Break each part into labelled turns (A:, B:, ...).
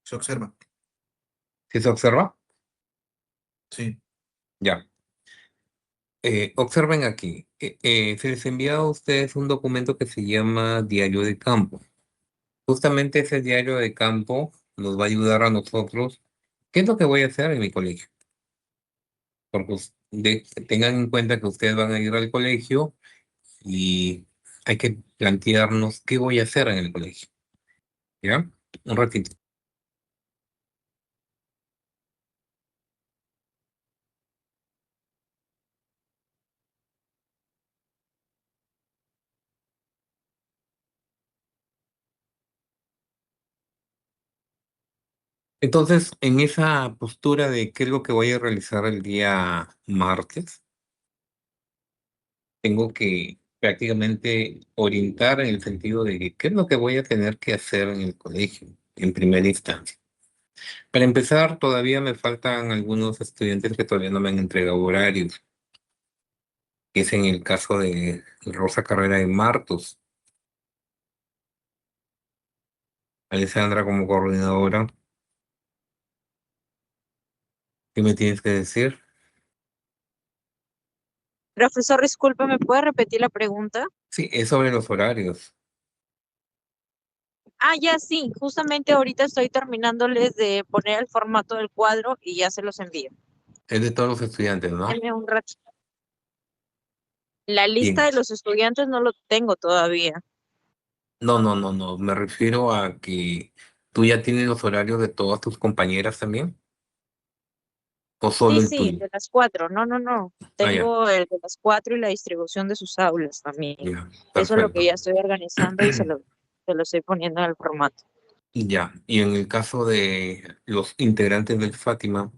A: Se observa.
B: ¿Sí se observa?
A: Sí.
B: Ya. Observen aquí. Se les envía a ustedes un documento que se llama Diario de Campo. Justamente ese diario de campo nos va a ayudar a nosotros. ¿Qué es lo que voy a hacer en mi colegio? Porque tengan en cuenta que ustedes van a ir al colegio y hay que plantearnos qué voy a hacer en el colegio. ¿Ya? Un ratito. Entonces, en esa postura de qué es lo que voy a realizar el día martes, tengo que prácticamente orientar en el sentido de que qué es lo que voy a tener que hacer en el colegio, en primera instancia. Para empezar, todavía me faltan algunos estudiantes que todavía no me han entregado horarios, que es en el caso de Rosa Carrera de Martos, Alessandra como coordinadora. ¿Qué me tienes que decir?
C: Profesor, disculpe, ¿me puede repetir la pregunta?
B: Sí, es sobre los horarios.
C: Ah, ya sí, justamente ahorita estoy terminándoles de poner el formato del cuadro y ya se los envío.
B: Es de todos los estudiantes, ¿no?
C: Denme un ratito. La lista
B: Bien.
C: de los estudiantes no lo tengo todavía.
B: No, no, no, no. Me refiero a que tú ya tienes los horarios de todas tus compañeras también, o solo
C: Sí,
B: el
C: sí,
B: tuyo.
C: de las 4. No, no, no.
B: Ah, ya,
C: Tengo el de las 4 y la distribución de sus aulas también.
B: ya,
C: Eso es lo que
B: perfecto.
C: ya estoy organizando y se lo estoy poniendo en el formato.
B: Ya, y en el caso de los integrantes del Fátima,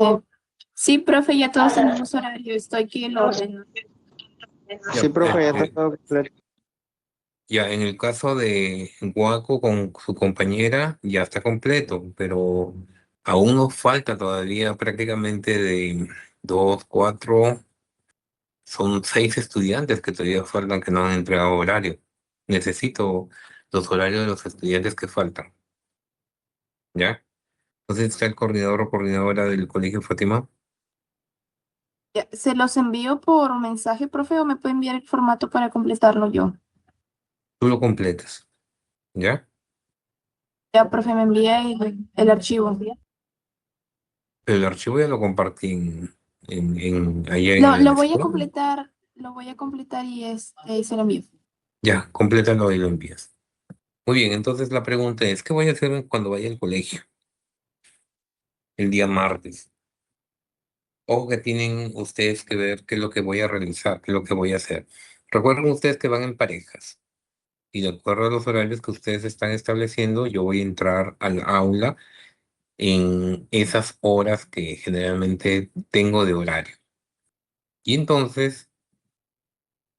D: Oh, sí, profe, ya todos tenemos horario, estoy que lo ordeno.
B: ya,
E: Sí, profe, ya está todo completo.
B: ya en el caso de Guaco con su compañera ya está completo, pero aún nos falta todavía prácticamente de dos, cuatro, son 6 estudiantes que todavía faltan que no han entregado horario. Necesito los horarios de los estudiantes que faltan, ¿ya? Entonces está el coordinador o coordinadora del Colegio Fátima.
D: Ya, ¿se los envío por mensaje, profe, o me puede enviar el formato para completarlo yo?
B: Tú lo completas, ¿ya?
D: Ya, profe, me envía el archivo.
B: El archivo ya lo compartí allá en
D: Lo
B: el
D: voy a
B: escuela.
D: completar, y se lo envío.
B: Ya, complétalo y lo envías. Muy bien, entonces la pregunta es, ¿qué voy a hacer cuando vaya al colegio el día martes? Ojo que tienen ustedes que ver qué es lo que voy a realizar, qué es lo que voy a hacer. Recuerden ustedes que van en parejas y de acuerdo a los horarios que ustedes están estableciendo, yo voy a entrar al aula en esas horas que generalmente tengo de horario. Y entonces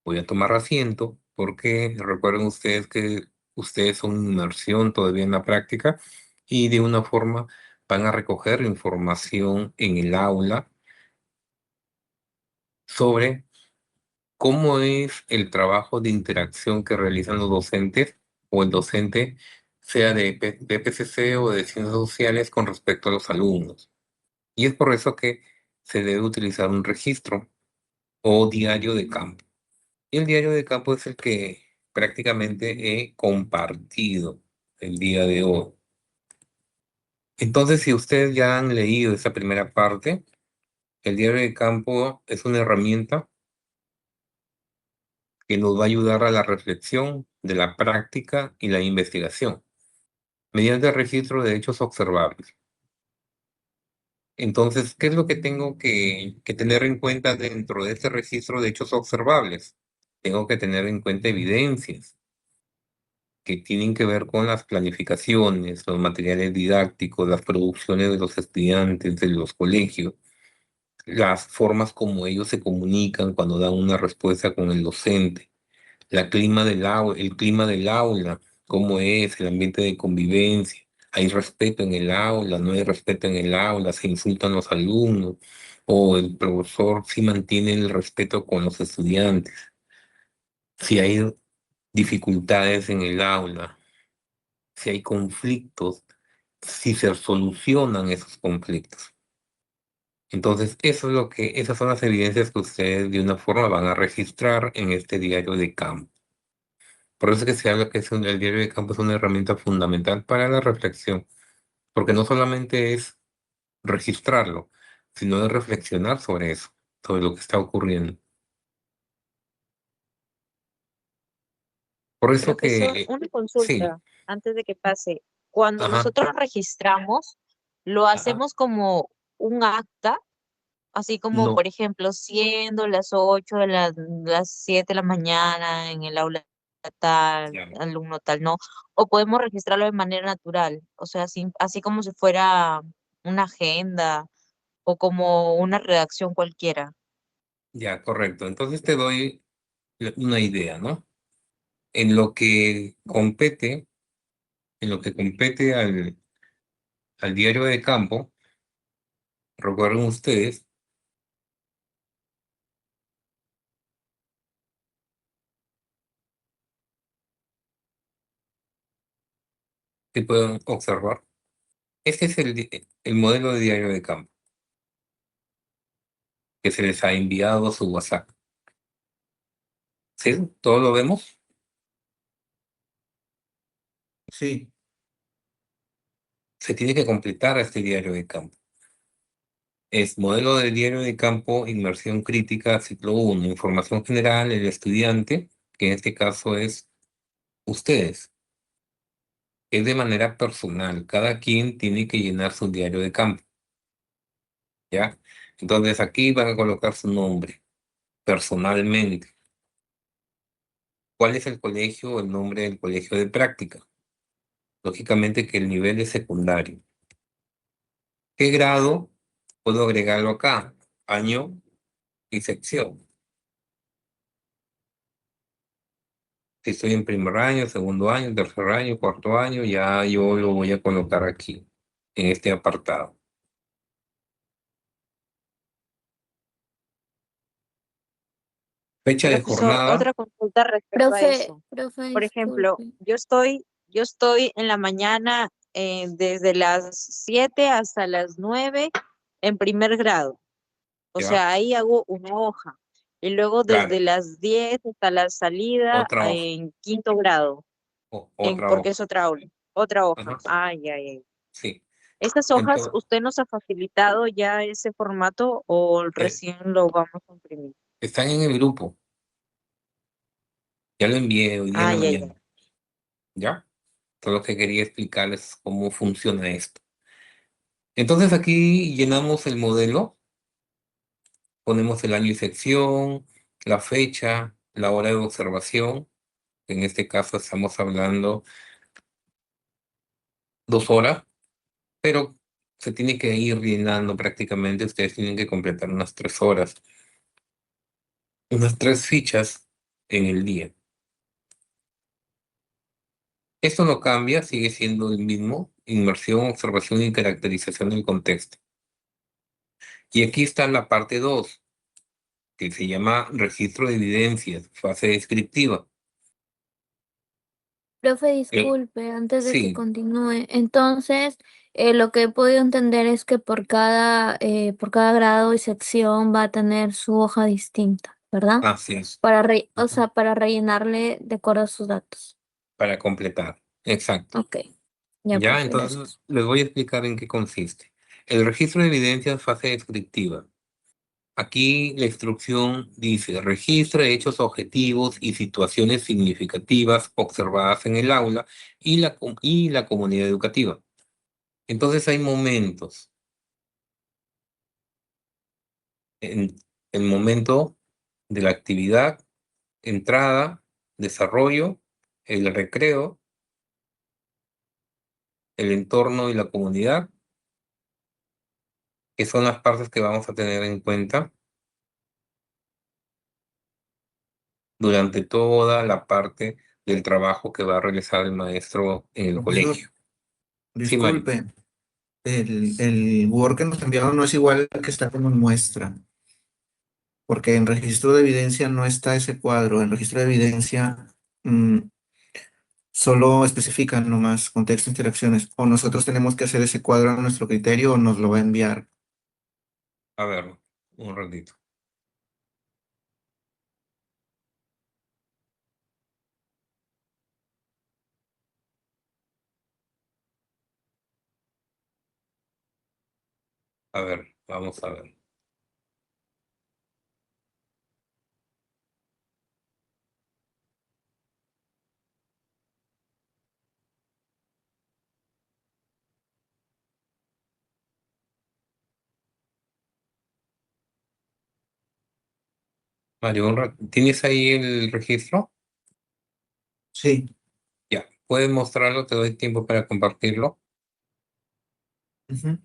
B: voy a tomar asiento porque recuerden ustedes que ustedes son inmersión todavía en la práctica y de una forma van a recoger información en el aula sobre cómo es el trabajo de interacción que realizan los docentes o el docente, sea de PCC o de ciencias sociales con respecto a los alumnos. Y es por eso que se debe utilizar un registro o diario de campo. Y el diario de campo es el que prácticamente he compartido el día de hoy. Entonces, si ustedes ya han leído esa primera parte, el diario de campo es una herramienta que nos va a ayudar a la reflexión de la práctica y la investigación, mediante el registro de hechos observables. Entonces, ¿qué es lo que tengo que tener en cuenta dentro de este registro de hechos observables? Tengo que tener en cuenta evidencias que tienen que ver con las planificaciones, los materiales didácticos, las producciones de los estudiantes, de los colegios, las formas como ellos se comunican cuando dan una respuesta con el docente, el clima del aula, cómo es el ambiente de convivencia, hay respeto en el aula, no hay respeto en el aula, se insultan los alumnos, o el profesor sí mantiene el respeto con los estudiantes. Si hay dificultades en el aula, si hay conflictos, si se solucionan esos conflictos. Entonces, esas son las evidencias que ustedes de una forma van a registrar en este diario de campo. Por eso es que se habla que el diario de campo es una herramienta fundamental para la reflexión, porque no solamente es registrarlo, sino de reflexionar sobre eso, sobre lo que está ocurriendo. Por eso
C: Profesor,
B: que,
C: una
B: sí,
C: consulta antes de que pase. Cuando
B: ajá,
C: nosotros registramos, lo
B: ajá,
C: hacemos como un acta, así como,
B: no,
C: por ejemplo, siendo las 8 de las 7 de la mañana en el aula tal,
B: ya,
C: alumno tal, ¿no? O podemos registrarlo de manera natural, o sea, así como si fuera una agenda o como una redacción cualquiera.
B: ya, correcto. Entonces te doy una idea, ¿no? En lo que compete, en lo que compete al diario de campo, recuerden ustedes que pueden observar. Este es el modelo de diario de campo que se les ha enviado a su WhatsApp. ¿Sí? ¿Todo lo vemos?
A: Sí,
B: Se tiene que completar este diario de campo. Es modelo de diario de campo, inmersión crítica, ciclo 1, información general, el estudiante, que en este caso es ustedes. Es de manera personal, cada quien tiene que llenar su diario de campo, ¿ya? Entonces aquí van a colocar su nombre, personalmente. ¿Cuál es el colegio o el nombre del colegio de práctica? Lógicamente que el nivel es secundario. ¿Qué grado? Puedo agregarlo acá, año y sección. Si estoy en primer año, segundo año, tercer año, cuarto año, ya yo lo voy a colocar aquí, en este apartado. Fecha de
C: Profesor,
B: jornada,
C: otra consulta respecto a
D: Profe,
C: eso.
D: profe,
C: Por ejemplo,
D: disculpe.
C: yo estoy en la mañana desde las 7 hasta las 9 en primer grado. O
B: ¿ya?
C: sea, ahí hago una hoja. Y luego desde
B: Claro,
C: las 10 hasta la salida
B: otra hoja,
C: en quinto grado,
B: otra
C: porque es
B: hoja.
C: otra aula, otra hoja.
B: Ajá,
C: Ay, ay, ay.
B: sí.
C: ¿Estas hojas
B: Entonces,
C: usted nos ha facilitado ya ese formato o recién lo vamos a imprimir?
B: están en el grupo, ya lo envié hoy día en la
C: Ay, ay, ay.
B: mañana, ¿ya? Solo que quería explicarles cómo funciona esto. Entonces aquí llenamos el modelo, ponemos el año y sección, la fecha, la hora de observación. En este caso estamos hablando 2 horas, pero se tiene que ir llenando prácticamente. Ustedes tienen que completar unas 3 horas, unas 3 fichas en el día. Esto no cambia, sigue siendo el mismo: inmersión, observación y caracterización del contexto. Y aquí está la parte 2, que se llama registro de evidencias, fase descriptiva.
D: Profe,
B: Eh,
D: disculpe, antes de que
B: sí,
D: continúe. Entonces, lo que he podido entender es que por cada grado y sección va a tener su hoja distinta, ¿verdad?
B: así es.
D: O
B: Ujú.
D: sea, para rellenarle de acuerdo a sus datos.
B: Para completar. Exacto.
D: Ok, ya,
B: Ya,
D: profe,
B: entonces
D: gracias.
B: les voy a explicar en qué consiste. El registro de evidencias, fase descriptiva. Aquí la instrucción dice: registra hechos objetivos y situaciones significativas observadas en el aula y la comunidad educativa. Entonces hay momentos. En el momento de la actividad, entrada, desarrollo, el recreo, el entorno y la comunidad, que son las partes que vamos a tener en cuenta durante toda la parte del trabajo que va a realizar el maestro en el
A: profesor,
B: colegio. Sí, Mario.
A: disculpe, el Word que nos enviaron no es igual al que está como muestra, porque en registro de evidencia no está ese cuadro. En registro de evidencia mm, solo especifican nomás contexto, interacciones, o nosotros tenemos que hacer ese cuadro a nuestro criterio o nos lo va a enviar.
B: A ver, un ratito. A ver, vamos a ver. Mario, ¿tienes ahí el registro?
A: Sí.
B: Ya, ¿puedes mostrarlo? Te doy tiempo para compartirlo.
A: Ujú.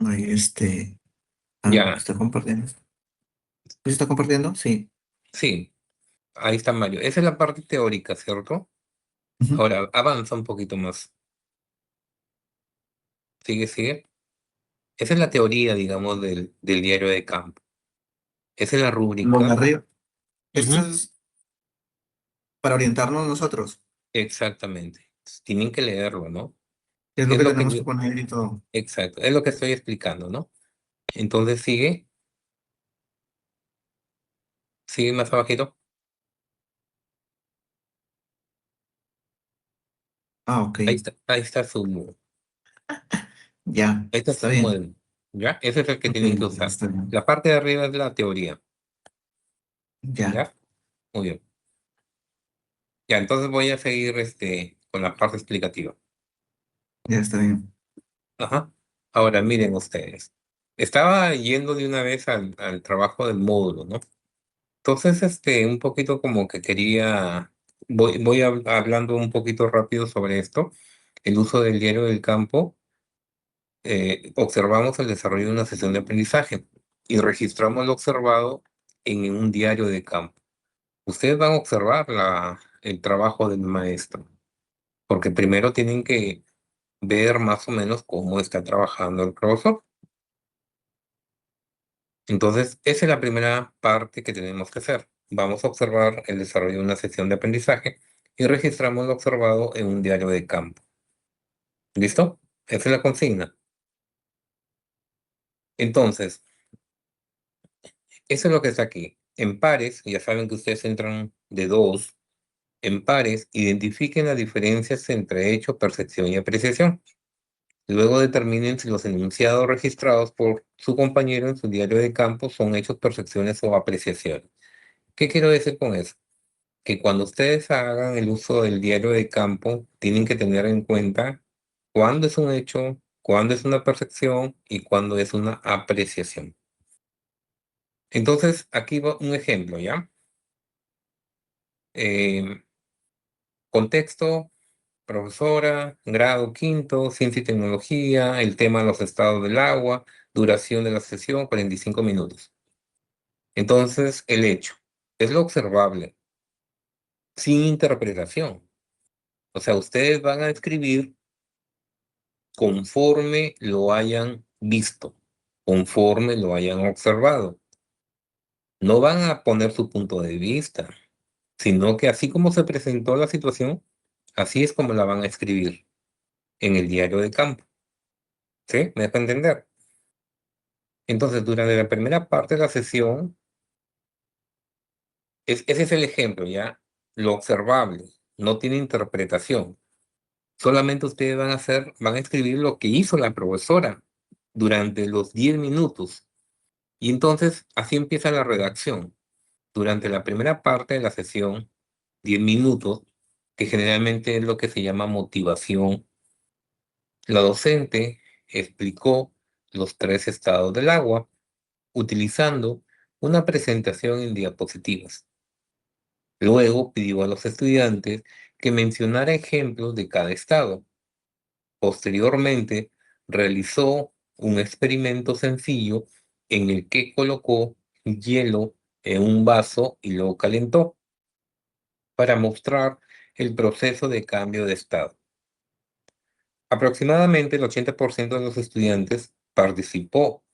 A: Ahí
B: Ya,
A: está compartiendo. ¿Sí está compartiendo? Sí.
B: sí, ahí está Mario. Esa es la parte teórica, ¿cierto?
A: Ujú.
B: Ahora, avanza un poquito más. Sigue, sigue. Esa es la teoría, digamos, del diario de campo. Esa es la
A: Lo de
B: rúbrica.
A: arriba. Esto
B: Ujú,
A: es para orientarnos nosotros,
B: exactamente. Tienen que leerlo, ¿no?
A: qué es lo
B: Es
A: que
B: lo que
A: tenemos
B: yo,
A: que poner y todo.
B: exacto, es lo que estoy explicando, ¿no? Entonces sigue, sigue más abajito.
A: Ah, ok.
B: Ahí está su,
A: Ya,
B: ahí está
A: está
B: su
A: bien.
B: modelo, ¿ya? Ese es el que
A: Ok,
B: tienen que
A: ya
B: usar.
A: está bien.
B: La parte de arriba es la teoría,
A: Ya,
B: ¿ya? Muy bien. Ya, entonces voy a seguir con la parte explicativa.
A: ya está bien.
B: Ajá. Ahora, miren ustedes. Estaba yendo de una vez al trabajo del módulo, ¿no? Entonces, un poquito como que quería, hablando un poquito rápido sobre esto, el uso del diario del campo. Observamos el desarrollo de una sesión de aprendizaje y registramos lo observado en un diario de campo. Ustedes van a observar el trabajo del maestro, porque primero tienen que ver más o menos cómo está trabajando el profesor. Entonces, esa es la primera parte que tenemos que hacer. Vamos a observar el desarrollo de una sesión de aprendizaje y registramos lo observado en un diario de campo. ¿Listo? Esa es la consigna. Entonces, eso es lo que está aquí. En pares, ya saben que ustedes entran de dos. En pares, identifiquen las diferencias entre hecho, percepción y apreciación. Luego determinen si los enunciados registrados por su compañero en su diario de campo son hechos, percepciones o apreciaciones. ¿Qué quiero decir con eso? Que cuando ustedes hagan el uso del diario de campo, tienen que tener en cuenta cuándo es un hecho, cuándo es una percepción y cuándo es una apreciación. Entonces, aquí va un ejemplo, ¿ya? Eh, Contexto, profesora, grado quinto, ciencia y tecnología, el tema de los estados del agua, duración de la sesión, 45 minutos. Entonces, el hecho es lo observable, sin interpretación. O sea, ustedes van a escribir conforme lo hayan visto, conforme lo hayan observado. No van a poner su punto de vista, sino que así como se presentó la situación, así es como la van a escribir en el diario de campo. ¿Sí? ¿Me dejo entender? Entonces, durante la primera parte de la sesión, ese es el ejemplo, ¿ya? Lo observable, no tiene interpretación. Solamente ustedes van a escribir lo que hizo la profesora durante los 10 minutos. Y entonces, así empieza la redacción. Durante la primera parte de la sesión, 10 minutos, que generalmente es lo que se llama motivación, la docente explicó los tres estados del agua utilizando una presentación en diapositivas. Luego pidió a los estudiantes que mencionara ejemplos de cada estado. Posteriormente, realizó un experimento sencillo en el que colocó hielo en un vaso y lo calentó para mostrar el proceso de cambio de estado. Aproximadamente el 80% de los estudiantes participó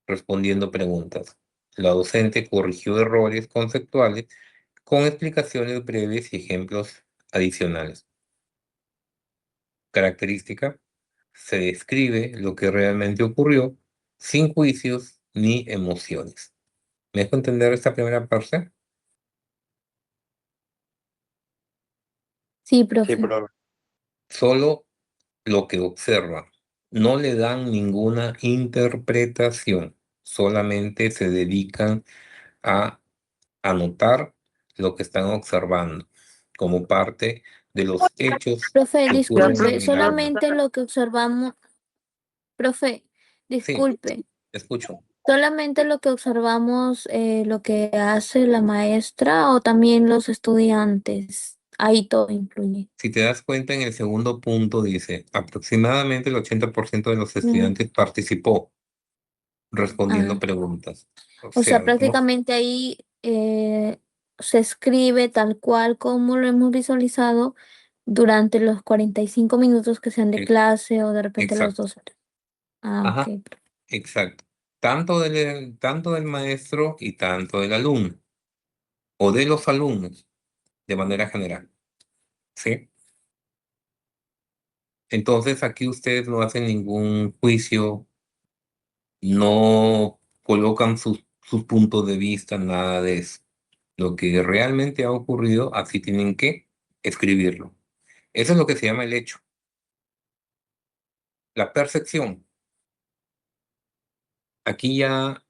B: respondiendo preguntas. La docente corrigió errores conceptuales con explicaciones breves y ejemplos adicionales. Característica: se describe lo que realmente ocurrió sin juicios ni emociones. ¿Me dejo entender esta primera parte?
D: Sí,
E: Sí,
D: profe.
E: profe.
B: Solo lo que observa. No le dan ninguna interpretación, solamente se dedican a anotar lo que están observando como parte de los hechos
D: Profe,
B: que ocurren
D: disculpe,
B: en el aula.
D: solamente lo que observamos, profe,
B: Sí,
D: disculpe,
B: escucho.
D: solamente lo que observamos, lo que hace la maestra o también los estudiantes. Ahí todo incluye.
B: Si te das cuenta, en el segundo punto dice, aproximadamente el 80% de los
D: Mm,
B: estudiantes participó respondiendo
D: ah,
B: preguntas. O
D: o sea,
B: sea, no,
D: prácticamente ahí se escribe tal cual como lo hemos visualizado durante los 45 minutos que sean de
B: eh,
D: clase o de repente las
B: exacto.
D: 2 horas. Ah,
B: Ajá,
D: ok.
B: exacto. Tanto del maestro y tanto del alumno, o de los alumnos, de manera general. ¿Sí? Entonces aquí ustedes no hacen ningún juicio, no colocan sus puntos de vista, nada de eso. Lo que realmente ha ocurrido, así tienen que escribirlo. Eso es lo que se llama el hecho. La percepción. Aquí ya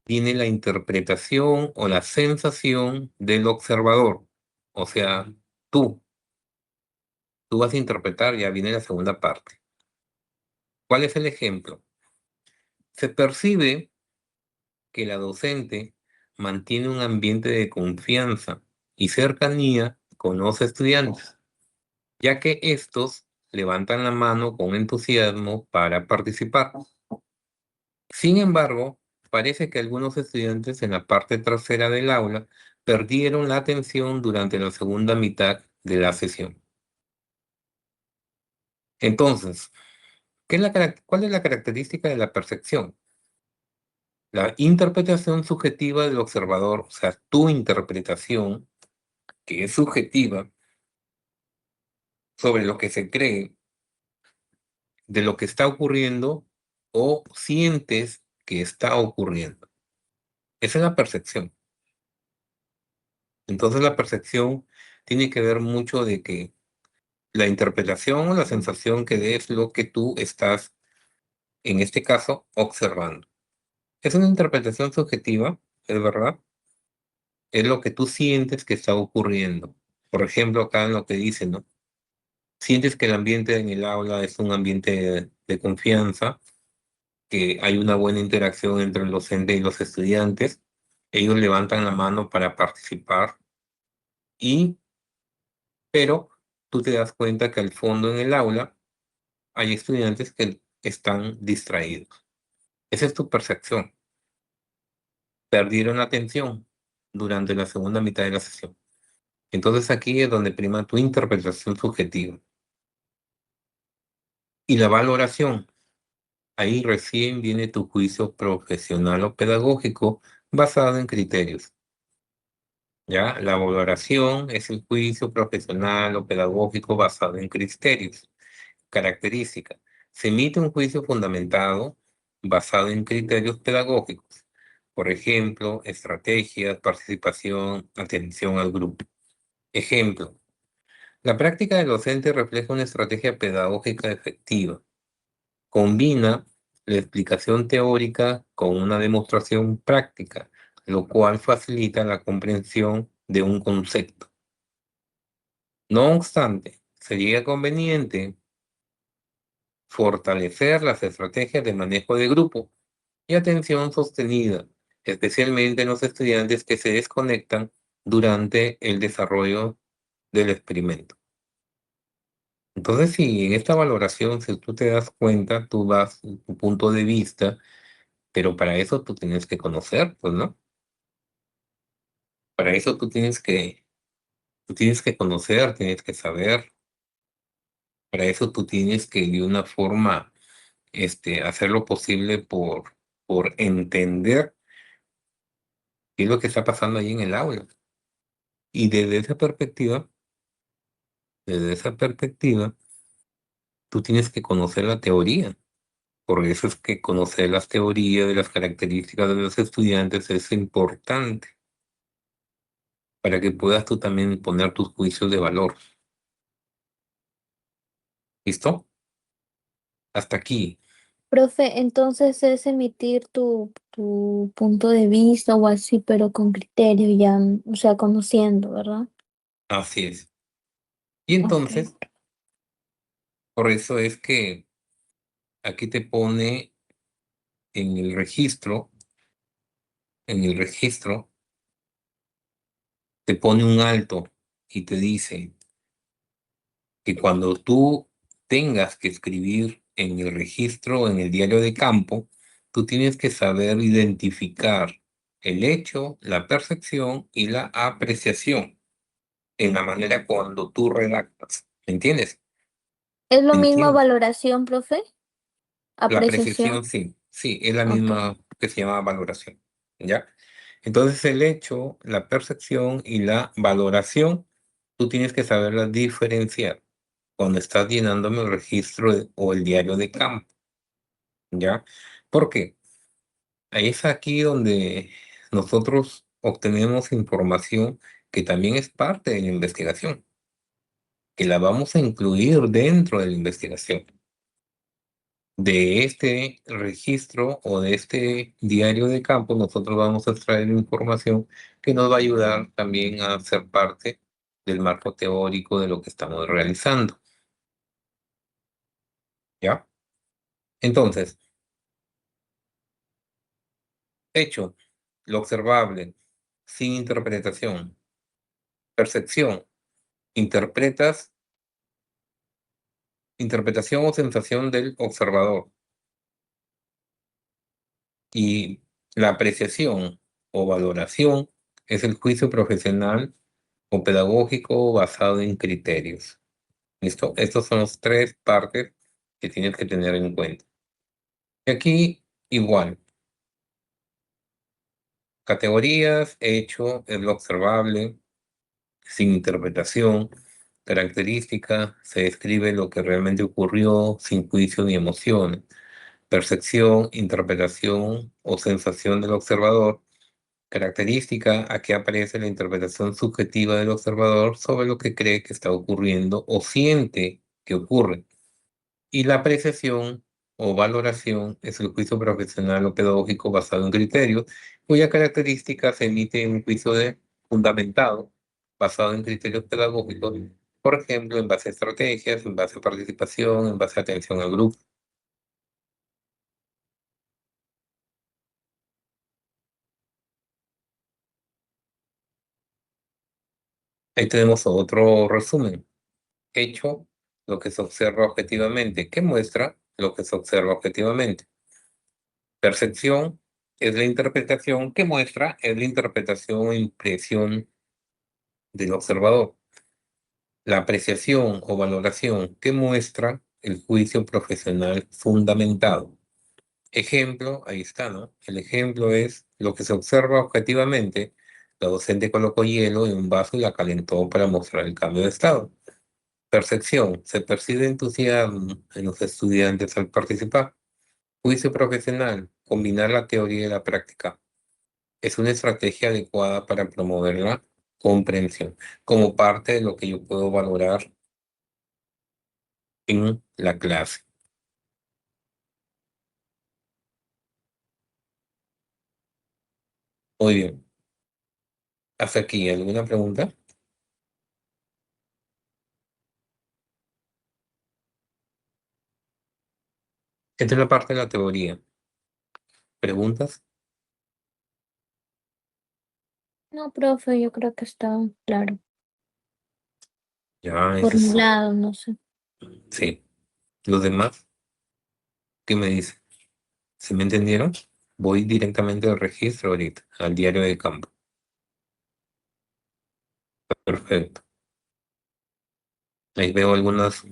B: viene la interpretación o la sensación del observador. O sea, tú, tú vas a interpretar, ya viene la segunda parte. ¿Cuál es el ejemplo? Se percibe que la docente mantiene un ambiente de confianza y cercanía con los estudiantes, ya que estos levantan la mano con entusiasmo para participar. Sin embargo, parece que algunos estudiantes en la parte trasera del aula perdieron la atención durante la segunda mitad de la sesión. Entonces, ¿cuál es la característica de la percepción? La interpretación subjetiva del observador, o sea, tu interpretación, que es subjetiva, sobre lo que se cree, de lo que está ocurriendo o sientes que está ocurriendo. Esa es la percepción. Entonces la percepción tiene que ver mucho de que la interpretación o la sensación que des lo que tú estás, en este caso, observando. Es una interpretación subjetiva, es verdad, es lo que tú sientes que está ocurriendo. Por ejemplo, acá en lo que dice, ¿no? Sientes que el ambiente en el aula es un ambiente de confianza, que hay una buena interacción entre el docente y los estudiantes. Ellos levantan la mano para participar y, pero tú te das cuenta que al fondo en el aula hay estudiantes que están distraídos. Esa es tu percepción. Perdieron la atención durante la segunda mitad de la sesión. Entonces aquí es donde prima tu interpretación subjetiva. Y la valoración. Ahí recién viene tu juicio profesional o pedagógico basado en criterios. ¿Ya? La valoración es el juicio profesional o pedagógico basado en criterios. Característica: se emite un juicio fundamentado basado en criterios pedagógicos. Por ejemplo, estrategias, participación, atención al grupo. Ejemplo: la práctica del docente refleja una estrategia pedagógica efectiva. Combina la explicación teórica con una demostración práctica, lo cual facilita la comprensión de un concepto. No obstante, sería conveniente fortalecer las estrategias de manejo de grupo y atención sostenida, especialmente en los estudiantes que se desconectan durante el desarrollo del experimento. Entonces, si en esta valoración, si tú te das cuenta, tú das tu punto de vista, pero para eso tú tienes que conocer, pues, ¿no? Para eso tú tienes que conocer, tienes que saber, para eso tú tienes que de una forma, hacer lo posible por entender qué es lo que está pasando ahí en el aula. Y desde esa perspectiva, tú tienes que conocer la teoría. Por eso es que conocer las teorías de las características de los estudiantes es importante para que puedas tú también poner tus juicios de valor. ¿Listo? Hasta aquí.
D: Profe, entonces es emitir tu punto de vista o así, pero con criterio ya, o sea, conociendo, ¿verdad?
B: Así es. Y
D: Ok.
B: entonces, por eso es que aquí te pone en el registro, en el registro, te pone un alto y te dice que cuando tú tengas que escribir en el registro, en el diario de campo, tú tienes que saber identificar el hecho, la percepción y la apreciación en la manera cuando tú redactas. ¿Me entiendes?
D: ¿Es lo
B: ¿Me
D: mismo
B: entiendes?
D: valoración, profe?
B: La
D: Apreciación.
B: apreciación sí, sí, es la
D: Ok.
B: misma que se llama valoración, ¿ya? Entonces el hecho, la percepción y la valoración, tú tienes que saberlas diferenciar cuando estás llenándome el registro o el diario de campo, ¿ya? ¿Por qué? Ahí es aquí donde nosotros obtenemos información que también es parte de la investigación, que la vamos a incluir dentro de la investigación. De este registro o de este diario de campo, nosotros vamos a extraer información que nos va a ayudar también a ser parte del marco teórico de lo que estamos realizando, ¿ya? Entonces, hecho, lo observable, sin interpretación, percepción, interpretas, interpretación o sensación del observador y la apreciación o valoración es el juicio profesional o pedagógico basado en criterios. ¿Listo? Estos son los tres partes que tienes que tener en cuenta. Y aquí igual, categorías, hecho, es lo observable, sin interpretación, característica, se describe lo que realmente ocurrió sin juicio ni emociones, percepción, interpretación o sensación del observador, característica, aquí aparece la interpretación subjetiva del observador sobre lo que cree que está ocurriendo o siente que ocurre. Y la apreciación o valoración es el juicio profesional o pedagógico basado en criterios, cuya característica se emite en un juicio fundamentado, basado en criterios pedagógicos, por ejemplo, en base a estrategias, en base a participación, en base a atención al grupo. Ahí tenemos otro resumen. Hecho, lo que se observa objetivamente. ¿Qué muestra lo que se observa objetivamente? Percepción es la interpretación que muestra, es la interpretación o impresión del observador. La apreciación o valoración que muestra el juicio profesional fundamentado. Ejemplo, ahí está, ¿no? El ejemplo es lo que se observa objetivamente. La docente colocó hielo en un vaso y la calentó para mostrar el cambio de estado. Percepción, se percibe entusiasmo en los estudiantes al participar. Juicio profesional, combinar la teoría y la práctica. Es una estrategia adecuada para promover la comprensión, como parte de lo que yo puedo valorar en la clase. Muy bien. Hasta aquí, ¿alguna pregunta? Esta es la parte de la teoría. ¿Preguntas?
D: No, profe, yo creo que está claro.
B: Ya,
D: Por
B: eso
D: mi
B: es.
D: lado, no sé.
B: Sí. ¿Los demás? ¿Qué me dicen? ¿Se me entendieron? Voy directamente al registro ahorita, al diario de campo. Perfecto. Ahí veo algunas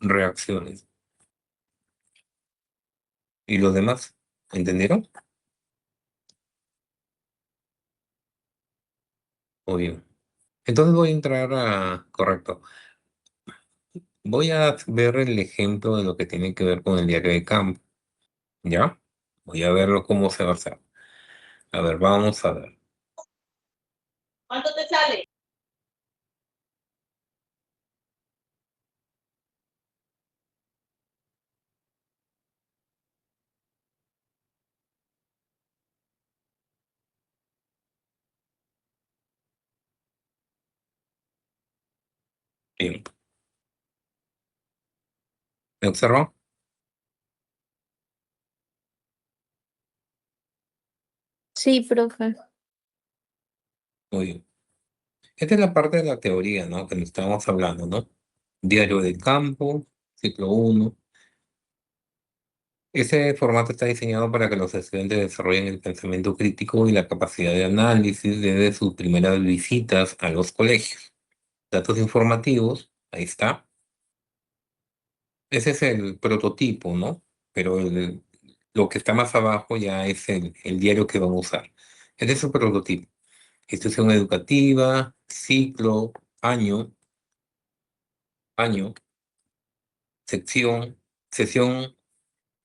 B: reacciones. ¿Y los demás? ¿Entendieron? Muy bien. Entonces voy a entrar a... Correcto. Voy a ver el ejemplo de lo que tiene que ver con el diario de campo, ¿ya? Voy a verlo cómo se va a hacer. A ver, vamos a ver.
C: ¿Cuánto te sale?
B: Bien. ¿Me observó?
D: Sí, profe.
B: Muy bien. Esta es la parte de la teoría, ¿no? Que nos estábamos hablando, ¿no? Diario de campo, ciclo uno. Ese formato está diseñado para que los estudiantes desarrollen el pensamiento crítico y la capacidad de análisis desde sus primeras visitas a los colegios. Datos informativos, ahí está. Ese es el prototipo, ¿no? Pero lo que está más abajo ya es el diario que vamos a usar. Este es el prototipo. Institución educativa, ciclo, año, año, sección, sesión.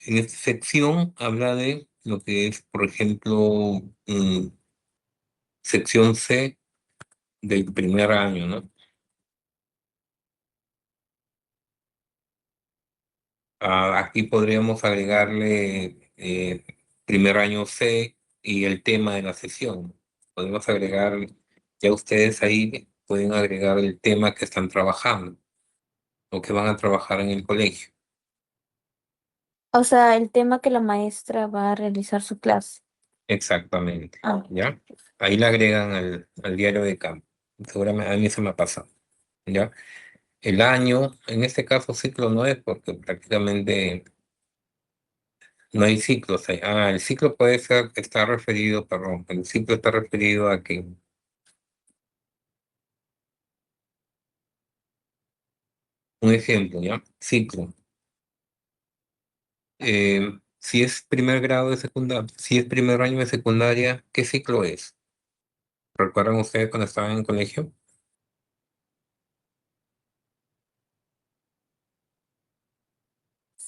B: En esta sección habla de lo que es, por ejemplo, sección C del primer año, ¿no? Aquí podríamos agregarle primer año C y el tema de la sesión. Podemos agregar, ya ustedes ahí pueden agregar el tema que están trabajando o que van a trabajar en el colegio.
D: O sea, el tema que la maestra va a realizar su clase.
B: Exactamente,
D: Ah,
B: ¿ya? Ahí le agregan al diario de campo. Seguramente a mí se me ha pasado, ¿ya? El año, en este caso ciclo no es porque prácticamente no hay ciclos ahí. El ciclo puede ser, está referido, perdón, el ciclo está referido a que, un ejemplo, ¿ya? Ciclo. Si es primer grado de secundaria, si es primer año de secundaria, ¿qué ciclo es? ¿Recuerdan ustedes cuando estaban en el colegio?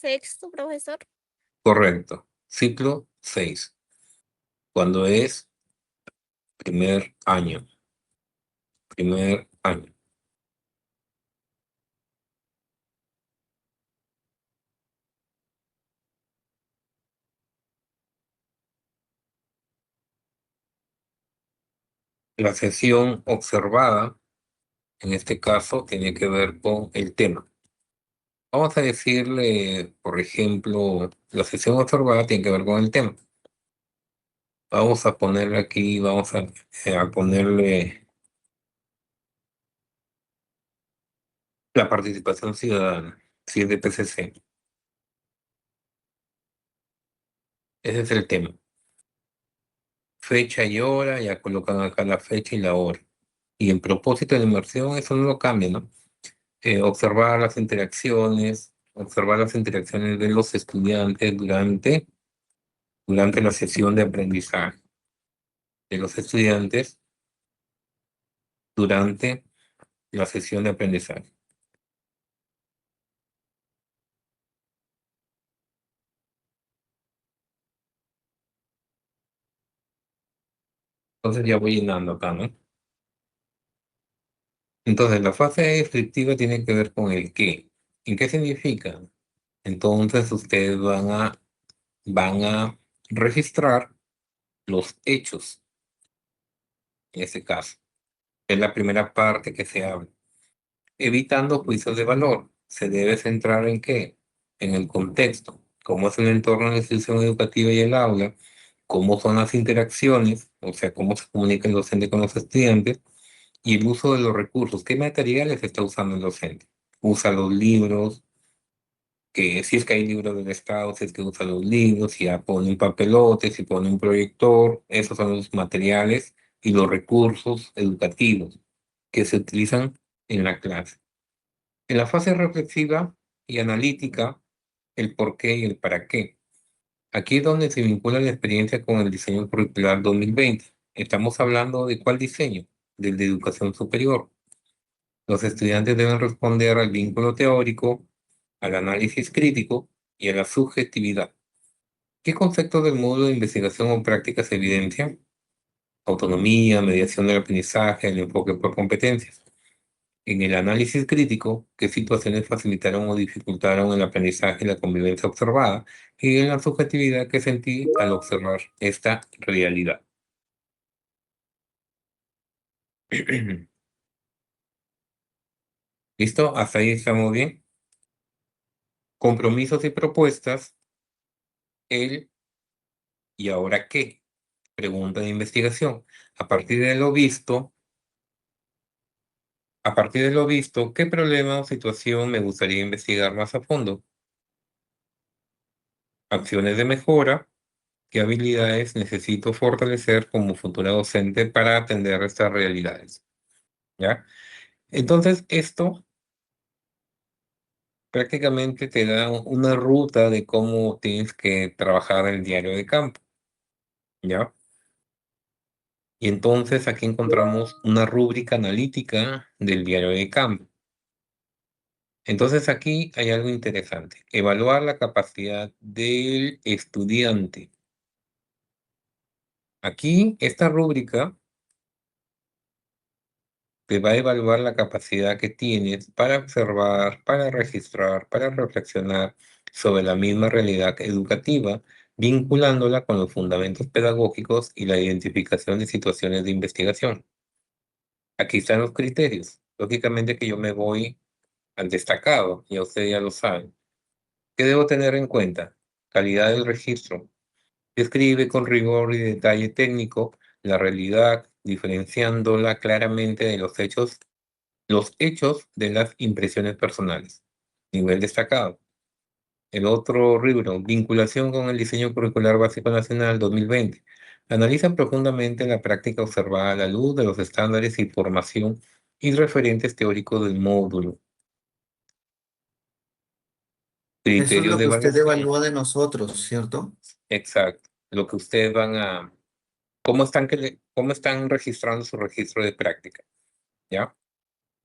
D: sexto, profesor.
B: Correcto. Ciclo 6. Cuando es primer año. Primer año. La sesión observada, en este caso, tiene que ver con el tema. Vamos a decirle, por ejemplo, la sesión observada tiene que ver con el tema. Vamos a ponerle aquí, vamos a ponerle la participación ciudadana, si es de PCC. Ese es el tema. Fecha y hora, ya colocan acá la fecha y la hora. Y en propósito de la inmersión, eso no lo cambia, ¿no? Observar las interacciones de los estudiantes durante la sesión de aprendizaje. De los estudiantes durante la sesión de aprendizaje. Entonces ya voy llenando acá, ¿no? Entonces la fase descriptiva tiene que ver con el qué. ¿En qué significa? Entonces ustedes van a registrar los hechos, en este caso. Es la primera parte que se habla. Evitando juicios de valor. Se debe centrar en qué? En el contexto. Cómo es el entorno de la institución educativa y el aula. Cómo son las interacciones, o sea, cómo se comunica el docente con los estudiantes. Y el uso de los recursos. ¿Qué materiales está usando el docente? Usa los libros, que si es que hay libros del Estado, si es que usa los libros, si ya pone un papelote, si pone un proyector, esos son los materiales y los recursos educativos que se utilizan en la clase. En la fase reflexiva y analítica, el por qué y el para qué. Aquí es donde se vincula la experiencia con el diseño curricular 2020. Estamos hablando de cuál diseño, del de educación superior. Los estudiantes deben responder al vínculo teórico, al análisis crítico y a la subjetividad. ¿Qué conceptos del módulo de investigación o práctica se evidencian? Autonomía, mediación del aprendizaje, el enfoque por competencias. En el análisis crítico, ¿qué situaciones facilitaron o dificultaron el aprendizaje y la convivencia observada? Y en la subjetividad, ¿qué sentí al observar esta realidad? ¿Listo? ¿Hasta ahí estamos bien? Compromisos y propuestas, el ¿y ahora qué? Pregunta de investigación. A partir de lo visto, ¿qué problema o situación me gustaría investigar más a fondo? Acciones de mejora. ¿Qué habilidades necesito fortalecer como futura docente para atender estas realidades? ¿Ya? Entonces, esto prácticamente te da una ruta de cómo tienes que trabajar el diario de campo. ¿Ya? Y entonces aquí encontramos una rúbrica analítica del diario de campo. Entonces aquí hay algo interesante. Evaluar la capacidad del estudiante. Aquí, esta rúbrica te va a evaluar la capacidad que tienes para observar, para registrar, para reflexionar sobre la misma realidad educativa, vinculándola con los fundamentos pedagógicos y la identificación de situaciones de investigación. Aquí están los criterios. Lógicamente que yo me voy al destacado, ya ustedes ya lo saben. ¿Qué debo tener en cuenta? Calidad del registro. Describe con rigor y detalle técnico la realidad, diferenciándola claramente de los hechos de las impresiones personales. Nivel destacado. El otro libro, Vinculación con el Diseño Curricular Básico Nacional 2020. Analiza profundamente la práctica observada a la luz de los estándares y formación y referentes teóricos del módulo.
A: Eso es
B: Criterios
A: lo
B: de
A: que usted
B: evaluación.
A: evalúa de nosotros, ¿cierto?
B: Exacto. Lo que ustedes van a... ¿Cómo están registrando su registro de práctica? ¿Ya?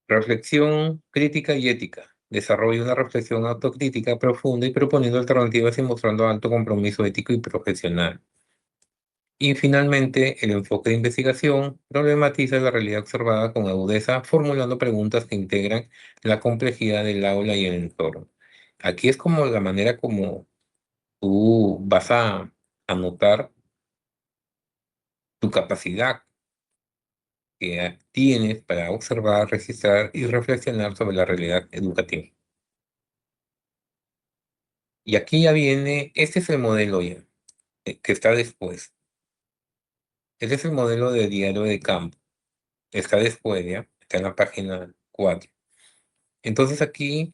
B: Reflexión crítica y ética. Desarrolla una reflexión autocrítica profunda y proponiendo alternativas y mostrando alto compromiso ético y profesional. Y finalmente, el enfoque de investigación problematiza la realidad observada con agudeza, formulando preguntas que integran la complejidad del aula y el entorno. Aquí es como la manera como tú vas a anotar tu capacidad que tienes para observar, registrar y reflexionar sobre la realidad educativa. Y aquí ya viene, este es el modelo ya, que está después. Este es el modelo de diario de campo. Está después, ¿ya? Está en la página 4. Entonces aquí,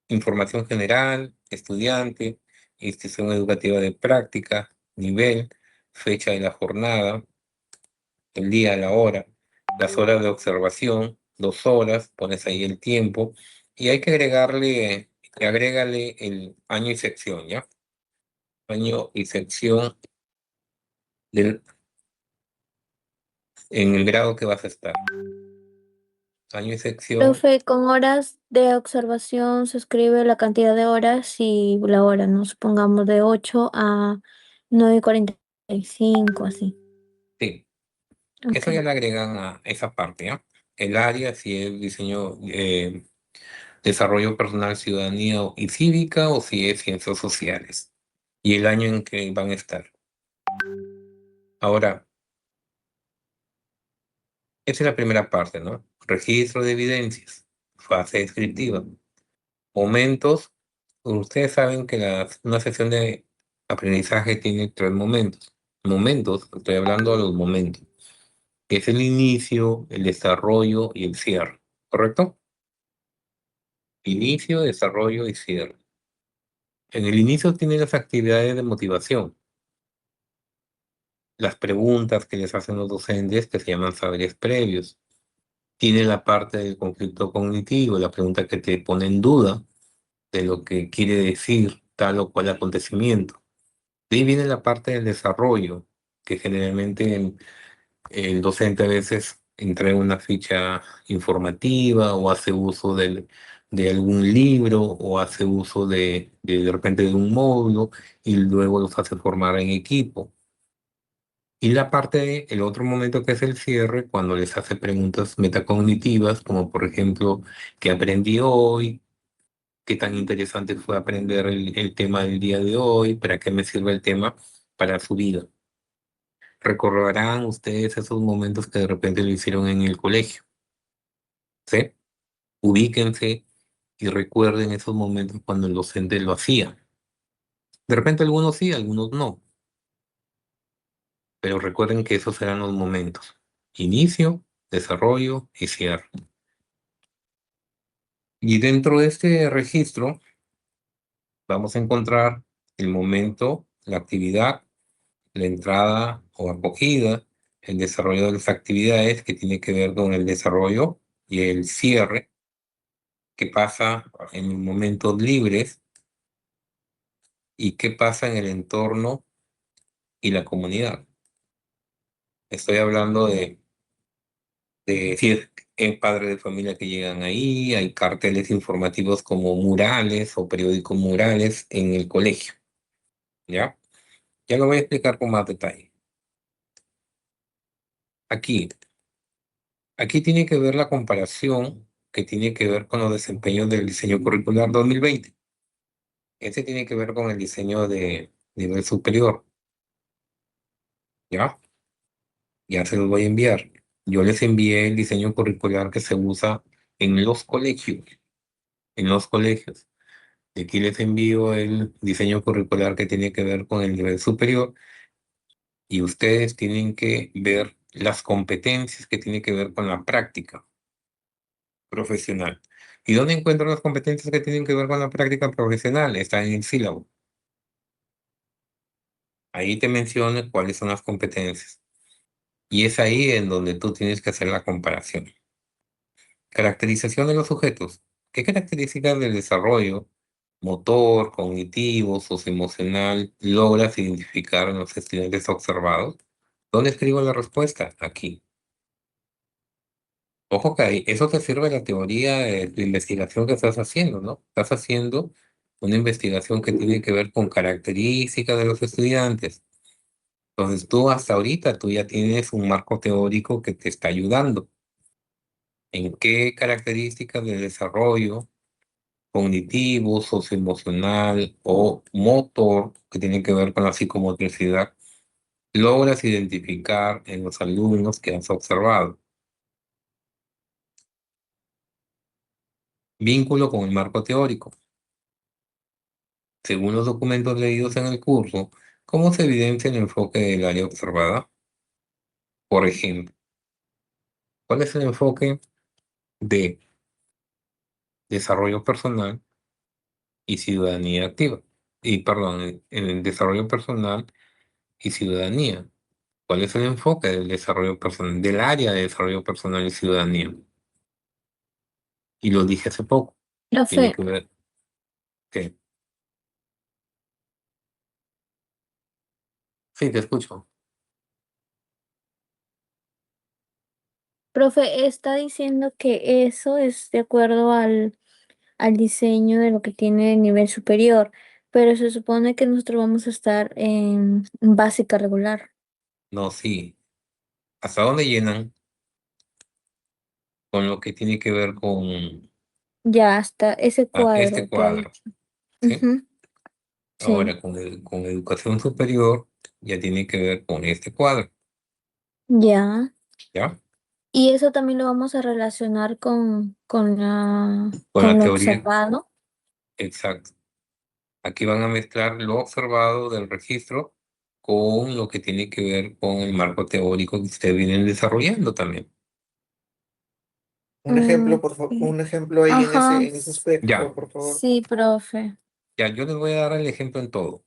B: información general, estudiante, institución educativa de práctica, nivel, fecha de la jornada, el día, la hora, las horas de observación, 2 horas, pones ahí el tiempo, y hay que agrégale el año y sección, ¿ya? Año y sección en el grado que vas a estar. Año y sección,
D: Profe, con horas de observación se escribe la cantidad de horas y la hora, ¿no? Supongamos de 8 a 9:45, así.
B: sí,
D: Ok.
B: eso ya le agregan a esa parte, ¿ya? El área, si es diseño, desarrollo personal, ciudadanía y cívica, o si es ciencias sociales. Y el año en que van a estar. Ahora, esa es la primera parte, ¿no? Registro de evidencias, fase descriptiva. Momentos, ustedes saben que una sesión de aprendizaje tiene 3 momentos. Momentos, estoy hablando de los momentos, que es el inicio, el desarrollo y el cierre, ¿correcto? Inicio, desarrollo y cierre. En el inicio tienen las actividades de motivación, las preguntas que les hacen los docentes que se llaman saberes previos. Tiene la parte del conflicto cognitivo, la pregunta que te pone en duda de lo que quiere decir tal o cual acontecimiento. De ahí viene la parte del desarrollo, que generalmente el docente a veces entrega una ficha informativa o hace uso de algún libro o hace uso de repente de un módulo y luego los hace formar en equipo. Y el otro momento que es el cierre, cuando les hace preguntas metacognitivas, como por ejemplo, ¿qué aprendí hoy? ¿Qué tan interesante fue aprender el tema del día de hoy? ¿Para qué me sirve el tema para su vida? Recordarán ustedes esos momentos que de repente lo hicieron en el colegio, ¿sí? Ubíquense y recuerden esos momentos cuando el docente lo hacía. De repente algunos sí, algunos no, pero recuerden que esos serán los momentos. Inicio, desarrollo y cierre. Y dentro de este registro vamos a encontrar el momento, la actividad, la entrada o acogida, el desarrollo de las actividades que tiene que ver con el desarrollo y el cierre, qué pasa en momentos libres y qué pasa en el entorno y la comunidad. Estoy hablando de si es padre de familia que llegan ahí, hay carteles informativos como murales o periódicos murales en el colegio, ¿ya? Ya lo voy a explicar con más detalle. Aquí, aquí tiene que ver la comparación que tiene que ver con los desempeños del diseño curricular 2020. Este tiene que ver con el diseño de nivel superior, ¿ya? Ya se los voy a enviar. Yo les envié el diseño curricular que se usa en los colegios, en los colegios. Y aquí les envío el diseño curricular que tiene que ver con el nivel superior y ustedes tienen que ver las competencias que tienen que ver con la práctica profesional. ¿Y dónde encuentro las competencias que tienen que ver con la práctica profesional? Está en el sílabo. Ahí te menciono cuáles son las competencias. Y es ahí en donde tú tienes que hacer la comparación. Caracterización de los sujetos. ¿Qué características del desarrollo motor, cognitivo, socioemocional logras identificar en los estudiantes observados? ¿Dónde escribo la respuesta? Aquí. Ojo que ahí, eso te sirve la teoría de investigación que estás haciendo, ¿no? Estás haciendo una investigación que tiene que ver con características de los estudiantes. Entonces tú hasta ahorita tú ya tienes un marco teórico que te está ayudando. ¿En qué características de desarrollo cognitivo, socioemocional o motor que tienen que ver con la psicomotricidad logras identificar en los alumnos que has observado? Vínculo con el marco teórico. Según los documentos leídos en el curso, ¿cómo se evidencia el enfoque del área observada? Por ejemplo, ¿cuál es el enfoque de desarrollo personal y ciudadanía activa? Y perdón, en el desarrollo personal y ciudadanía. ¿Cuál es el enfoque del desarrollo personal, del área de desarrollo personal y ciudadanía? Y lo dije hace poco. Tiene
D: Profe,
B: que ver que sí, te escucho.
D: profe, está diciendo que eso es de acuerdo al diseño de lo que tiene el nivel superior, pero se supone que nosotros vamos a estar en básica regular.
B: No, sí. ¿Hasta dónde llenan con lo que tiene que ver con
D: Ya hasta ese
B: este
D: cuadro que ha
B: cuadro?
D: dicho.
B: ¿Sí?
D: Ujú, sí,
B: Ahora, con educación superior, ya tiene que ver con este cuadro,
D: ya.
B: ¿ya?
D: Y eso también lo vamos a relacionar
B: Con
D: con
B: la
D: lo
B: teoría,
D: observado.
B: exacto. Aquí van a mezclar lo observado del registro con lo que tiene que ver con el marco teórico que ustedes vienen desarrollando también.
A: Un
D: Mm,
A: ejemplo, por favor,
D: sí.
A: un ejemplo ahí
D: Ajá,
A: en ese aspecto,
B: Ya,
A: por favor.
D: sí, profe.
B: ya, yo les voy a dar el ejemplo en todo,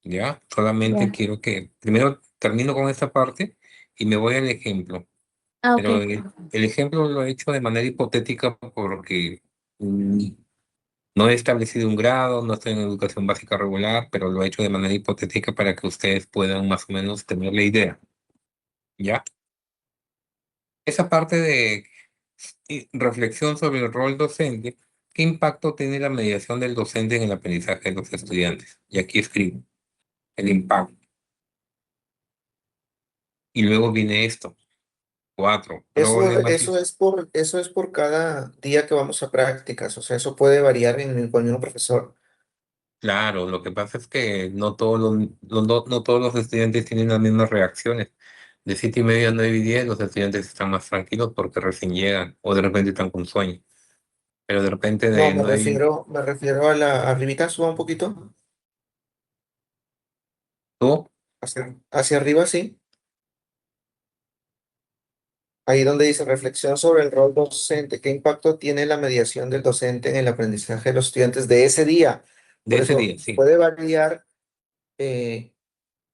B: ¿ya? Solamente
D: Ya.
B: quiero que primero termino con esta parte y me voy al ejemplo.
D: Ah, ok,
B: Pero
D: profe.
B: el ejemplo lo he hecho de manera hipotética porque no he establecido un grado, no estoy en educación básica regular, pero lo he hecho de manera hipotética para que ustedes puedan más o menos tener la idea, ¿ya? Esa parte de reflexión sobre el rol docente, ¿qué impacto tiene la mediación del docente en el aprendizaje de los estudiantes? Y aquí escribo el impacto. Y luego viene esto. 4. Problematización.
A: Eso es por cada día que vamos a prácticas, o sea, eso puede variar con el mismo profesor.
B: Claro, lo que pasa es que no todos no todos los estudiantes tienen las mismas reacciones. De 7:30 a 9:10 los estudiantes están más tranquilos porque recién llegan o de repente están con sueño. Pero de repente
A: No,
B: de 9.
A: me refiero a la arribita, suba un poquito,
B: ¿Tú?
A: hacia arriba, sí. Ahí donde dice reflexión sobre el rol docente, ¿qué impacto tiene la mediación del docente en el aprendizaje de los estudiantes de ese día?
B: De
A: Por
B: ese
A: eso
B: día, sí.
A: puede variar eh,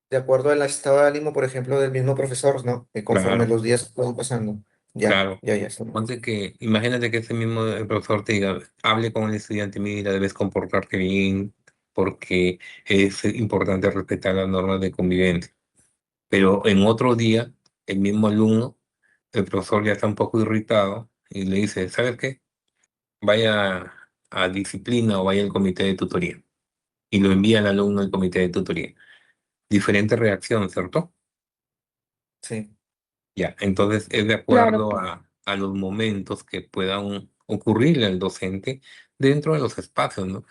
A: de acuerdo al estado de ánimo, por ejemplo, del mismo profesor, ¿no? Conforme
B: Claro,
A: los días van pasando. Ya,
B: claro.
A: ya, ya está.
B: Imagínate que ese mismo profesor te diga, hable con el estudiante, mira, debes comportarte bien, porque es importante respetar las normas de convivencia. Pero en otro día, el mismo alumno, el profesor ya está un poco irritado y le dice, ¿sabes qué? Vaya a disciplina o vaya al comité de tutoría. Y lo envía al alumno al comité de tutoría. Diferente reacción, ¿cierto?
A: Sí,
B: Ya, entonces es de
D: Claro,
B: acuerdo a los momentos que puedan ocurrirle al docente dentro de los espacios, ¿no?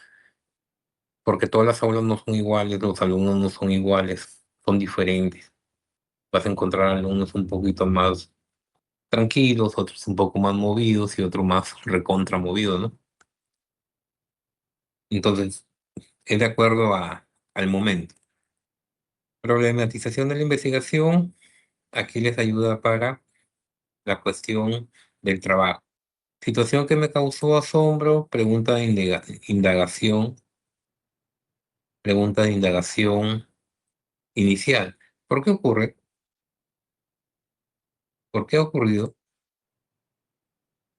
B: Porque todas las aulas no son iguales, los alumnos no son iguales, son diferentes. Vas a encontrar alumnos un poquito más tranquilos, otros un poco más movidos y otros más recontra movidos, ¿no? Entonces, es de acuerdo al momento. Problematización de la investigación, aquí les ayuda para la cuestión del trabajo. Situación que me causó asombro, pregunta de indagación inicial. ¿Por qué ocurre? ¿Por qué ha ocurrido?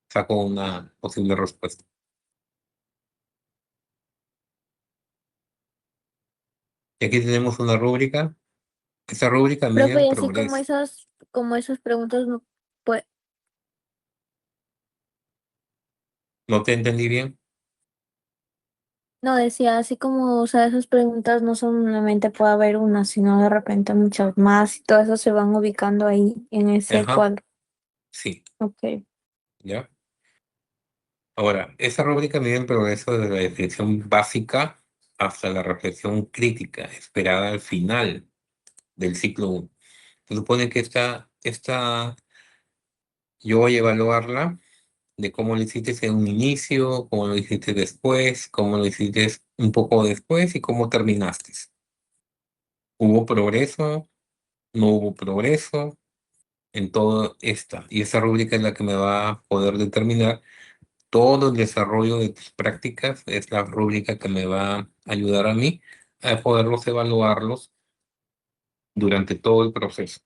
B: Saco una posible respuesta. Y aquí tenemos una rúbrica. Esta rúbrica mide
D: profe,
B: el
D: y así
B: progreso.
D: como esas preguntas no, pues,
B: ¿No te entendí bien?
D: no decía, así como, o sea, esas preguntas no solamente puede haber una, sino de repente muchas más y todo eso se van ubicando ahí en ese
B: Ajá,
D: cuadro.
B: sí,
D: Ok.
B: ¿ya? Ahora, esa rúbrica mide el progreso desde la definición básica hasta la reflexión crítica esperada al final del ciclo 1. Se supone que yo voy a evaluarla de cómo lo hiciste en un inicio, cómo lo hiciste después, cómo lo hiciste un poco después y cómo terminaste. ¿Hubo progreso? ¿No hubo progreso? En todo esta. Y esa rúbrica es la que me va a poder determinar todo el desarrollo de tus prácticas. Es la rúbrica que me va a ayudar a mí a poderlos evaluarlos durante todo el proceso,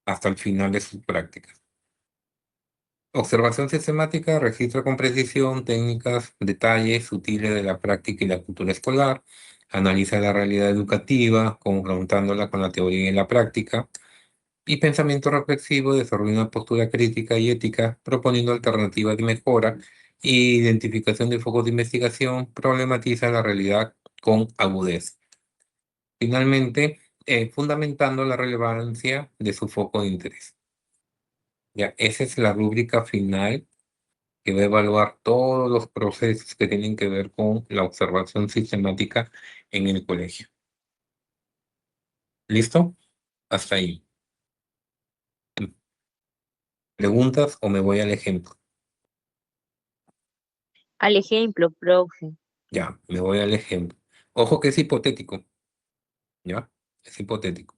B: hasta el final de sus prácticas. Observación sistemática registra con precisión técnicas, detalles sutiles de la práctica y la cultura escolar, analiza la realidad educativa, confrontándola con la teoría y la práctica, y pensamiento reflexivo desarrolla una postura crítica y ética, proponiendo alternativas de mejora, y identificación de focos de investigación, problematiza la realidad con agudeza. Finalmente, fundamentando la relevancia de su foco de interés. Ya, esa es la rúbrica final que va a evaluar todos los procesos que tienen que ver con la observación sistemática en el colegio. ¿Listo? Hasta ahí. ¿Preguntas o me voy al ejemplo?
C: Al ejemplo, profe.
B: Ya, me voy al ejemplo. Ojo que es hipotético, ¿ya? Es hipotético,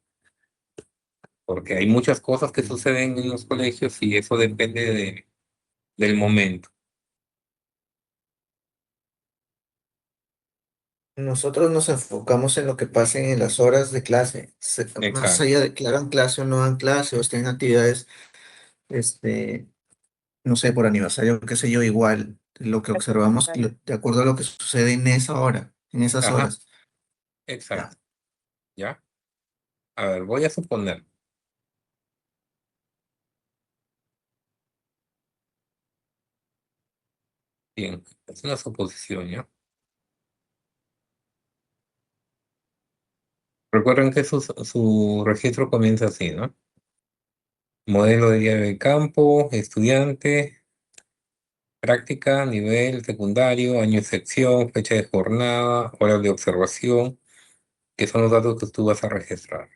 B: porque hay muchas cosas que suceden en los colegios y eso depende del momento.
A: nosotros nos enfocamos en lo que pasa en las horas de clase, más
B: Exacto.
A: allá de que hagan clase o no hagan clase o estén en actividades, este, no sé, por aniversario, qué sé yo, igual, lo que observamos de acuerdo a lo que sucede en esa hora, en esas
B: Ajá,
A: horas. Ya.
B: exacto. ¿Ya? A ver, voy a suponer. Bien, es una suposición, ¿ya? Recuerden que su registro comienza así, ¿no? Modelo de guía de campo, estudiante, práctica, nivel secundario, año de sección, fecha de jornada, horas de observación, que son los datos que tú vas a registrar.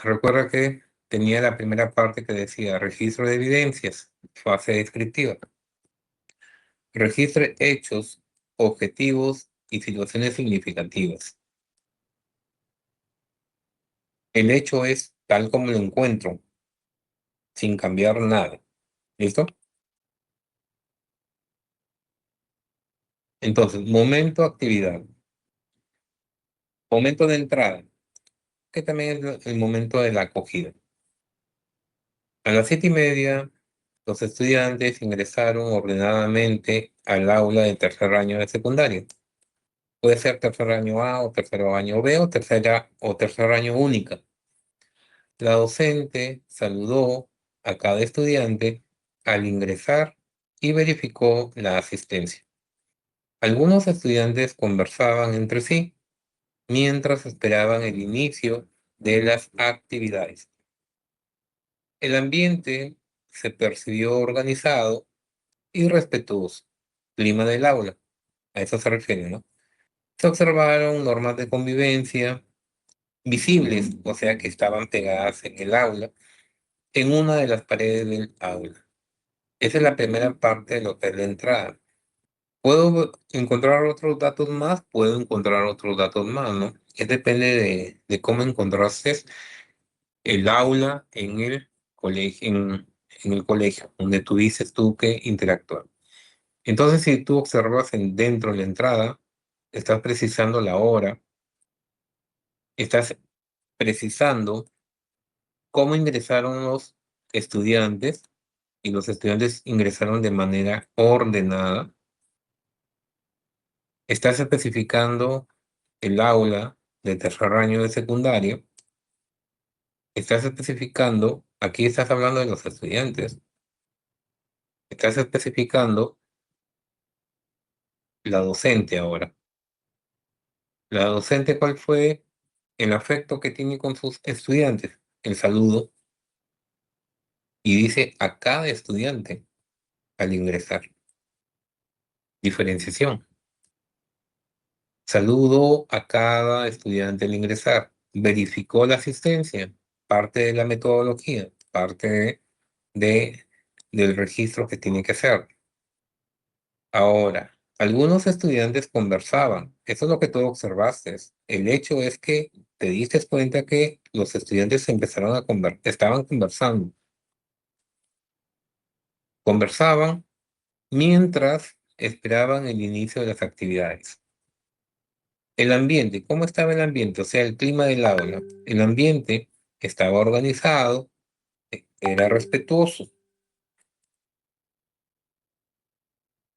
B: Recuerda que tenía la primera parte que decía registro de evidencias, fase descriptiva. Registre hechos, objetivos y situaciones significativas. El hecho es tal como lo encuentro, sin cambiar nada. ¿Listo? Entonces, momento, actividad. Momento de entrada, que también es el momento de la acogida. A las 7:30, los estudiantes ingresaron ordenadamente al aula de tercer año de secundaria. Puede ser tercer año A o tercer año B o tercer año única. La docente saludó a cada estudiante al ingresar y verificó la asistencia. Algunos estudiantes conversaban entre sí mientras esperaban el inicio de las actividades. El ambiente se percibió organizado y respetuoso. Clima del aula, a eso se refiere, ¿no? Se observaron normas de convivencia visibles, o sea que estaban pegadas en el aula, en una de las paredes del aula. Esa es la primera parte de lo que es la entrada. ¿Puedo encontrar otros datos más? Puedo encontrar otros datos más, ¿no? Es depende de cómo encontraste el aula en el colegio, donde tuviste tú que interactuar. Entonces, si tú observas dentro de la entrada, estás precisando la hora, estás precisando cómo ingresaron los estudiantes, y los estudiantes ingresaron de manera ordenada. Estás especificando el aula de tercer año de secundaria. Estás especificando, aquí estás hablando de los estudiantes. Estás especificando la docente ahora. La docente, ¿cuál fue el afecto que tiene con sus estudiantes? El saludo. Y dice a cada estudiante al ingresar. Diferenciación. Saludo a cada estudiante al ingresar. Verificó la asistencia. Parte de la metodología. Parte de, del registro que tiene que hacer. Ahora, algunos estudiantes conversaban. Eso es lo que tú observaste. El hecho es que te diste cuenta que los estudiantes empezaron a estaban conversando. Conversaban mientras esperaban el inicio de las actividades. El ambiente, ¿cómo estaba el ambiente? O sea, el clima del aula. El ambiente estaba organizado, era respetuoso.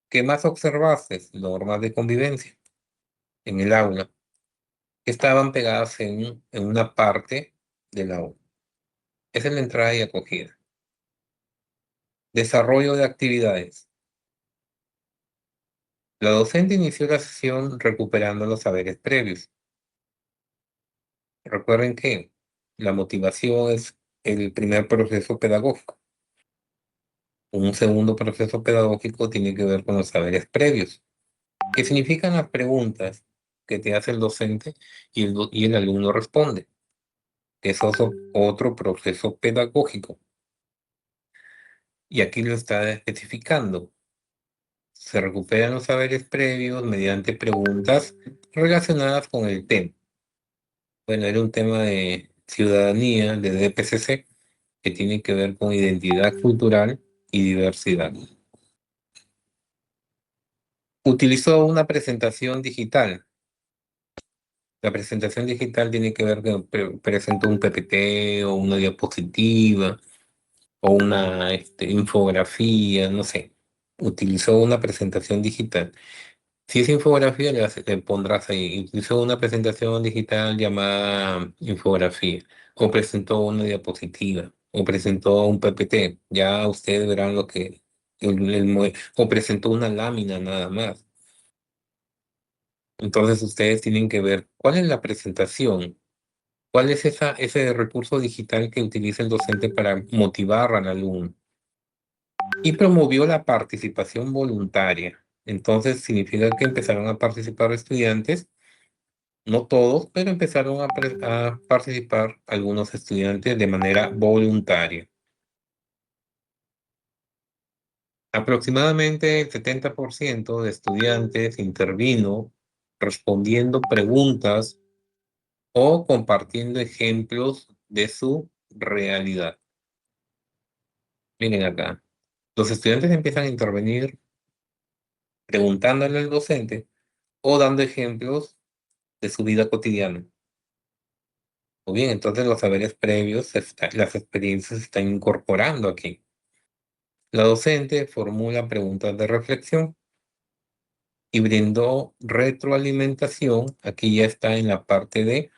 B: ¿Qué más observaste? Normas de convivencia en el aula, que estaban pegadas en una parte del aula. Esa es la entrada y acogida. Desarrollo de actividades. La docente inició la sesión recuperando los saberes previos. Recuerden que la motivación es el primer proceso pedagógico. Un segundo proceso pedagógico tiene que ver con los saberes previos, que significan las preguntas que te hace el docente y el alumno responde, que es otro proceso pedagógico. Y aquí lo está especificando. Se recuperan los saberes previos mediante preguntas relacionadas con el tema. Bueno, era un tema de ciudadanía, de DPCC, que tiene que ver con identidad cultural y diversidad. Utilizó una presentación digital. La presentación digital tiene que ver con presentó un PPT o una diapositiva o una infografía, no sé. Utilizó una presentación digital. Si es infografía, le pondrás ahí. Utilizó una presentación digital llamada infografía, o presentó una diapositiva, o presentó un PPT. Ya ustedes verán lo que o presentó una lámina nada más. Entonces ustedes tienen que ver cuál es la presentación, cuál es ese recurso digital que utiliza el docente para motivar al alumno. Y promovió la participación voluntaria. Entonces significa que empezaron a participar estudiantes, no todos, pero empezaron a participar algunos estudiantes de manera voluntaria. Aproximadamente el 70% de estudiantes intervino respondiendo preguntas o compartiendo ejemplos de su realidad. Miren acá, los estudiantes empiezan a intervenir preguntándole al docente o dando ejemplos de su vida cotidiana. Muy bien, entonces los saberes previos, las experiencias se están incorporando aquí. La docente formula preguntas de reflexión y brindó retroalimentación. Aquí ya está en la parte de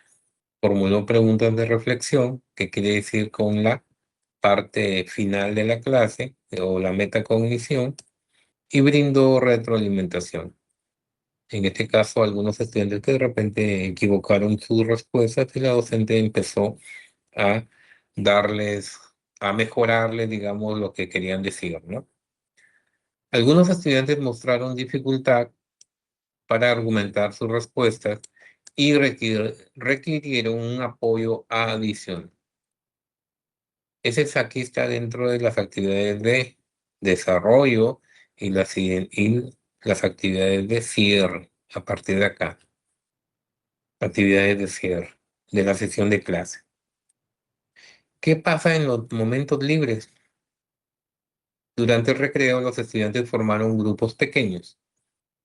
B: formuló preguntas de reflexión, que quiere decir con la parte final de la clase o la metacognición, y brindó retroalimentación. En este caso, algunos estudiantes que de repente equivocaron sus respuestas y la docente empezó a darles, a mejorarles, digamos, lo que querían decir, ¿no? Algunos estudiantes mostraron dificultad para argumentar sus respuestas y requirieron un apoyo adicional. Aquí está dentro de las actividades de desarrollo y las actividades de cierre, a partir de acá, actividades de cierre de la sesión de clase. ¿Qué pasa en los momentos libres? Durante el recreo, los estudiantes formaron grupos pequeños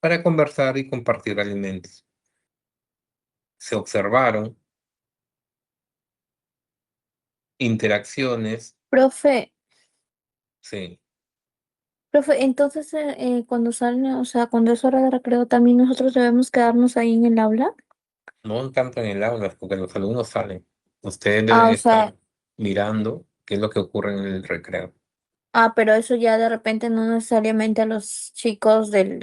B: para conversar y compartir alimentos. Se observaron interacciones,
D: Profe,
B: sí,
D: entonces cuando salen, o sea, cuando es hora de recreo, también nosotros debemos quedarnos ahí en el aula.
B: no tanto en el aula, porque los alumnos salen. Ustedes
D: Ah,
B: deben
D: o sea,
B: estar mirando qué es lo que ocurre en el recreo.
D: pero eso ya de repente no necesariamente a los chicos del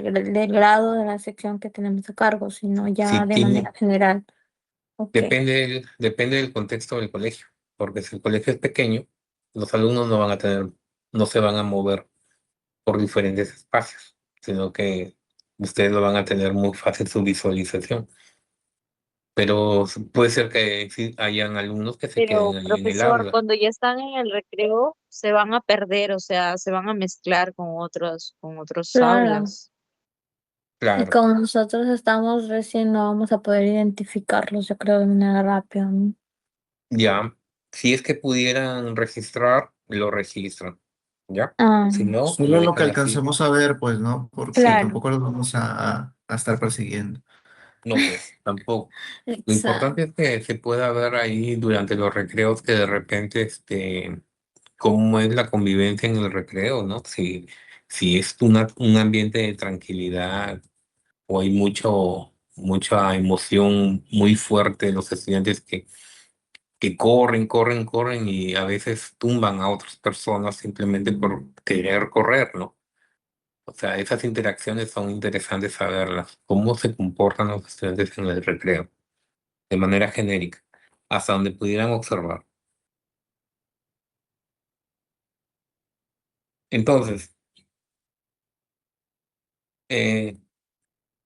D: grado de la sección que tenemos a cargo, sino
B: Si
D: ya de manera
B: tiene,
D: general. Ok.
B: depende del contexto del colegio, porque si el colegio es pequeño, los alumnos no se van a mover por diferentes espacios, sino que ustedes lo van a tener muy fácil su visualización. Pero puede ser que sí hayan alumnos que se
C: Pero,
B: queden ahí en el
C: profesor,
B: aula.
C: cuando ya están en el recreo, se van a perder, o sea, se van a mezclar con otros
D: Claro.
C: aulas.
D: Y
B: Claro,
D: como nosotros estamos recién, no vamos a poder identificarlos, yo creo, de manera rápida, ¿no?
B: ya. Si es que pudieran registrar, lo registran. ¿Ya?
D: Ah,
B: Si no, lo
A: Solo lo que
B: dejan así.
A: alcancemos a ver, pues, ¿no? Porque
B: Sí,
D: claro,
A: tampoco los vamos a estar persiguiendo.
B: no, pues tampoco. Lo importante
D: exacto.
B: es que se pueda ver ahí durante los recreos que de repente, cómo es la convivencia en el recreo, ¿no? Si es un ambiente de tranquilidad o hay mucha emoción muy fuerte de los estudiantes que corren y a veces tumban a otras personas simplemente por querer correr, ¿no? O sea, esas interacciones son interesantes saberlas, cómo se comportan los estudiantes en el recreo, de manera genérica, hasta donde pudieran observar. Entonces, eh,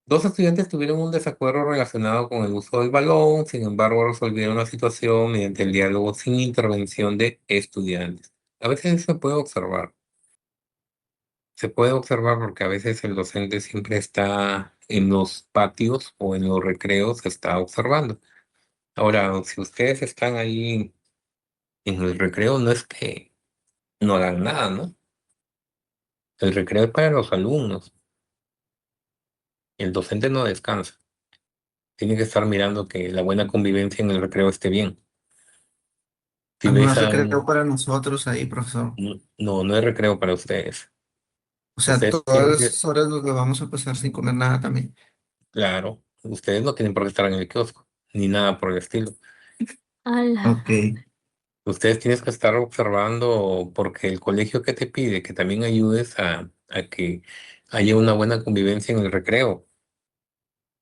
B: dos estudiantes tuvieron un desacuerdo relacionado con el uso del balón, sin embargo, resolvieron la situación mediante el diálogo sin intervención de estudiantes. A veces se puede observar. Se puede observar porque a veces el docente siempre está en los patios o en los recreos, está observando. Ahora, si ustedes están ahí en el recreo, no es que no hagan nada, ¿no? El recreo es para los alumnos. El docente no descansa. Tiene que estar mirando que la buena convivencia en el recreo esté bien. Si
A: Ah, no
B: ves
A: es
B: a
A: recreo para nosotros ahí, profesor.
B: no, no es recreo para ustedes.
A: O sea,
B: Ustedes
A: todas
B: tienen que,
A: las horas nos lo vamos a pasar sin comer nada también.
B: claro, ustedes no tienen por qué estar en el kiosco, ni nada por el estilo.
D: Ala.
A: Ok.
B: Ustedes tienes que estar observando porque el colegio que te pide que también ayudes a que haya una buena convivencia en el recreo.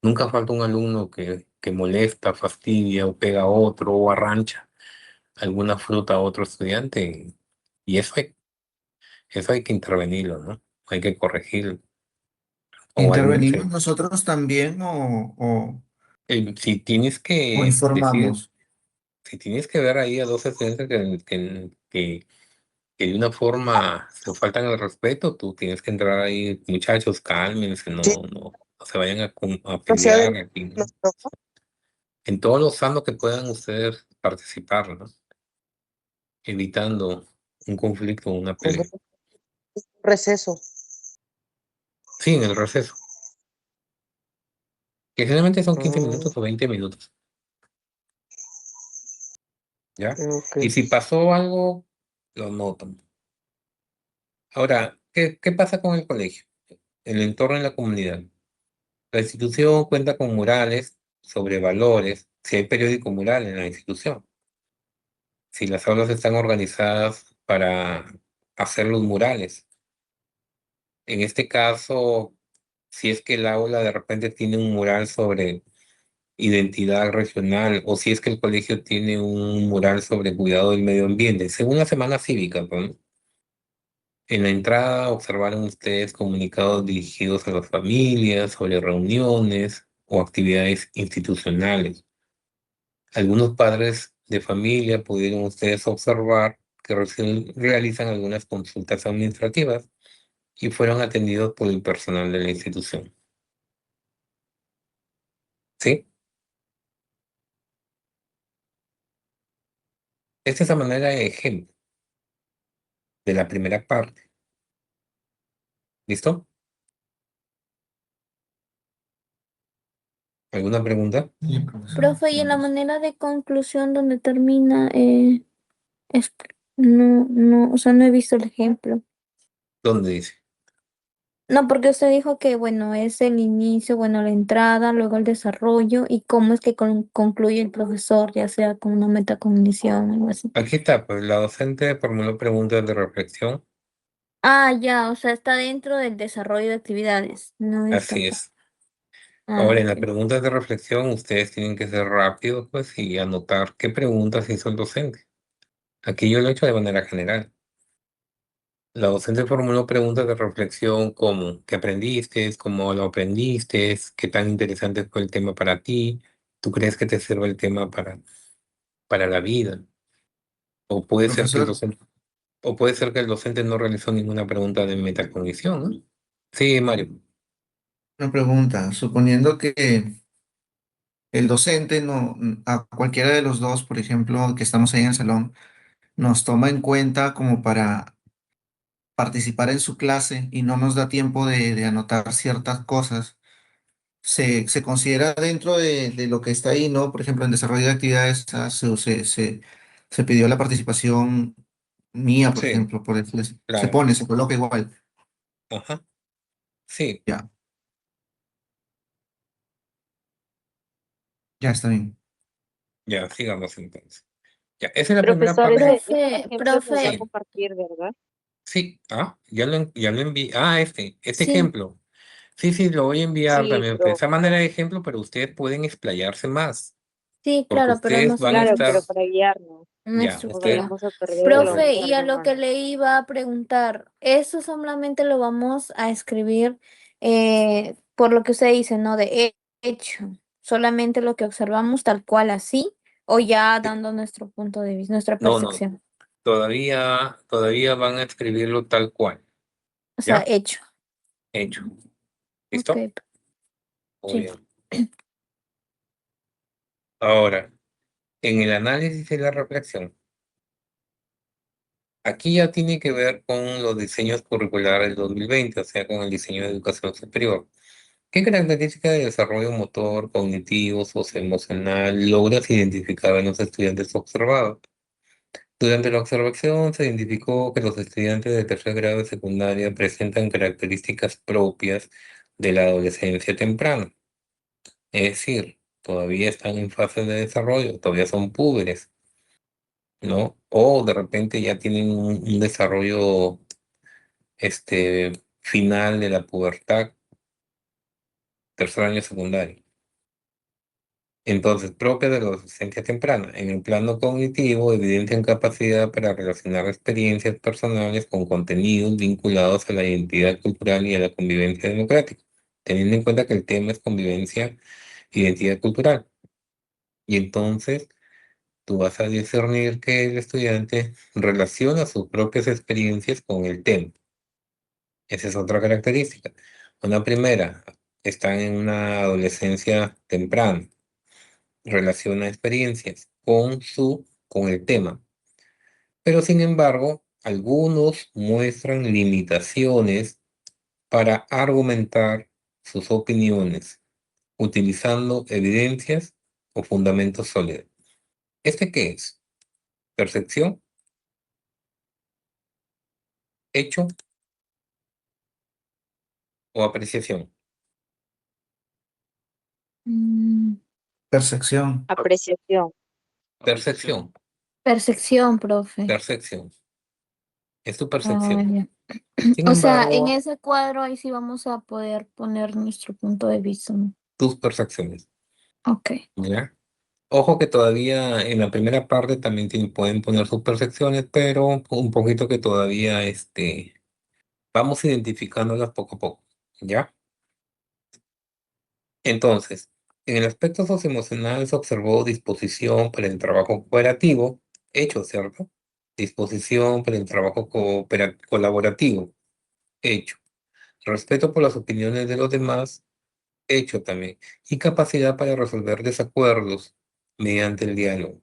B: Nunca falta un alumno que molesta, fastidia o pega a otro o arrancha alguna fruta a otro estudiante. Y eso hay que intervenirlo, ¿no? Hay que corregirlo. O algún,
A: ¿Intervenimos nosotros también
B: si tienes
A: o
B: que decir,
A: informamos?
B: si tienes que ver ahí a dos estudiantes que de una forma se faltan el respeto, tú tienes que entrar ahí, muchachos, cálmense,
E: Sí,
B: no se vayan a
E: no sea
B: pelear
E: de
B: aquí, ¿no?
E: los profes,
B: En todos los sanos que puedan ustedes participar, ¿no? Evitando un conflicto o una pelea.
E: receso.
B: Sí, en el receso, que generalmente son 15
E: Mm,
B: minutos o 20 minutos, ¿ya?
E: ok.
B: Y si pasó algo, lo notan. Ahora, ¿qué pasa con el colegio? El entorno en la comunidad. La institución cuenta con murales sobre valores, si hay periódico mural en la institución, si las aulas están organizadas para hacer los murales. En este caso, si es que el aula de repente tiene un mural sobre identidad regional o si es que el colegio tiene un mural sobre cuidado del medio ambiente, según la semana cívica, pues, ¿no? En la entrada observaron ustedes comunicados dirigidos a las familias sobre reuniones o actividades institucionales. Algunos padres de familia pudieron ustedes observar que recién realizan algunas consultas administrativas y fueron atendidos por el personal de la institución. ¿Sí? Esta es la manera de ejemplo de la primera parte. ¿Listo? ¿Alguna pregunta?
A: Sí, profesor.
D: Profe, y en la manera de conclusión donde termina, es- no, o sea, no he visto el ejemplo.
B: ¿Dónde dice?
D: No, porque usted dijo que, bueno, es el inicio, bueno, la entrada, luego el desarrollo y cómo es que concluye el profesor, ya sea con una metacognición o algo así.
B: Aquí está, pues la docente formuló preguntas de reflexión.
D: Ah, ya, o sea, está dentro del desarrollo de actividades, no está.
B: Así es.
D: Ah,
B: Ahora, en las
D: ok.
B: preguntas de reflexión, ustedes tienen que ser rápidos, pues, y anotar qué preguntas hizo el docente. Aquí yo lo he hecho de manera general. La docente formuló preguntas de reflexión como ¿qué aprendiste? ¿Cómo lo aprendiste? ¿Qué tan interesante fue el tema para ti? ¿Tú crees que te sirve el tema para la vida? O puede ser que el
A: Profesor,
B: docente, o puede ser que el docente no realizó ninguna pregunta de metacognición, ¿no? Sí, Mario.
A: una pregunta. Suponiendo que el docente no, a cualquiera de los dos, por ejemplo, que estamos ahí en el salón, nos toma en cuenta como para participar en su clase y no nos da tiempo de anotar ciertas cosas, se considera dentro de lo que está ahí, ¿no? Por ejemplo, en desarrollo de actividades se pidió la participación mía, por
B: Sí,
A: ejemplo, por decirlo así.
B: claro.
A: Se coloca igual.
B: Ajá. Sí,
A: Ya, ya está bien.
B: ya, sigamos entonces. Ya, esa es la primera
C: Profesor,
B: parte.
C: ese
D: Profe,
C: ejemplo nos va a
B: Sí,
D: profe,
C: compartir, ¿verdad?
B: sí. Ya lo envié. Ah, este
D: sí,
B: ejemplo. Sí, sí, lo voy a enviar
C: Sí,
B: también. De
C: pero
B: esa manera de ejemplo, pero ustedes pueden explayarse más,
D: sí,
B: porque
D: claro, pero
B: ustedes van a
C: claro, pero
B: estar,
D: nosotros
C: para guiarnos,
D: una
B: ya,
C: no
B: ustedes,
D: estructura.
C: vayamos a perder el
D: Profe, y
C: orden
D: a lo que
C: normal.
D: le iba a preguntar, eso solamente lo vamos a escribir por lo que usted dice, ¿no? De hecho, solamente lo que observamos tal cual así, o ya dando nuestro punto de vista, nuestra
B: no,
D: percepción.
B: todavía van a escribirlo tal cual,
D: O sea,
B: ¿ya?
D: hecho.
B: Hecho.
D: Ok,
B: ¿Listo? Muy
D: sí.
B: bien. Ahora, en el análisis y la reflexión, aquí ya tiene que ver con los diseños curriculares del 2020, o sea, con el diseño de educación superior. ¿Qué características de desarrollo motor, cognitivo, socioemocional logras identificar en los estudiantes observados? Durante la observación se identificó que los estudiantes de tercer grado de secundaria presentan características propias de la adolescencia temprana, es decir, todavía están en fase de desarrollo, todavía son púberes, ¿no? O de repente ya tienen un desarrollo, este, final de la pubertad, tercer año secundario. Entonces, propia de la adolescencia temprana, en el plano cognitivo, evidencian capacidad para relacionar experiencias personales con contenidos vinculados a la identidad cultural y a la convivencia democrática, teniendo en cuenta que el tema es convivencia, identidad cultural. Y entonces, tú vas a discernir que el estudiante relaciona sus propias experiencias con el tema. Esa es otra característica. Una primera, están en una adolescencia temprana, relaciona experiencias con el tema. Pero sin embargo, algunos muestran limitaciones para argumentar sus opiniones, utilizando evidencias o fundamentos sólidos. ¿Este qué es? ¿Percepción? ¿Hecho o apreciación?
D: Mm,
A: Percepción.
C: Apreciación.
B: Percepción,
D: percepción, profe.
B: percepción. Es tu
D: Ah,
B: percepción.
D: ya.
B: Sin
D: O sea, en
B: embargo,
D: ese cuadro ahí sí vamos a poder poner nuestro punto de vista, ¿no?
B: tus percepciones,
D: Ok.
B: ¿ya? Ojo que todavía en la primera parte también pueden poner sus percepciones, pero un poquito que todavía vamos identificándolas poco a poco, ¿ya? Entonces, en el aspecto socioemocional se observó disposición para el trabajo cooperativo, hecho, ¿cierto? Disposición para el trabajo colaborativo, hecho. Respeto por las opiniones de los demás, hecho también. Y capacidad para resolver desacuerdos mediante el diálogo,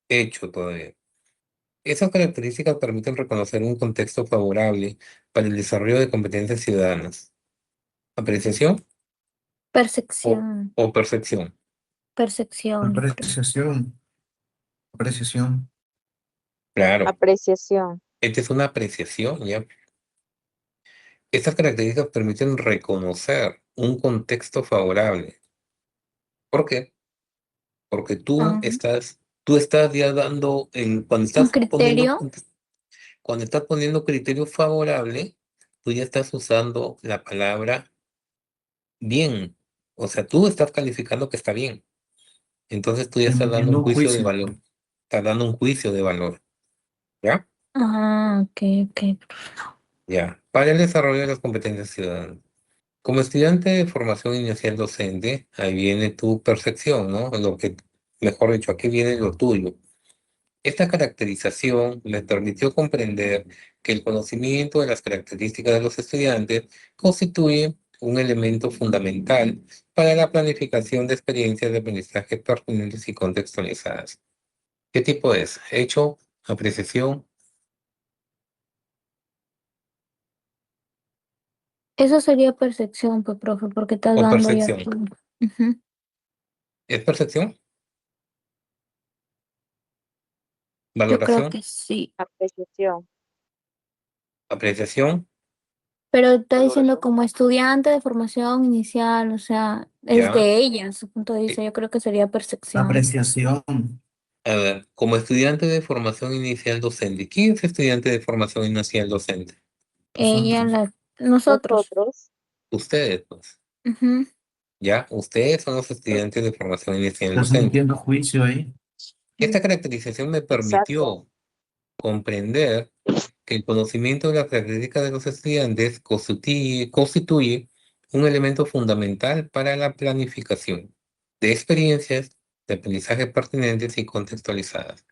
B: hecho todavía. Esas características permiten reconocer un contexto favorable para el desarrollo de competencias ciudadanas. ¿Apreciación o,
D: Percepción.
B: o percepción?
D: Percepción, yo creo.
A: Apreciación. Apreciación.
B: Claro,
C: Apreciación.
B: esta es una apreciación, ¿ya? Estas características permiten reconocer un contexto favorable. ¿Por qué? Porque
D: Ah,
B: tú estás ya dando,
D: un criterio.
B: cuando estás poniendo criterio favorable, tú ya estás usando la palabra bien. O sea, tú estás calificando que está bien. Entonces tú ya estás dando
A: Emitiendo
B: un
A: un
B: juicio de
A: juicio.
B: valor. Estás dando un juicio de valor. ¿Ya?
D: Ah, ok, ok.
B: Ya. Para el desarrollo de las competencias ciudadanas. Como estudiante de formación inicial docente, ahí viene tu percepción, ¿no? Mejor dicho, aquí viene lo tuyo. Esta caracterización les permitió comprender que el conocimiento de las características de los estudiantes constituye un elemento fundamental para la planificación de experiencias de aprendizaje pertinentes y contextualizadas. ¿Qué tipo es? ¿Hecho? ¿Apreciación
D: Eso sería percepción, pues, profe, porque estás
B: o
D: dando ya
B: percepción?
D: tu... Ujú.
B: ¿Es percepción?
D: Yo creo
B: ¿Valoración?
D: que sí.
C: Apreciación.
B: ¿Apreciación?
D: Pero está diciendo como estudiante de formación inicial, o sea, es
B: ¿Ya?
D: de ella, su punto de
B: Eh,
D: vista. Yo creo que sería percepción.
A: Apreciación.
B: A ver, como estudiante de formación inicial docente, ¿quién es estudiante de formación inicial docente?
D: Ella,
A: Nosotros.
D: nosotros.
C: Nosotros.
B: Ustedes, pues.
D: Ujú.
B: ¿Ya? Ustedes son los estudiantes de formación inicial
A: Estás
B: docente.
A: emitiendo juicio ahí.
B: Esta caracterización me
C: Exacto.
B: permitió comprender que el conocimiento de las características de los estudiantes constituye un elemento fundamental para la planificación de experiencias de aprendizaje pertinentes y contextualizadas.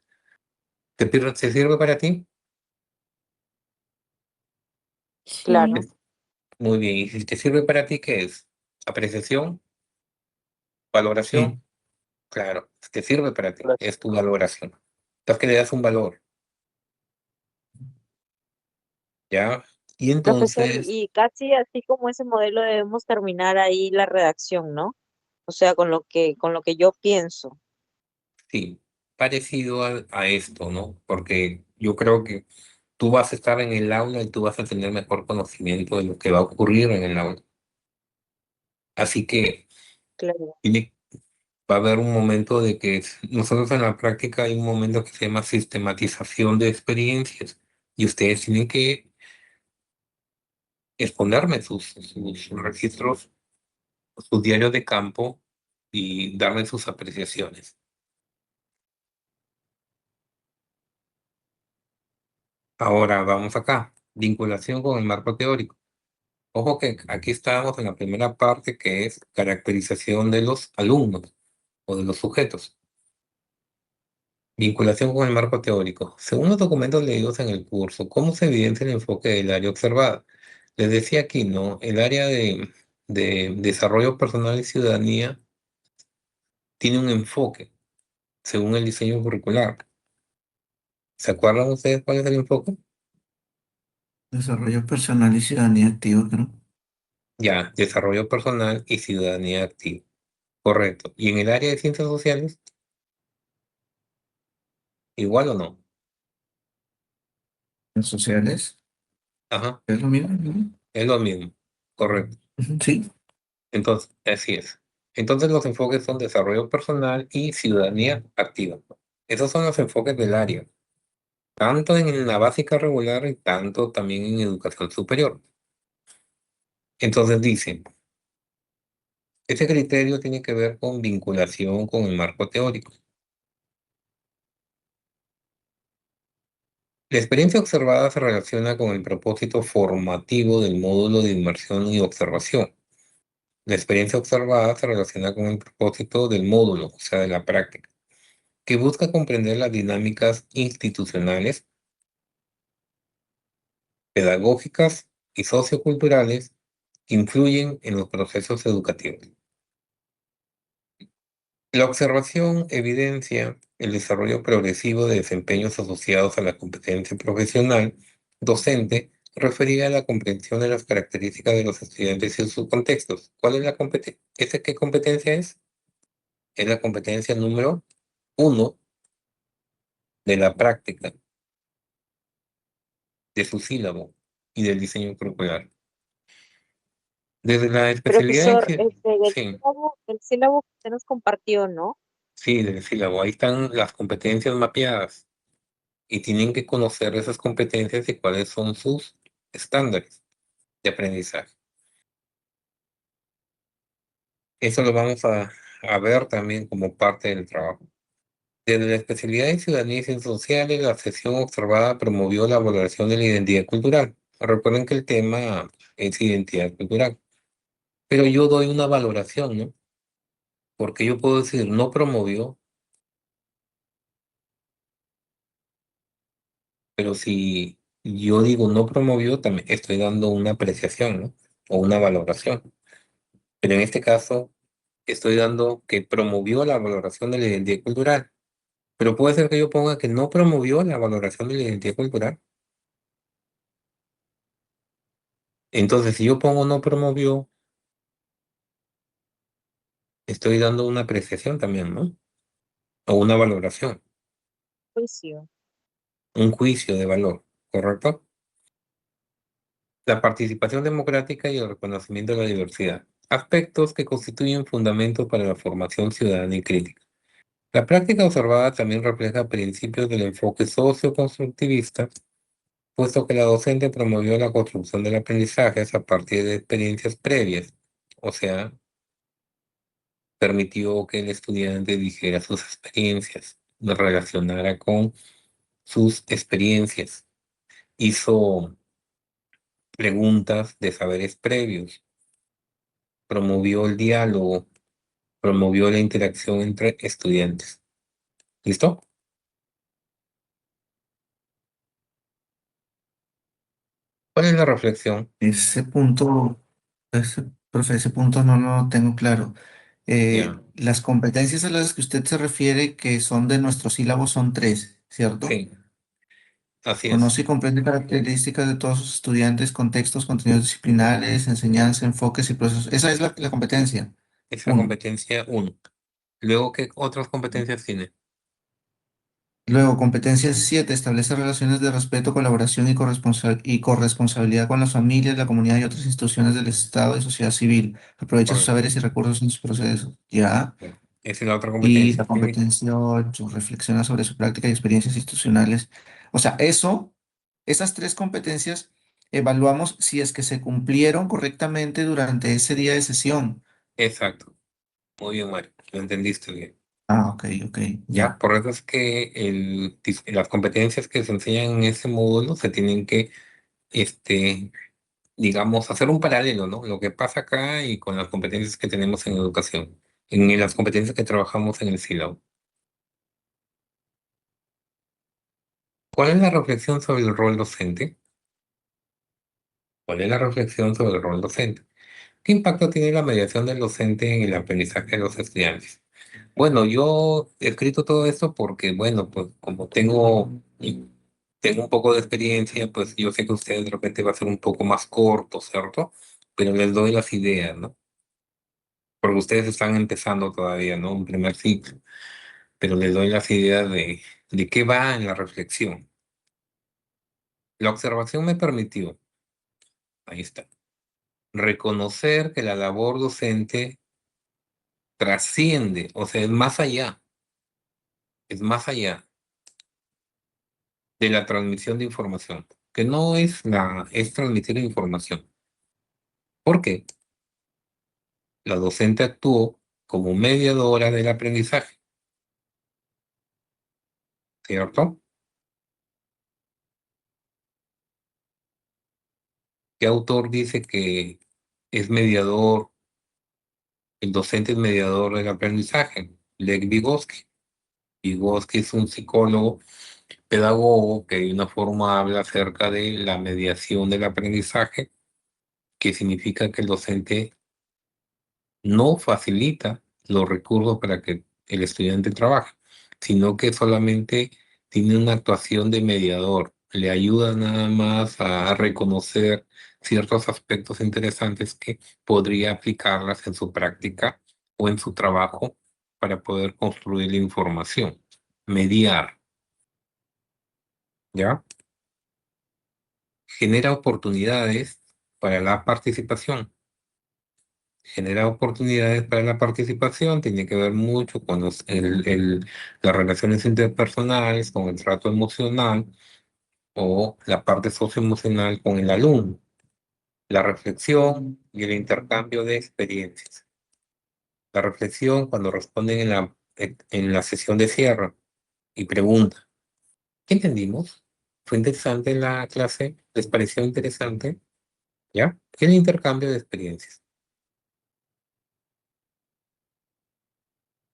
B: ¿Te sirve para ti?
D: Sí.
C: Claro.
B: Muy bien. ¿Y si te sirve para ti, qué es? ¿Apreciación?
A: Sí.
B: ¿Valoración? Claro, te sirve para ti. Es tu valoración. Entonces que le das un valor, ¿ya? Y
C: Profesor,
B: entonces,
C: y casi así como ese modelo debemos terminar ahí la redacción, ¿no? O sea, con lo que yo pienso.
B: sí, parecido a esto, ¿no? Porque yo creo que tú vas a estar en el aula y tú vas a tener mejor conocimiento de lo que va a ocurrir en el aula. Así que
C: Claro.
B: tiene, va a haber un momento de que nosotros en la práctica hay un momento que se llama sistematización de experiencias y ustedes tienen que exponerme sus registros, sus diarios de campo y darme sus apreciaciones. Ahora vamos acá, vinculación con el marco teórico. Ojo que aquí estábamos en la primera parte que es caracterización de los alumnos o de los sujetos. Vinculación con el marco teórico. Según los documentos leídos en el curso, ¿cómo se evidencia el enfoque del área observada? Les decía aquí, ¿no? El área de desarrollo personal y ciudadanía tiene un enfoque según el diseño curricular. ¿Se acuerdan ustedes cuál es el enfoque?
A: Desarrollo personal y ciudadanía activa, creo.
B: Ya, desarrollo personal y ciudadanía activa. Correcto. ¿Y en el área de ciencias sociales? ¿Igual o no?
A: En sociales,
B: Ajá,
A: es lo mismo, ¿no?
B: es lo mismo. Correcto.
A: Ujú, sí,
B: Entonces, así es. Entonces los enfoques son desarrollo personal y ciudadanía activa. Esos son los enfoques del área, tanto en la básica regular y tanto también en educación superior. Entonces dice, ese criterio tiene que ver con vinculación con el marco teórico. La experiencia observada se relaciona con el propósito formativo del módulo de inmersión y observación. La experiencia observada se relaciona con el propósito del módulo, o sea, de la práctica, que busca comprender las dinámicas institucionales, pedagógicas y socioculturales que influyen en los procesos educativos. La observación evidencia el desarrollo progresivo de desempeños asociados a la competencia profesional docente referida a la comprensión de las características de los estudiantes y sus contextos. ¿Cuál es la competencia? ¿Esa qué competencia es? Es la competencia número 1 de la práctica, de su sílabo y del diseño curricular. Desde la especialidad en
C: Profesor,
B: sí,
C: el sílabo que usted nos compartió, ¿no?
B: sí, del sílabo, ahí están las competencias mapeadas y tienen que conocer esas competencias y cuáles son sus estándares de aprendizaje. Eso lo vamos a ver también como parte del trabajo. Desde la especialidad en Ciudadanía y Ciencias Sociales, la sesión observada promovió la valoración de la identidad cultural. Recuerden que el tema es identidad cultural, pero yo doy una valoración, ¿no? Porque yo puedo decir no promovió, pero si yo digo no promovió, también estoy dando una apreciación, ¿no? O una valoración. Pero en este caso, estoy dando que promovió la valoración de la identidad cultural. Pero puede ser que yo ponga que no promovió la valoración de la identidad cultural. Entonces, si yo pongo no promovió, estoy dando una apreciación también, ¿no? O una valoración,
C: Juicio.
B: un juicio de valor, ¿correcto? La participación democrática y el reconocimiento de la diversidad. Aspectos que constituyen fundamentos para la formación ciudadana y crítica. La práctica observada también refleja principios del enfoque socioconstructivista, puesto que la docente promovió la construcción del aprendizaje a partir de experiencias previas, o sea, permitió que el estudiante dijera sus experiencias, lo relacionara con sus experiencias, hizo preguntas de saberes previos, promovió el diálogo, promovió la interacción entre estudiantes. ¿Listo? ¿Cuál es la reflexión?
A: ese punto, profe, ese punto no lo tengo claro.
B: Ya,
A: Las competencias a las que usted se refiere, que son de nuestro sílabo, son tres, ¿cierto?
B: sí, así es.
A: Conoce y comprende características de todos sus estudiantes, contextos, contenidos disciplinares, enseñanza, enfoques y procesos. Esa es la competencia.
B: Esa
A: Uno.
B: competencia uno. Luego, ¿qué otras competencias tiene?
A: Luego, competencia 7 establece relaciones de respeto, colaboración y corresponsabilidad con las familias, la comunidad y otras instituciones del Estado y sociedad civil. Aprovecha sus
B: Correcto.
A: saberes y recursos en sus procesos. ¿Ya?
B: Bueno, esa es la otra
A: Y
B: competencia.
A: la competencia 8 reflexiona sobre su práctica y experiencias institucionales. O sea, esas tres competencias evaluamos si es que se cumplieron correctamente durante ese día de sesión.
B: Exacto. Muy bien, Mario. Lo entendiste bien.
A: Ah, ok, ok,
B: Ya,
A: ya.
B: por eso es que las competencias que se enseñan en ese módulo se tienen que, este, digamos, hacer un paralelo, ¿no? Lo que pasa acá y con las competencias que tenemos en educación, en las competencias que trabajamos en el SILAB. ¿Cuál es la reflexión sobre el rol docente? ¿Cuál es la reflexión sobre el rol docente? ¿Qué impacto tiene la mediación del docente en el aprendizaje de los estudiantes? Bueno, yo he escrito todo esto porque, bueno, pues como tengo un poco de experiencia, pues yo sé que ustedes de repente va a ser un poco más corto, ¿cierto? Pero les doy las ideas, ¿no? Porque ustedes están empezando todavía, ¿no? Un primer ciclo, pero les doy las ideas de qué va en la reflexión. La observación me permitió, ahí está, reconocer que la labor docente trasciende, o sea, es más allá de la transmisión de información, que no es transmitir información. ¿Por qué? La docente actuó como mediadora del aprendizaje, ¿cierto? ¿Qué autor dice que es mediador, el docente es mediador del aprendizaje? Lev Vygotsky. Vygotsky es un psicólogo, pedagogo que de una forma habla acerca de la mediación del aprendizaje, que significa que el docente no facilita los recursos para que el estudiante trabaje, sino que solamente tiene una actuación de mediador. Le ayuda nada más a reconocer ciertos aspectos interesantes que podría aplicarlas en su práctica o en su trabajo para poder construir la información. Mediar, ¿ya? Genera oportunidades para la participación. Genera oportunidades para la participación, tiene que ver mucho con las relaciones interpersonales, con el trato emocional o la parte socioemocional con el alumno, la reflexión y el intercambio de experiencias. La reflexión cuando responden en la sesión de cierre y pregunta, ¿qué entendimos? ¿Fue interesante la clase? ¿Les pareció interesante? ¿Ya? El intercambio de experiencias.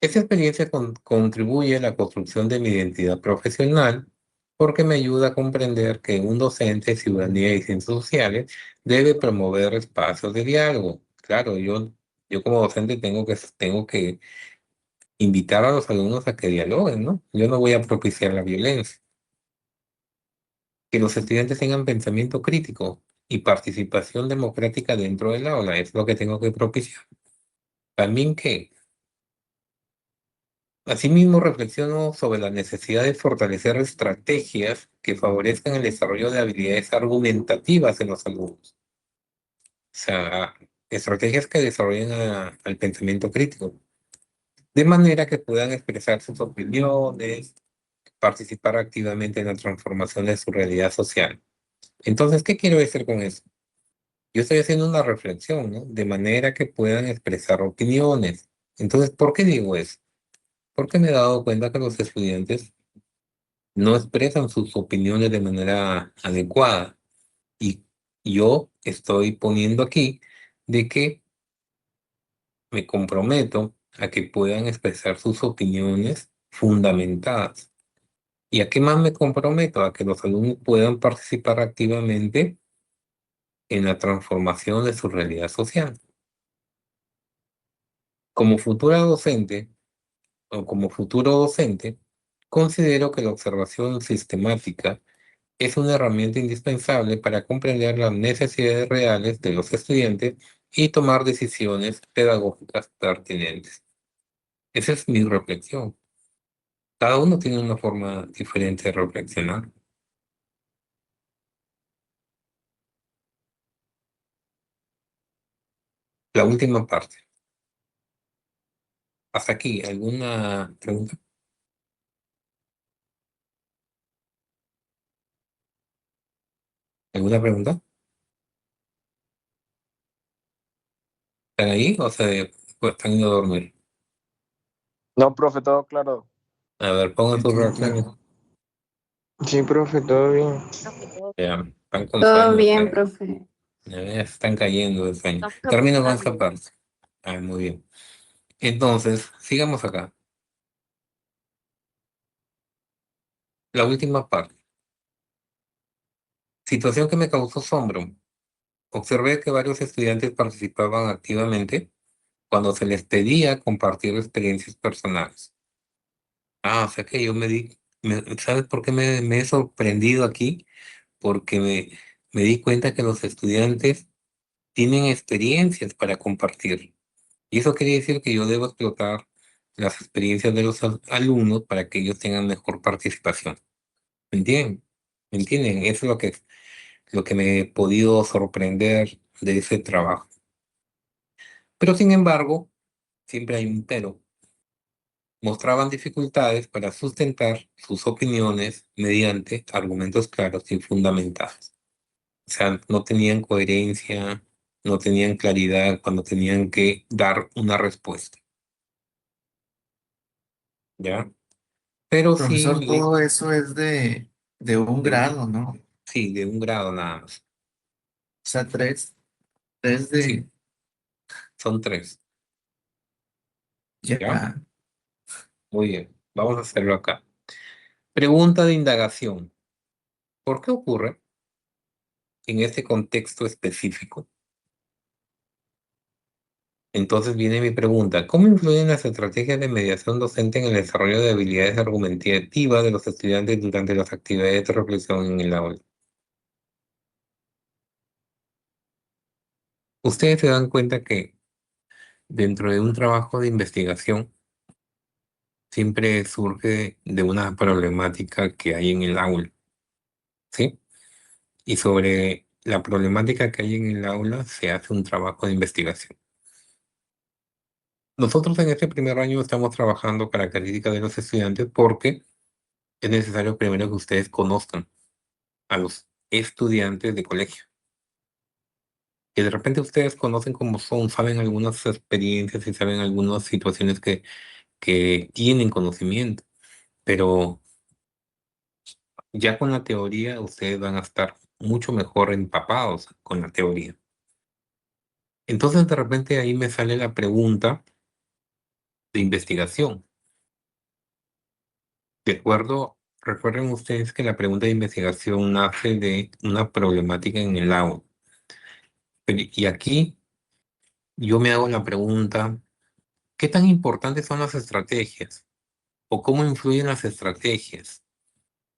B: Esta experiencia contribuye a la construcción de mi identidad profesional porque me ayuda a comprender que un docente de ciudadanía y ciencias sociales debe promover espacios de diálogo. Claro, yo como docente tengo que invitar a los alumnos a que dialoguen, ¿no? Yo no voy a propiciar la violencia. Que los estudiantes tengan pensamiento crítico y participación democrática dentro del aula es lo que tengo que propiciar. También que Asimismo, reflexiono sobre la necesidad de fortalecer estrategias que favorezcan el desarrollo de habilidades argumentativas en los alumnos. O sea, estrategias que desarrollen al pensamiento crítico, de manera que puedan expresar sus opiniones, participar activamente en la transformación de su realidad social. Entonces, ¿qué quiero decir con eso? Yo estoy haciendo una reflexión, ¿no? De manera que puedan expresar opiniones. Entonces, ¿por qué digo eso? Porque me he dado cuenta que los estudiantes no expresan sus opiniones de manera adecuada. Y yo estoy poniendo aquí de que me comprometo a que puedan expresar sus opiniones fundamentadas. ¿Y a qué más me comprometo? A que los alumnos puedan participar activamente en la transformación de su realidad social. Como futura docente o como futuro docente, considero que la observación sistemática es una herramienta indispensable para comprender las necesidades reales de los estudiantes y tomar decisiones pedagógicas pertinentes. Esa es mi reflexión. Cada uno tiene una forma diferente de reflexionar. La última parte. Hasta aquí, ¿alguna pregunta? ¿Alguna pregunta? ¿Están ahí o están ido a dormir?
F: No, profe, todo claro.
B: A ver, pongan
A: Sí,
B: sus
A: todo
B: reacciones.
A: claro.
F: Sí, profe, todo bien.
C: Profe, todo
B: Ya, están con
G: Todo
B: sueño,
G: bien,
B: ustedes.
G: profe.
B: Ya ven, están cayendo de sueño.
C: estamos
B: Termino con esta
C: apuntando.
B: parte. Ah, muy bien. Entonces, sigamos acá. La última parte. Situación que me causó asombro. Observé que varios estudiantes participaban activamente cuando se les pedía compartir experiencias personales. O sea que yo ¿sabes por qué me he sorprendido aquí? Porque me di cuenta que los estudiantes tienen experiencias para compartir. Y eso quiere decir que yo debo explotar las experiencias de los alumnos para que ellos tengan mejor participación. ¿Me entienden? ¿Me entienden? Eso es lo que me he podido sorprender de ese trabajo. Pero sin embargo, siempre hay un pero. Mostraban dificultades para sustentar sus opiniones mediante argumentos claros y fundamentados. O sea, no tenían coherencia, no tenían claridad cuando tenían que dar una respuesta, ¿ya? Pero sí,
A: Profesor, todo eso es de un
B: de un,
A: grado, ¿no? O
B: sí, de un grado nada más.
A: sea, tres
B: Sí,
A: de
B: son tres, ¿ya?
A: ya.
B: Muy bien, vamos a hacerlo acá. Pregunta de indagación. ¿Por qué ocurre en este contexto específico? Entonces viene mi pregunta. ¿Cómo influyen las estrategias de mediación docente en el desarrollo de habilidades argumentativas de los estudiantes durante las actividades de reflexión en el aula? Ustedes se dan cuenta que dentro de un trabajo de investigación siempre surge de una problemática que hay en el aula, ¿sí? Y sobre la problemática que hay en el aula se hace un trabajo de investigación. Nosotros en este primer año estamos trabajando características de los estudiantes porque es necesario primero que ustedes conozcan a los estudiantes de colegio. Que de repente ustedes conocen cómo son, saben algunas experiencias y saben algunas situaciones que tienen conocimiento, pero ya con la teoría ustedes van a estar mucho mejor empapados con la teoría. Entonces de repente ahí me sale la pregunta de investigación. De acuerdo, recuerden ustedes que la pregunta de investigación nace de una problemática en el aula. Y aquí yo me hago la pregunta, ¿qué tan importantes son las estrategias? ¿O cómo influyen las estrategias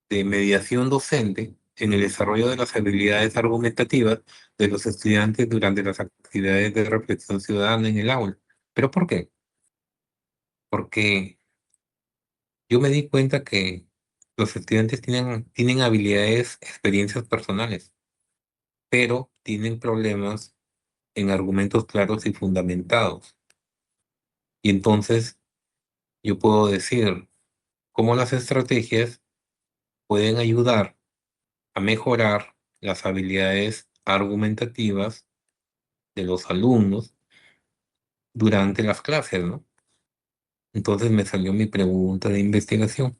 B: de mediación docente en el desarrollo de las habilidades argumentativas de los estudiantes durante las actividades de reflexión ciudadana en el aula? ¿Pero por qué? Porque yo me di cuenta que los estudiantes tienen habilidades, experiencias personales, pero tienen problemas en argumentos claros y fundamentados. Y entonces yo puedo decir cómo las estrategias pueden ayudar a mejorar las habilidades argumentativas de los alumnos durante las clases, ¿no? Entonces me salió mi pregunta de investigación.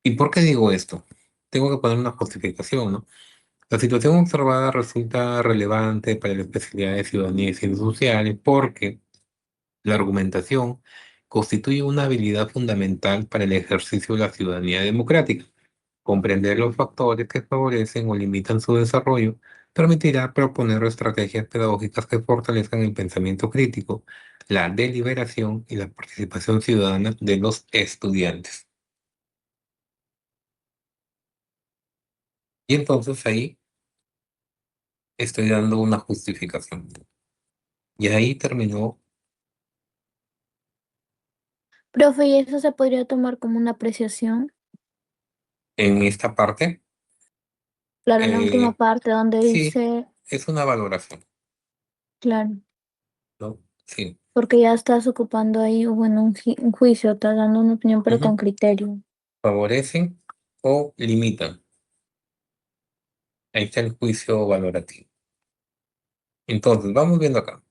B: ¿Y por qué digo esto? Tengo que poner una justificación, ¿no? La situación observada resulta relevante para la especialidad de ciudadanía y ciencias sociales porque la argumentación constituye una habilidad fundamental para el ejercicio de la ciudadanía democrática. Comprender los factores que favorecen o limitan su desarrollo permitirá proponer estrategias pedagógicas que fortalezcan el pensamiento crítico, la deliberación y la participación ciudadana de los estudiantes. Y entonces ahí estoy dando una justificación. Y ahí terminó
D: Profe, ¿y eso se podría tomar como una apreciación?
B: en esta parte.
D: Claro, en la última
B: eh,
D: parte donde
B: sí,
D: dice,
B: es una valoración,
D: claro,
B: ¿no? Sí.
D: porque ya estás ocupando ahí, bueno, un juicio, estás dando una opinión, pero con
B: Ujú.
D: criterio.
B: Favorecen o limitan. Ahí está el juicio valorativo. Entonces, vamos viendo acá.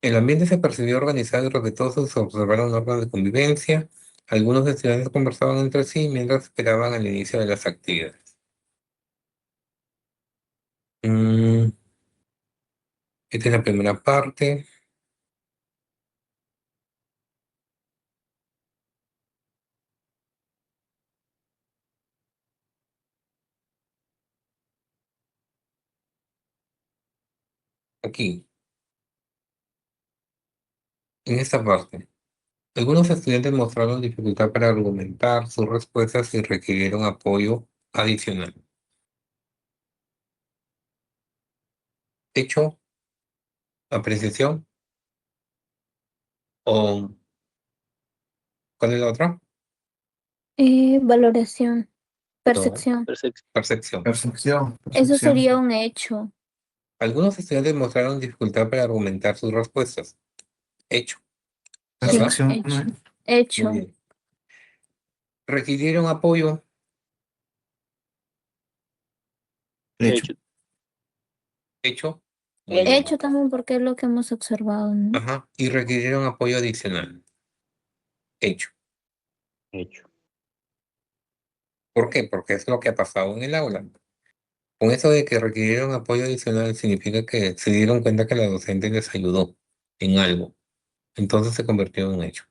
B: El ambiente se percibió organizado y respetuoso, se observaron normas de convivencia. Algunos estudiantes conversaban entre sí mientras esperaban el inicio de las actividades. Mm, Esta es la primera parte. Aquí, en esta parte. Algunos estudiantes mostraron dificultad para argumentar sus respuestas y requirieron apoyo adicional. Hecho, apreciación o ¿cuál es la otra?
D: Valoración,
B: No,
D: percepción.
B: percepción.
A: Percepción,
D: Eso
A: percepción.
D: sería un hecho.
B: Algunos estudiantes mostraron dificultad para argumentar sus respuestas. Hecho,
D: Sí,
B: ¿verdad?
A: Percepción, ¿no
D: hecho.
A: es?
B: Muy
D: Hecho.
B: bien. Requirieron apoyo.
A: Hecho.
B: Hecho. Muy bien.
D: Hecho también porque es lo que hemos observado, ¿no?
B: Ajá. Y requirieron apoyo adicional. Hecho. ¿Por qué? Porque es lo que ha pasado en el aula. Con eso de que requirieron apoyo adicional significa que se dieron cuenta que la docente les ayudó en algo. Entonces se convirtió en un hecho.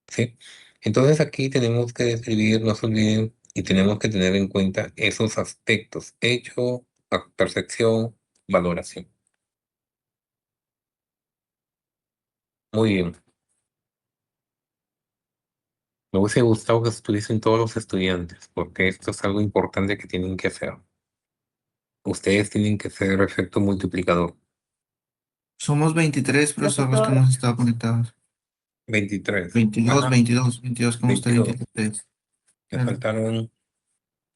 B: ¿Sí? Entonces aquí tenemos que describir, no se olviden, y tenemos que tener en cuenta esos aspectos: hecho, percepción, valoración. Muy bien. Me hubiese gustado que estuviesen todos los estudiantes, porque esto es algo importante que tienen que hacer. Ustedes tienen que ser efecto multiplicador.
A: Somos 23 profesores los que
G: Profesor,
A: hemos estado conectados.
B: 23.
A: 22,
B: Ajá,
A: 22, 22 que hemos estado
B: 22.
A: 23.
B: Me
A: Claro.
B: faltaron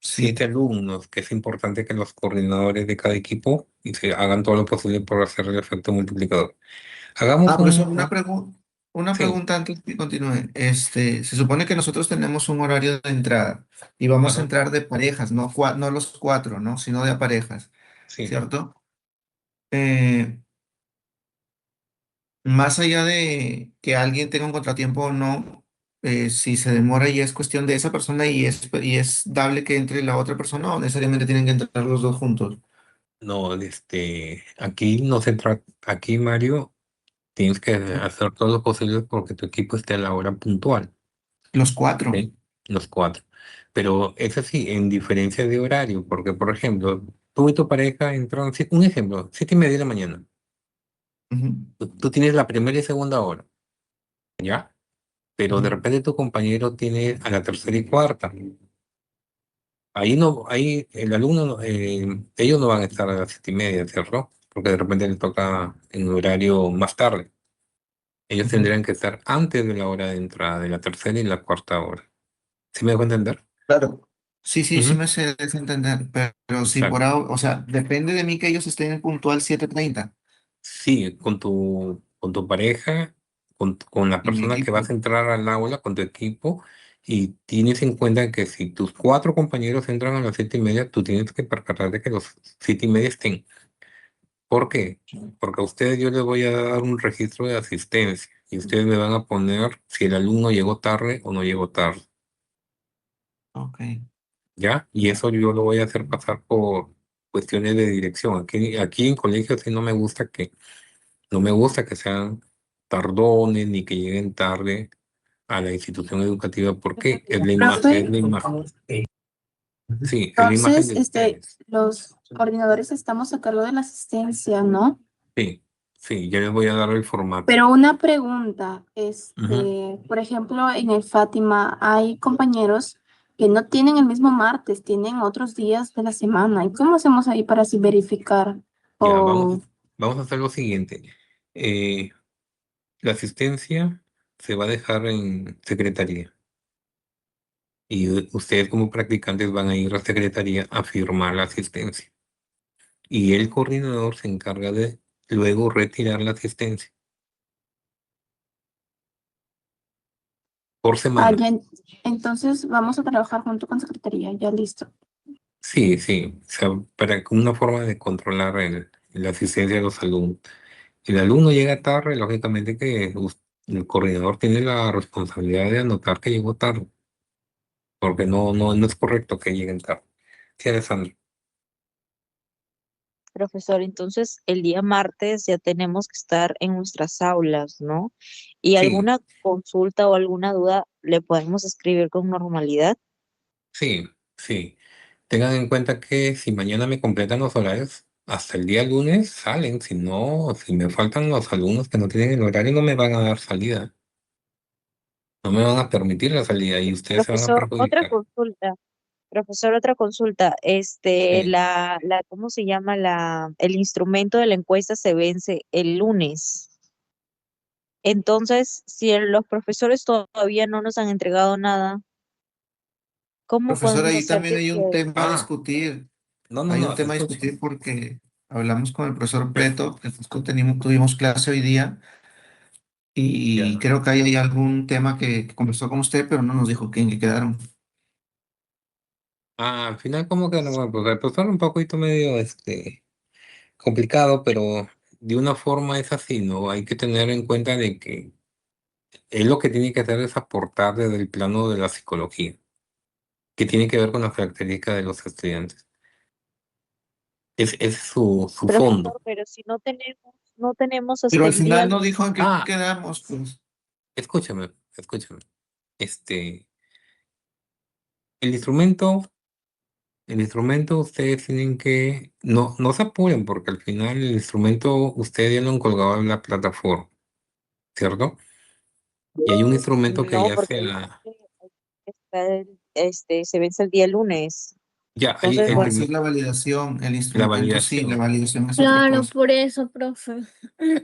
B: 7
A: 7.
B: alumnos, que es importante que los coordinadores de cada equipo y se hagan todo lo posible por hacer el efecto multiplicador. Hagamos
A: Profesor, una
B: sí,
A: pregunta antes que continúe. Se supone que nosotros tenemos un horario de entrada y vamos a
B: ajá,
A: entrar de parejas, no, no los cuatro, ¿no? Sino de a parejas,
B: sí.
A: ¿cierto? Eh, Más allá de que alguien tenga un contratiempo o no, si se demora y es cuestión de esa persona y es dable que entre la otra persona o necesariamente tienen que entrar los dos juntos.
B: No, aquí no se trata, aquí Mario, tienes que hacer todo lo posible porque tu equipo esté a la hora puntual,
A: Los cuatro.
B: ¿sí? Los cuatro. Pero es así, en diferencia de horario, porque por ejemplo, tú y tu pareja entran, un ejemplo, 7:30 de la mañana.
A: Ujú,
B: Tú tienes la primera y segunda hora, ¿ya? Pero de
A: ujú.
B: repente tu compañero tiene a la tercera y cuarta. Ahí no, ahí el alumno, ellos no van a estar a las 7:30, ¿cierto? Porque de repente les toca en horario más tarde. Ellos
A: Ujú.
B: tendrían que estar antes de la hora de entrada, de la tercera y la cuarta hora. ¿Sí me dejo entender?
A: Claro. Sí, sí, sí
B: Ujú,
A: me sé entender, pero si
B: exacto.
A: o sea, depende de mí que ellos estén en puntual 7:30
B: Sí, con tu pareja, con la
A: y mi
B: persona que vas
A: equipo.
B: a entrar al aula, con tu equipo, y tienes en cuenta que si tus cuatro compañeros entran a las 7:30, tú tienes que percatar de que los 7:30 estén. ¿Por qué? Porque a ustedes yo les voy a dar un registro de asistencia y ustedes me van a poner si el alumno llegó tarde o no llegó tarde,
A: Ok.
B: ¿ya? Y eso yo lo voy a hacer pasar por cuestiones de dirección. Aquí en colegio sí no me gusta que sean tardones ni que lleguen tarde a la institución educativa porque es la imagen,
G: profe,
B: es la imagen. Sí, es la imagen
G: entonces,
B: de ustedes.
G: los coordinadores estamos a cargo de la asistencia, ¿no?
B: Sí, sí, ya les voy a dar el formato.
G: Pero una pregunta,
B: Ujú.
G: por ejemplo, en el Fátima hay compañeros que no tienen el mismo martes, tienen otros días de la semana. ¿Y cómo hacemos ahí para así verificar?
B: Ya, vamos,
G: O,
B: vamos a hacer lo siguiente. Eh, La asistencia se va a dejar en secretaría y ustedes como practicantes van a ir a secretaría a firmar la asistencia y el coordinador se encarga de luego retirar la asistencia. por
G: Ah,
B: semana.
G: ya, entonces vamos a trabajar junto con Secretaría, ya listo.
B: Sí, sí, o sea, para que una forma de controlar la asistencia de los alumnos. El alumno llega tarde, lógicamente que el coordinador tiene la responsabilidad de anotar que llegó tarde, porque no es correcto que lleguen tarde. Sí, Alessandro.
C: Profesor, entonces el día martes ya tenemos que estar en nuestras aulas, ¿no? ¿Y
B: Sí,
C: alguna consulta o alguna duda le podemos escribir con normalidad?
B: sí, sí. Tengan en cuenta que si mañana me completan los horarios, hasta el día lunes salen. Si no, si me faltan los alumnos que no tienen el horario, no me van a dar salida. No me van a permitir la salida y ustedes se van a
C: Profesor, otra
B: perjudicar.
C: consulta. Profesor, otra consulta.
B: Sí.
C: ¿Cómo se llama el instrumento de la encuesta se vence el lunes? Entonces, si los profesores todavía no nos han entregado nada, ¿cómo
A: Profesor,
C: podemos
A: ahí
C: hacer
A: también
C: que
A: hay un tema a
B: Ah,
A: discutir.
B: no,
A: Hay un tema a
B: escuche.
A: discutir porque hablamos con el profesor Preto, que justo tuvimos clase hoy día, y
B: Ya.
A: creo que ahí hay algún tema que conversó con usted, pero no nos dijo en qué quedaron.
B: Al final como que no, bueno, pues el profesor un poquito medio complicado, pero de una forma es así, ¿no? Hay que tener en cuenta de que él lo que tiene que hacer es aportar desde el plano de la psicología, que tiene que ver con las características de los estudiantes. Es su fondo.
C: profesor, pero si no tenemos
A: Pero
C: hasta
A: al
C: el día
A: final no
C: lunes?
A: dijo en qué
B: Ah,
A: quedamos, pues.
B: escúchame. Este, el instrumento, el instrumento ustedes tienen que, no se apuren porque al final el instrumento ustedes ya lo han colgado en la plataforma, ¿cierto? Y hay un instrumento que
C: No,
B: ya
C: porque
B: sea,
C: se vence el día lunes.
B: ya hay
C: Entonces,
A: No,
C: bueno,
A: esa es la validación. El
B: la
A: instrumento sí, la
B: validación,
A: validación es otra
D: Claro,
A: cosa.
D: por eso, profe.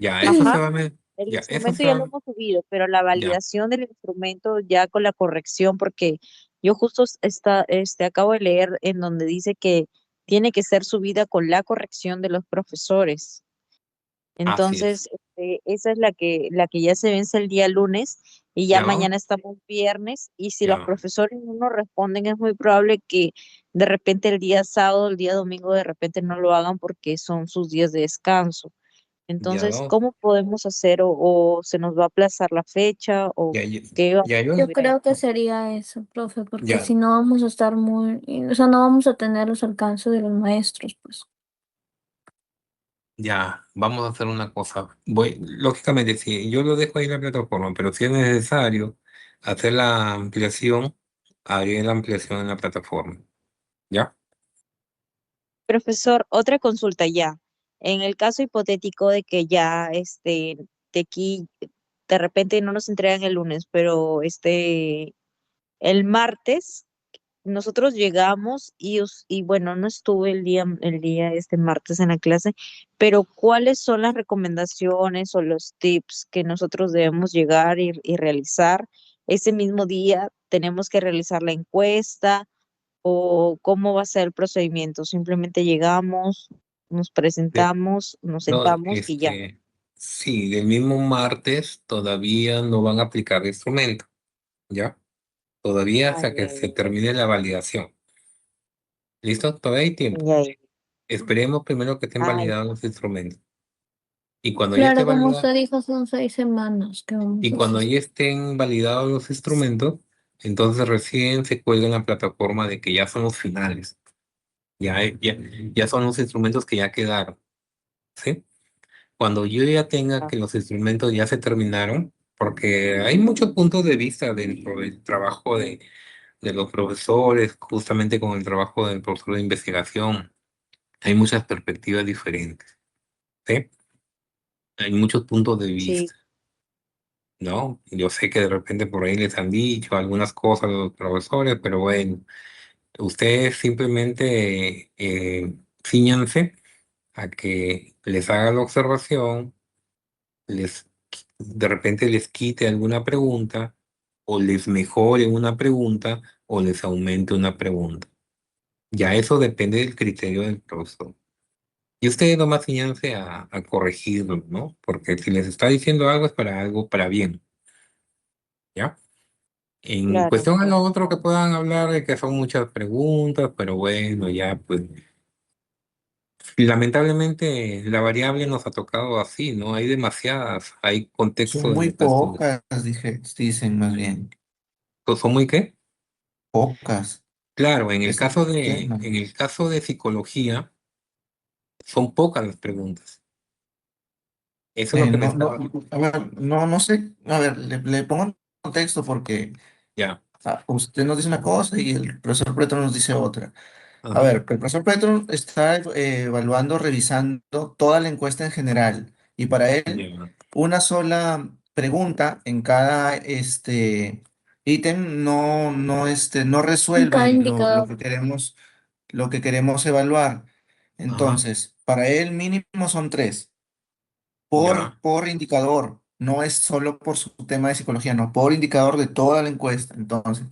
B: ya eso se
C: ajá,
B: va a,
C: el
B: ya eso
C: instrumento
B: se
C: ya
B: va,
C: lo hemos subido, pero la
B: ya,
C: validación del instrumento ya con la corrección, porque yo justo acabo de leer en donde dice que tiene que ser subida con la corrección de los profesores.
B: así es,
C: Entonces, esa es la que ya se vence el día lunes y ya
B: ya,
C: mañana estamos viernes y si los
B: ya,
C: profesores no nos responden es muy probable que de repente el día sábado, el día domingo de repente no lo hagan porque son sus días de descanso.
B: ya
C: Entonces,
B: no,
C: ¿cómo podemos hacer o se nos va a aplazar la fecha o
B: ya,
C: qué vamos
B: ya yo,
C: a
D: Yo
C: hacer ahí?
D: creo que sería eso, profe, porque
B: ya,
D: si no vamos a estar o sea, no vamos a tener los alcances de los maestros, pues.
B: ya, vamos a hacer una cosa. Lógicamente, sí, yo lo dejo ahí en la plataforma, pero si es necesario hacer la ampliación, haré la ampliación en la plataforma. ¿Ya?
C: Profesor, otra consulta ya. En el caso hipotético de que ya de aquí de repente no nos entregan el lunes, pero el martes nosotros llegamos y bueno, no estuve el día este martes en la clase, pero ¿cuáles son las recomendaciones o los tips que nosotros debemos llegar y realizar? Ese mismo día tenemos que realizar la encuesta o cómo va a ser el procedimiento. Simplemente llegamos, nos
B: De-
C: presentamos, nos
B: no,
C: sentamos y ya.
B: sí, del mismo martes todavía no van a aplicar el instrumento, ¿ya? Todavía
C: Ay,
B: hasta que
C: ay,
B: se termine la validación. ¿Listo? Todavía hay tiempo.
C: ay, ay,
B: Esperemos primero que estén
C: ay,
B: validados los instrumentos. Y cuando ya esté
D: Claro, como
B: validado,
D: usted dijo, son 6 semanas que vamos
B: y
D: a
B: cuando
D: hacer.
B: ya estén validados los instrumentos, entonces recién se cuelga en la plataforma de que ya son los finales. Ya son los instrumentos que ya quedaron. ¿Sí? Cuando yo ya tenga
C: ah,
B: que los instrumentos ya se terminaron, porque hay muchos puntos de vista dentro del trabajo de los profesores, justamente con el trabajo del profesor de investigación, hay muchas perspectivas diferentes, ¿sí? Hay muchos puntos de
C: sí,
B: vista, ¿no? Yo sé que de repente por ahí les han dicho algunas cosas los profesores, pero bueno, ustedes simplemente cíñanse a que les haga la observación, les de repente les quite alguna pregunta, o les mejore una pregunta, o les aumente una pregunta. Ya eso depende del criterio del profesor. Y ustedes nomás ciñanse a corregirlo, ¿no? Porque si les está diciendo algo es para algo para bien, ¿ya? En
C: Claro,
B: cuestión a lo
C: claro.
B: otro que puedan hablar, de que son muchas preguntas, pero bueno, ya pues lamentablemente la variable nos ha tocado así, ¿no? Hay demasiadas, hay
A: Son
B: contextos en
A: muy
B: los que estudiar.
A: pocas, dicen más bien,
B: ¿Son muy qué?
A: pocas.
B: Claro,
A: Este tema.
B: en el caso de psicología, son pocas las preguntas. Eso es lo que me
A: No, no,
B: estaba...
A: a ver, no sé, a ver, le pongo en contexto porque
B: Ya,
A: usted nos dice una cosa y el profesor Preto nos dice otra. A
B: ajá,
A: ver, el profesor Petro está evaluando, revisando toda la encuesta en general y para él
B: ya,
A: una sola pregunta en cada ítem no
D: En cada
A: resuelve
D: indicador.
A: lo que queremos evaluar.
B: ajá,
A: Entonces, para él mínimo son tres
B: ya,
A: por indicador. No es solo por su tema de psicología, no, por indicador de toda la encuesta. Entonces,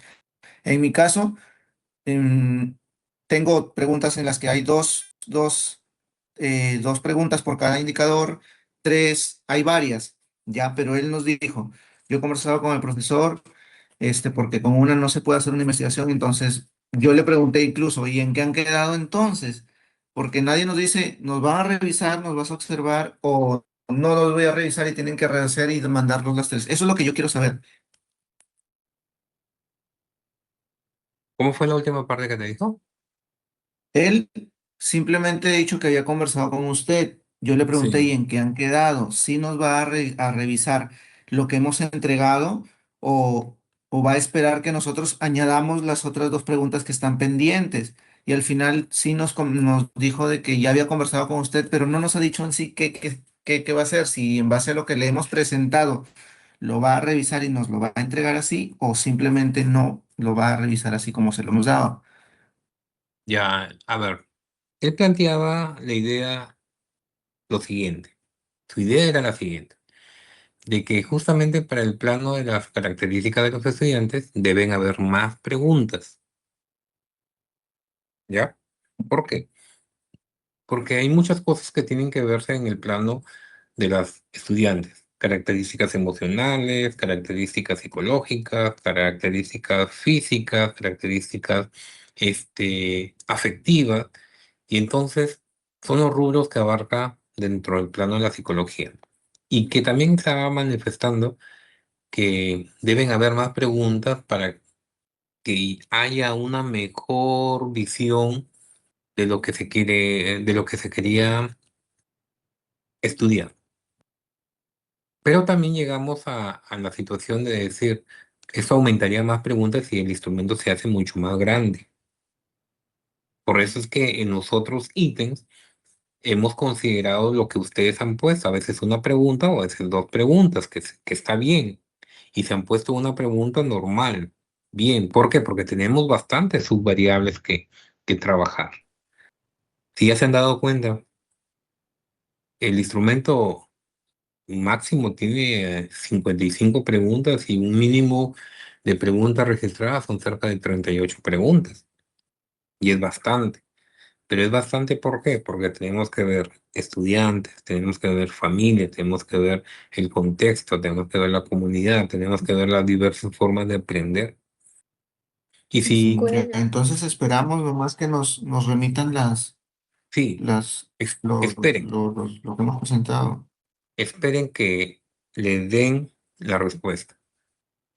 A: en mi caso, Em, tengo preguntas en las que hay dos preguntas por cada indicador, tres, hay varias, ya, pero él nos dijo, yo he conversado con el profesor, porque con una no se puede hacer una investigación, entonces yo le pregunté incluso, ¿y en qué han quedado entonces? Porque nadie nos dice, nos van a revisar, nos vas a observar, o no los voy a revisar y tienen que rehacer y mandarlos las tres. Eso es lo que yo quiero saber.
B: ¿cómo fue la última parte que te dijo?
A: Él simplemente ha dicho que había conversado con usted. Yo le pregunté, ¿y
B: Sí,
A: en qué han quedado? ¿Si nos va a revisar lo que hemos entregado o, o va a esperar que nosotros añadamos las otras dos preguntas que están pendientes? Y al final sí nos dijo de que ya había conversado con usted, pero no nos ha dicho en sí qué va a hacer, si en base a lo que le hemos presentado lo va a revisar y nos lo va a entregar así o simplemente no lo va a revisar así como se lo hemos dado.
B: ya, a ver, él planteaba la idea, lo siguiente, su idea era la siguiente, de que justamente para el plano de las características de los estudiantes deben haber más preguntas, ¿ya? ¿Por qué? Porque hay muchas cosas que tienen que verse en el plano de las estudiantes. Características emocionales, características psicológicas, características físicas, características afectivas. Y entonces son los rubros que abarca dentro del plano de la psicología. Y que también se va manifestando que deben haber más preguntas para que haya una mejor visión de lo que se quiere, de lo que se quería estudiar. Pero también llegamos a la situación de decir, esto aumentaría más preguntas si el instrumento se hace mucho más grande. Por eso es que en los otros ítems hemos considerado lo que ustedes han puesto, a veces una pregunta o a veces dos preguntas, que está bien. Y se han puesto una pregunta normal. Bien, ¿por qué? Porque tenemos bastantes subvariables que trabajar. Si ya se han dado cuenta, el instrumento máximo tiene 55 preguntas y un mínimo de preguntas registradas son cerca de 38 preguntas. Y es bastante. Pero es bastante, ¿por qué? Porque tenemos que ver estudiantes, tenemos que ver familias, tenemos que ver el contexto, tenemos que ver la comunidad, tenemos que ver las diversas formas de aprender. Y si,
A: Ya,
D: Escuela.
A: entonces esperamos nomás que nos remitan
B: sí, esperen,
A: lo que hemos presentado.
B: esperen que les den la respuesta,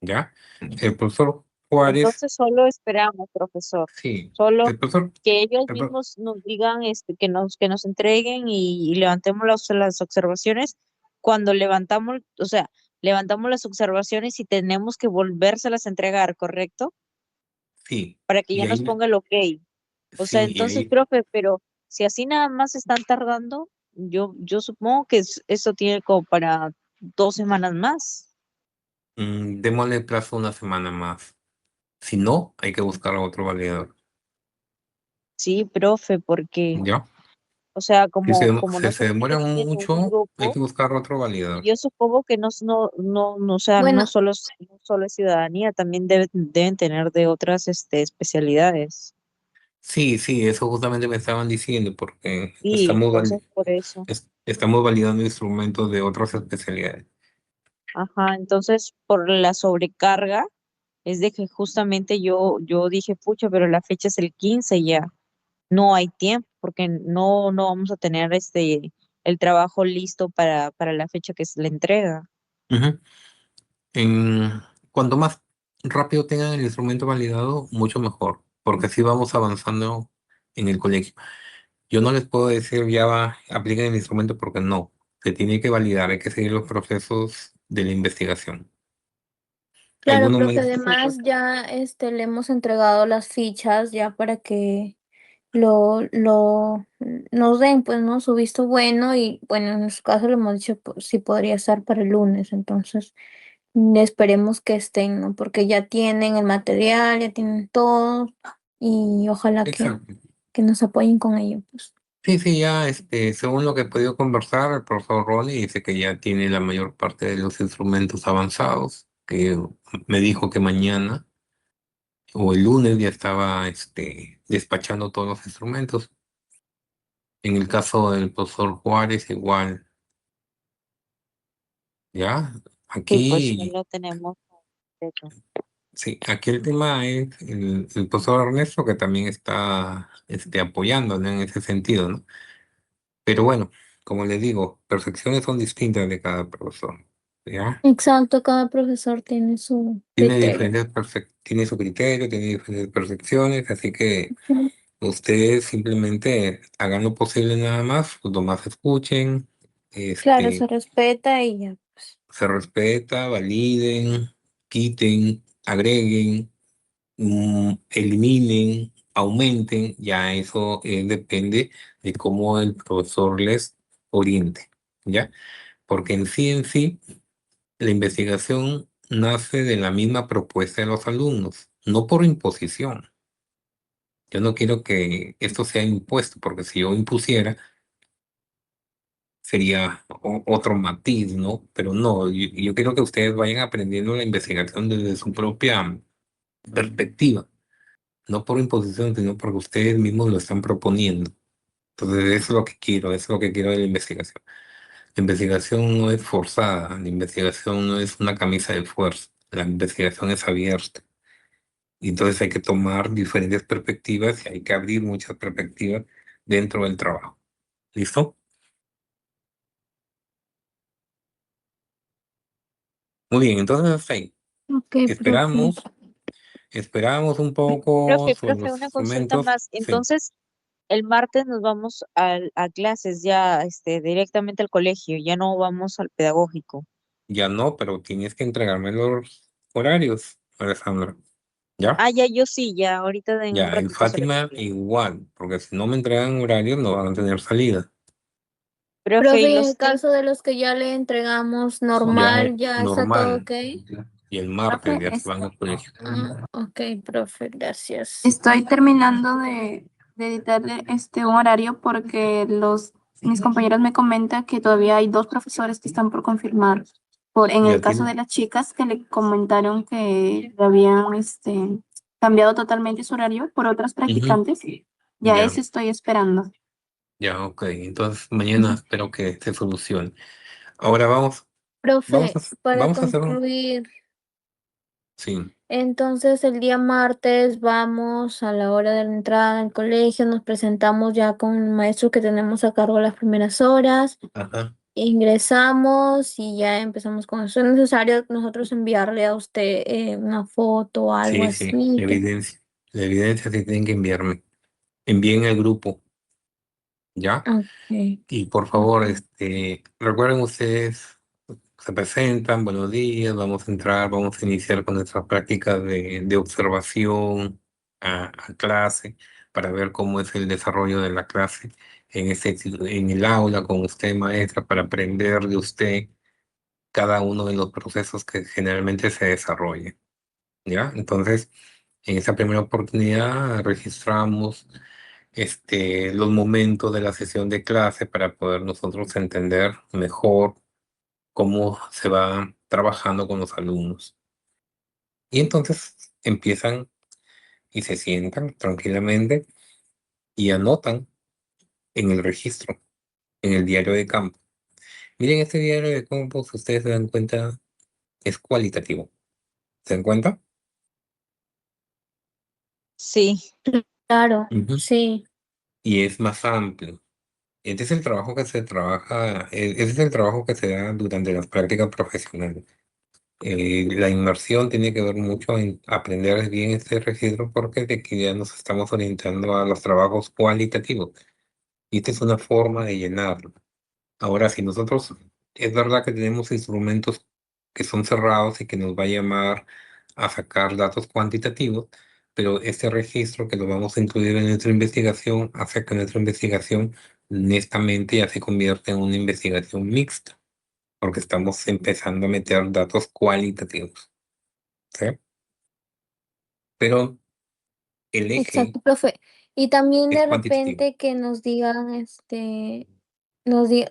B: ¿ya? El profesor Juárez,
C: Entonces solo esperamos, profesor,
B: sí,
C: solo
B: el profesor,
C: que ellos
B: el pro-
C: mismos nos digan, que nos entreguen y levantemos las observaciones. Cuando levantamos, o sea, levantamos las observaciones y tenemos que volvérselas a entregar, ¿correcto?
B: sí,
C: Para que
B: y
C: ya nos
B: ahí,
C: ponga el ok. O sea,
B: sí, y
C: entonces,
B: ahí
C: profe, pero si así nada más están tardando, yo supongo que eso tiene como para 2 semanas más.
B: démosle plazo una semana más. Si no, hay que buscar a otro validador,
C: Sí, profe, porque,
B: ¿ya?
C: o sea, como
B: Si se
C: nosotros ya
B: demoran
C: tienen un
B: mucho, hay que
C: grupo,
B: buscar otro
C: y
B: validador.
C: yo supongo que o sea,
D: Bueno,
C: no solo es ciudadanía, también deben tener de otras
B: Mm.
C: especialidades.
B: Sí, sí, eso justamente me estaban diciendo, porque
C: Sí, entonces por eso.
B: estamos validando instrumentos de otras especialidades.
C: Ajá, entonces por la sobrecarga. es de que justamente yo dije, pucha, pero la fecha es el 15 ya, no hay tiempo, porque no vamos a tener el trabajo listo para la fecha que se le entrega.
B: Ujú. Cuanto más rápido tengan el instrumento validado, mucho mejor, porque así vamos avanzando en el colegio. Yo no les puedo decir ya va, apliquen el instrumento porque no, se tiene que validar, hay que seguir los procesos de la investigación.
D: Claro,
B: Algunos
D: profe,
B: me...
D: además ya le hemos entregado las fichas ya para que nos den pues no su visto bueno y bueno, en nuestro caso le hemos dicho pues, si podría estar para el lunes, entonces esperemos que estén, ¿no? Porque ya tienen el material, ya tienen todo y ojalá
B: Exacto.
D: que nos apoyen con ello, pues.
B: Sí, sí, ya, según lo que he podido conversar, el profesor Ronnie dice que ya tiene la mayor parte de los instrumentos avanzados, que me dijo que mañana o el lunes ya estaba, despachando todos los instrumentos. En el caso del profesor Juárez, igual, ¿ya?
C: Sí, pues ya
B: Aquí,
C: lo tenemos completo.
B: sí, aquí el tema es el profesor Ernesto, que también está, apoyando, ¿no? En ese sentido, ¿no? Pero bueno, como le digo, percepciones son distintas de cada profesor, ¿ya?
D: Exacto, cada profesor tiene su
B: Tiene
D: criterio.
B: diferentes tiene su criterio, tiene diferentes percepciones, así que
D: Ujú.
B: ustedes simplemente hagan lo posible nada más, pues nomás escuchen,
D: Claro, se
B: este,
D: respeta y ya, pues.
B: se respeta, validen, quiten, agreguen, eliminen, aumenten, ya eso depende de cómo el profesor les oriente, ¿ya? Porque en sí, la investigación nace de la misma propuesta de los alumnos, no por imposición. Yo no quiero que esto sea impuesto, porque si yo impusiera, sería otro matiz, ¿no? Pero no, yo quiero que ustedes vayan aprendiendo la investigación desde su propia perspectiva, no por imposición, sino porque ustedes mismos lo están proponiendo. Entonces, eso es lo que quiero, eso es lo que quiero de la investigación. La investigación no es forzada, la investigación no es una camisa de fuerza, la investigación es abierta. Y entonces hay que tomar diferentes perspectivas y hay que abrir muchas perspectivas dentro del trabajo. ¿Listo? Muy bien, entonces hasta ahí.
D: Ok, profe.
B: Esperamos, esperamos un poco sobre
C: Profe,
B: los
C: una consulta
B: instrumentos.
C: más.
B: Sí,
C: Entonces, el martes nos vamos a clases ya directamente al colegio, ya no vamos al pedagógico.
B: ya no, pero tienes que entregarme los horarios, Alessandra. ¿Ya?
C: Ah, ya, yo sí, ya, ahorita en un
B: Ya, en
C: ratito se los
B: Fátima
C: envío.
B: igual, porque si no me entregan horarios no van a tener salida.
C: Profe,
D: Profe,
C: y
D: y en el
C: los tiempos,
D: caso de los que ya le entregamos
B: Ya
D: normal,
B: es
D: ya está todo
B: normal.
D: ok.
B: Y el martes
G: Profe,
B: ya se van al colegio.
D: Ok, profe, gracias.
G: estoy terminando de editarle un horario porque mis compañeros me comentan que todavía hay dos profesores que están por confirmar. En el
B: Ya
G: caso
B: tiene.
G: de las chicas que le comentaron que le habían cambiado totalmente su horario por otras
B: Ujú.
G: practicantes, ya
B: Ya,
G: eso estoy esperando.
B: ya, ok. Entonces mañana espero que se solucione. Ahora
D: Profe, para
B: vamos a hacer un...
D: concluir,
B: Sí,
D: entonces el día martes vamos a la hora de la entrada al colegio, nos presentamos ya con el maestro que tenemos a cargo las primeras horas,
B: ajá.
D: ingresamos y ya empezamos con eso. Es necesario nosotros enviarle a usted una foto o algo
B: Sí, sí,
D: así.
B: la evidencia. La evidencia sí tienen que enviarme. Envíen el grupo, ¿ya?
D: Ok.
B: Y por favor, recuerden ustedes, se presentan, buenos días, vamos a entrar, vamos a iniciar con nuestras prácticas de observación a clase para ver cómo es el desarrollo de la clase en el aula con usted, maestra, para aprender de usted cada uno de los procesos que generalmente se desarrollan, ¿ya? Entonces, en esa primera oportunidad registramos los momentos de la sesión de clase para poder nosotros entender mejor cómo se va trabajando con los alumnos. Y entonces empiezan y se sientan tranquilamente y anotan en el registro, en el diario de campo. Miren, este diario de campo, si ustedes se dan cuenta, es cualitativo. ¿Se dan cuenta?
C: Sí,
D: Claro,
B: Ujú.
D: sí,
B: Y es más amplio. Este es el trabajo que se trabaja, ese es el trabajo que se da durante las prácticas profesionales. La inmersión tiene que ver mucho en aprender bien este registro porque de aquí ya nos estamos orientando a los trabajos cualitativos. Y esta es una forma de llenarlo. Ahora, si nosotros, es verdad que tenemos instrumentos que son cerrados y que nos va a llamar a sacar datos cuantitativos, pero este registro que lo vamos a incluir en nuestra investigación hace que nuestra investigación honestamente ya se convierta en una investigación mixta, porque estamos empezando a meter datos cualitativos, ¿sí? Pero el eje
D: exacto, profe. Y también
B: es
D: de
B: cuantitativo.
D: repente que nos digan,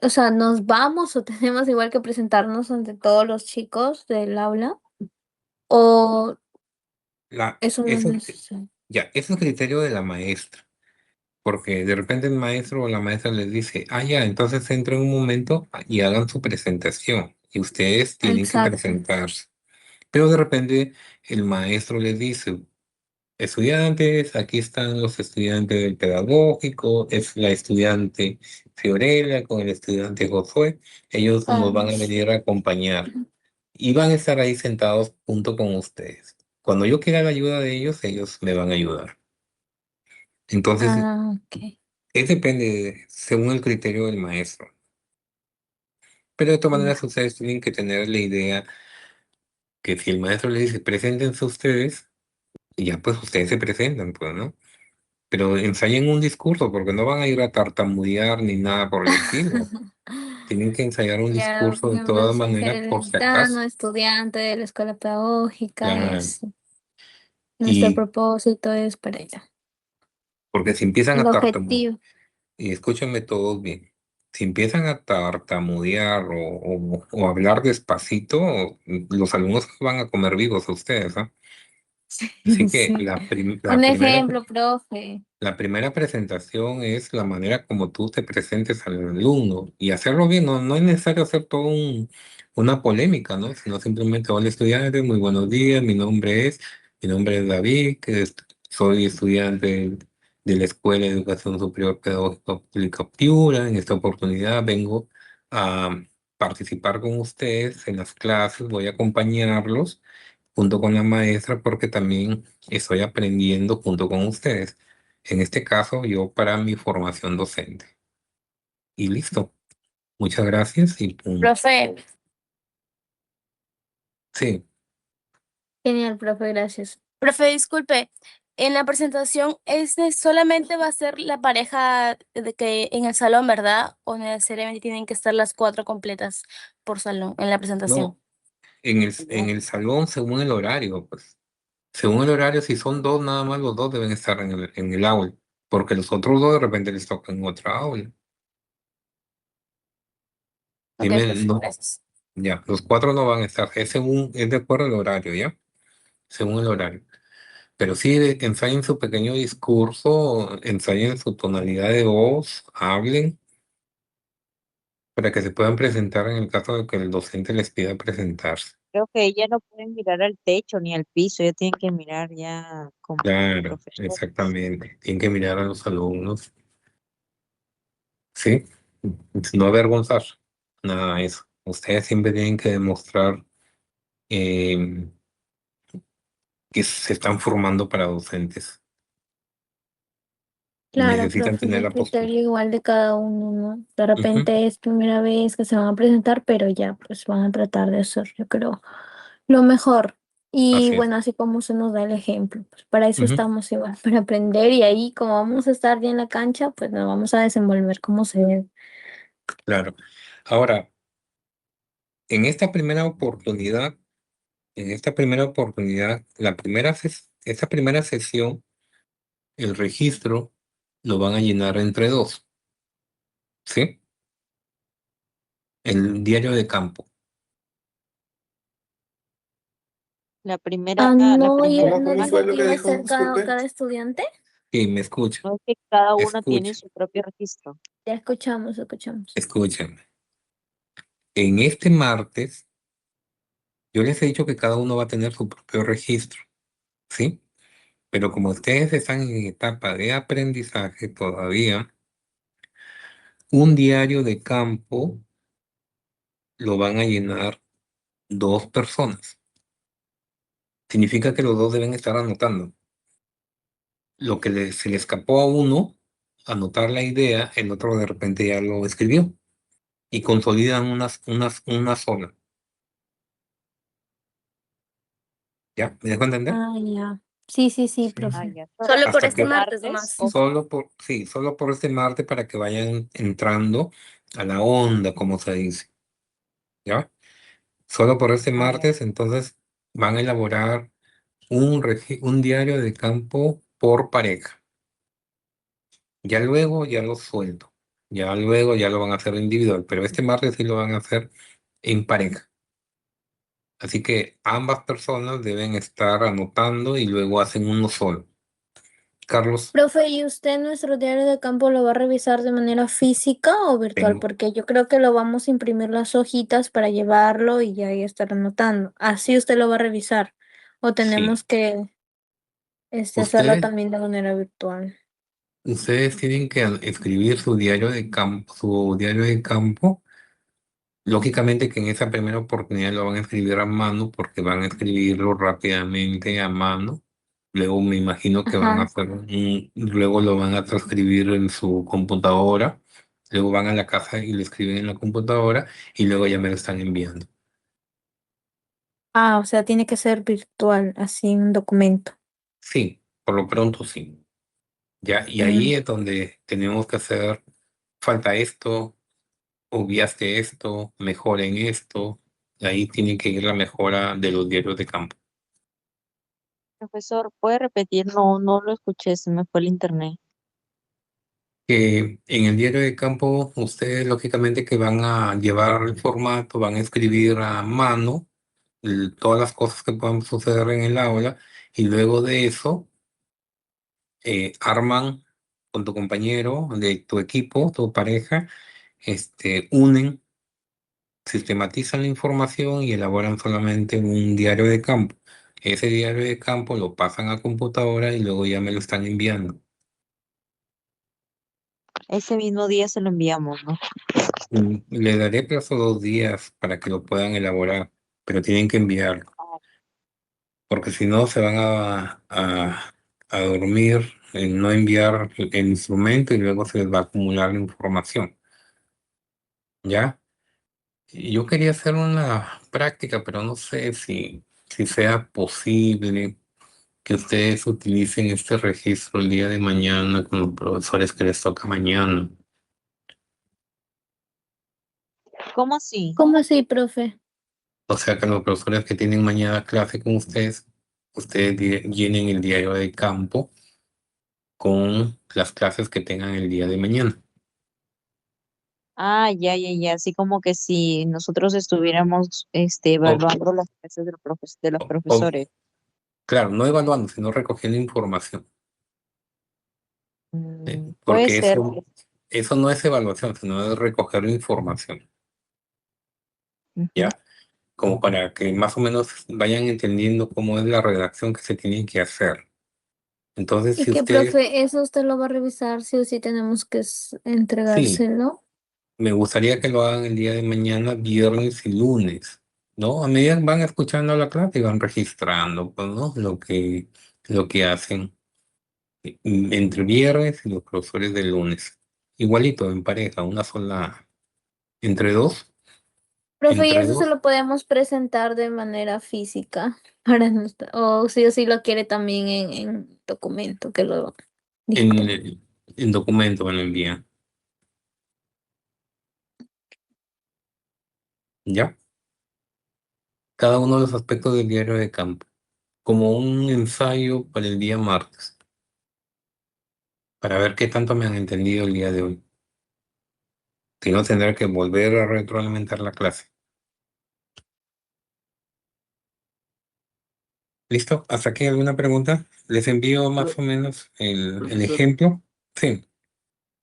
D: o sea, nos vamos o tenemos igual que presentarnos ante todos los chicos del aula, o
B: La,
D: eso no es
B: eso,
D: necesario.
B: ya, eso es criterio de la maestra. Porque de repente el maestro o la maestra les dice, ah, ya, entonces entren un momento y hagan su presentación. Y ustedes tienen que
D: Exacto.
B: presentarse. Pero de repente el maestro les dice, estudiantes, aquí están los estudiantes del pedagógico, es la estudiante Fiorella con el estudiante Josué. Ellos nos
D: Ah,
B: van a venir a acompañar y van a estar ahí sentados junto con ustedes. Cuando yo quiera la ayuda de ellos, ellos me van a ayudar. Entonces,
D: ok.
B: depende según el criterio del maestro. Pero de todas maneras,
D: Ya.
B: ustedes tienen que tener la idea que si el maestro les dice, preséntense ustedes, y ya pues ustedes se presentan, pues, ¿no? Pero ensayen un discurso, porque no van a ir a tartamudear ni nada por el estilo. Tienen que ensayar un
D: Ya,
B: discurso
D: por
B: de
D: ejemplo,
B: todas
D: soy
B: maneras, por si
D: Gitano,
B: acaso.
D: estudiante de la escuela pedagógica,
B: Claro.
D: es nuestro
B: Y
D: propósito es para ella.
B: porque si empiezan
D: El
B: a tartamudear,
D: objetivo.
B: y escúchenme todos bien, si empiezan a tartamudear o hablar despacito, los alumnos van a comer vivos a ustedes, ¿ah? Así que
D: Sí. Un ejemplo, profe.
B: la primera presentación es la manera como tú te presentes al alumno y hacerlo bien. No, no es necesario hacer todo una polémica, ¿no? Sino simplemente, hola estudiantes, muy buenos días, mi nombre es David, soy estudiante de la Escuela de Educación Superior Pedagógica Pública Piura. En esta oportunidad vengo a participar con ustedes en las clases, voy a acompañarlos junto con la maestra porque también estoy aprendiendo junto con ustedes. En este caso, yo para mi formación docente. Y listo. Muchas gracias y punto.
G: Profe,
B: Sí,
D: Genial, profe, gracias.
G: profe, disculpe, en la presentación solamente va a ser la pareja de que en el salón, ¿verdad? O necesariamente tienen que estar las cuatro completas por salón en la presentación.
B: no, en el salón según el horario, pues. Según el horario, si son dos, nada más los dos deben estar en el aula, porque los otros dos de repente les tocan en otra aula.
G: Ok,
B: Dime,
G: profe,
B: no,
G: gracias.
B: ya, los cuatro no van a estar, es de acuerdo al horario, ¿ya? Según el horario. Pero sí, ensayen su pequeño discurso, ensayen su tonalidad de voz, hablen para que se puedan presentar en el caso de que el docente les pida presentarse.
C: creo que ya no pueden mirar al techo ni al piso, ya tienen que mirar ya como
B: Claro,
C: profesores.
B: exactamente. Tienen que mirar a los alumnos, ¿sí? No avergonzar, nada de eso. Ustedes siempre tienen que demostrar eh, que se están formando para docentes y
D: Claro,
B: necesitan
D: profe,
B: tener
D: el
B: la postura.
D: criterio igual de cada uno, ¿no? De
B: Ujú,
D: repente es primera vez que se van a presentar, pero ya pues van a tratar de hacer, yo creo, lo mejor. Y
B: así es.
D: bueno, así como se nos da el ejemplo, pues para eso
B: Ujú,
D: estamos igual, para aprender y ahí como vamos a estar ya en la cancha, pues nos vamos a desenvolver como se debe.
B: claro. Ahora, en esta primera oportunidad, esta primera sesión, el registro lo van a llenar entre dos, ¿sí? El diario de campo.
C: La primera,
D: Ah,
C: la
D: no,
C: primera
A: ¿Cómo, cómo
D: dice
A: fue
C: semana,
A: lo
D: que
A: que
D: iba a
A: dijo?
D: ser
A: Disculpe.
D: cada estudiante.
B: Sí, me escuchan,
C: no es que cada uno tiene
B: escuchen,
C: su propio registro.
D: Ya escuchamos, escuchamos.
B: escúchenme. En este martes, yo les he dicho que cada uno va a tener su propio registro, ¿sí? Pero como ustedes están en etapa de aprendizaje todavía, un diario de campo lo van a llenar 2 personas. Significa que los dos deben estar anotando. Lo que se le escapó a uno, anotar la idea, el otro de repente ya lo escribió y consolidan una sola. ¿Ya? ¿Me dejo entender?
D: Ah, ya. Sí, sí, sí,
B: Sí.
C: Ah,
D: profe.
C: ya.
G: Solo por
B: Hasta
G: este
B: que
G: martes nomás.
C: O
B: solo por este martes para que vayan entrando a la onda, como se dice. ¿Ya? Solo por este
C: ah, ya.
B: martes, entonces van a elaborar un diario de campo por pareja. Ya luego ya lo suelto. Ya luego ya lo van a hacer individual, pero este martes sí lo van a hacer en pareja. Así que ambas personas deben estar anotando y luego hacen uno solo. Carlos,
D: Profe, ¿y usted nuestro diario de campo lo va a revisar de manera física o virtual?
B: ten-
D: Porque yo creo que lo vamos a imprimir las hojitas para llevarlo y ya ahí estar anotando. Así usted lo va a revisar. O
B: sí.
D: tenemos que hacerlo
B: Ustedes,
D: también de manera virtual.
B: ustedes tienen que escribir su diario de campo. Lógicamente que en esa primera oportunidad lo van a escribir a mano porque van a escribirlo rápidamente a mano. Luego me imagino que van a
D: Ajá.
B: hacer luego lo van a transcribir en su computadora. Luego van a la casa y lo escriben en la computadora y luego ya me lo están enviando.
D: Ah, o sea, tiene que ser virtual, así un documento.
B: Sí, por lo pronto sí. Ya, y
D: Mm.
B: ahí es donde tenemos que hacer, falta esto, obviaste esto, mejoren esto. Ahí tiene que ir la mejora de los diarios de campo.
C: Profesor, ¿puede repetir? No, no lo escuché, se me fue el internet.
B: Que en el diario de campo ustedes lógicamente que van a llevar el formato, van a escribir a mano todas las cosas que puedan suceder en el aula y luego de eso arman con tu compañero de tu equipo, tu pareja, unen, sistematizan la información y elaboran solamente un diario de campo. Ese diario de campo lo pasan a computadora y luego ya me lo están enviando.
C: Ese mismo día se lo enviamos, ¿no?
B: Le daré plazo 2 días para que lo puedan elaborar, pero tienen que enviarlo,
C: Ah,
B: porque si no se van a dormir en no enviar el instrumento y luego se les va a acumular la información, ¿ya? Y yo quería hacer una práctica, pero no sé si sea posible que ustedes utilicen este registro el día de mañana con los profesores que les toca mañana.
C: ¿cómo así?
D: ¿Cómo así, profe?
B: O sea que los profesores que tienen mañana clase con ustedes llenen el diario de campo con las clases que tengan el día de mañana.
C: Ah, ya, ya, ya. Así como que si nosotros estuviéramos
B: O,
C: evaluando las clases de los
B: o,
C: profesores.
B: claro, no evaluando, sino recogiendo información.
C: Puede
B: Porque
C: ser.
B: eso no es evaluación, sino es recoger información,
C: Ujú.
B: ¿ya? Como para que más o menos vayan entendiendo cómo es la redacción que se tiene que hacer. Entonces,
D: Y
B: si
D: que,
B: usted,
D: profe, eso usted lo va a revisar sí o sí tenemos que
B: sí,
D: entregárselo.
B: me gustaría que lo hagan el día de mañana, viernes y lunes, ¿no? A medida que van escuchando la clase y van registrando, pues, ¿no? Lo que hacen entre viernes y los profesores de lunes. Igualito, en pareja, una sola, entre dos,
D: Profe, y
B: entre
D: eso se
B: dos,
D: lo podemos presentar de manera física para nuestra, o sí o sí lo quiere también en documento que lo
B: en,
D: dicte.
B: en documento me lo envían, ¿ya? Cada uno de los aspectos del diario de campo, como un ensayo para el día martes, para ver qué tanto me han entendido el día de hoy. Si no, tendré que volver a retroalimentar la clase. ¿Listo? ¿Hasta aquí alguna pregunta? Les envío más o menos el
H: Profesor,
B: ejemplo. Sí,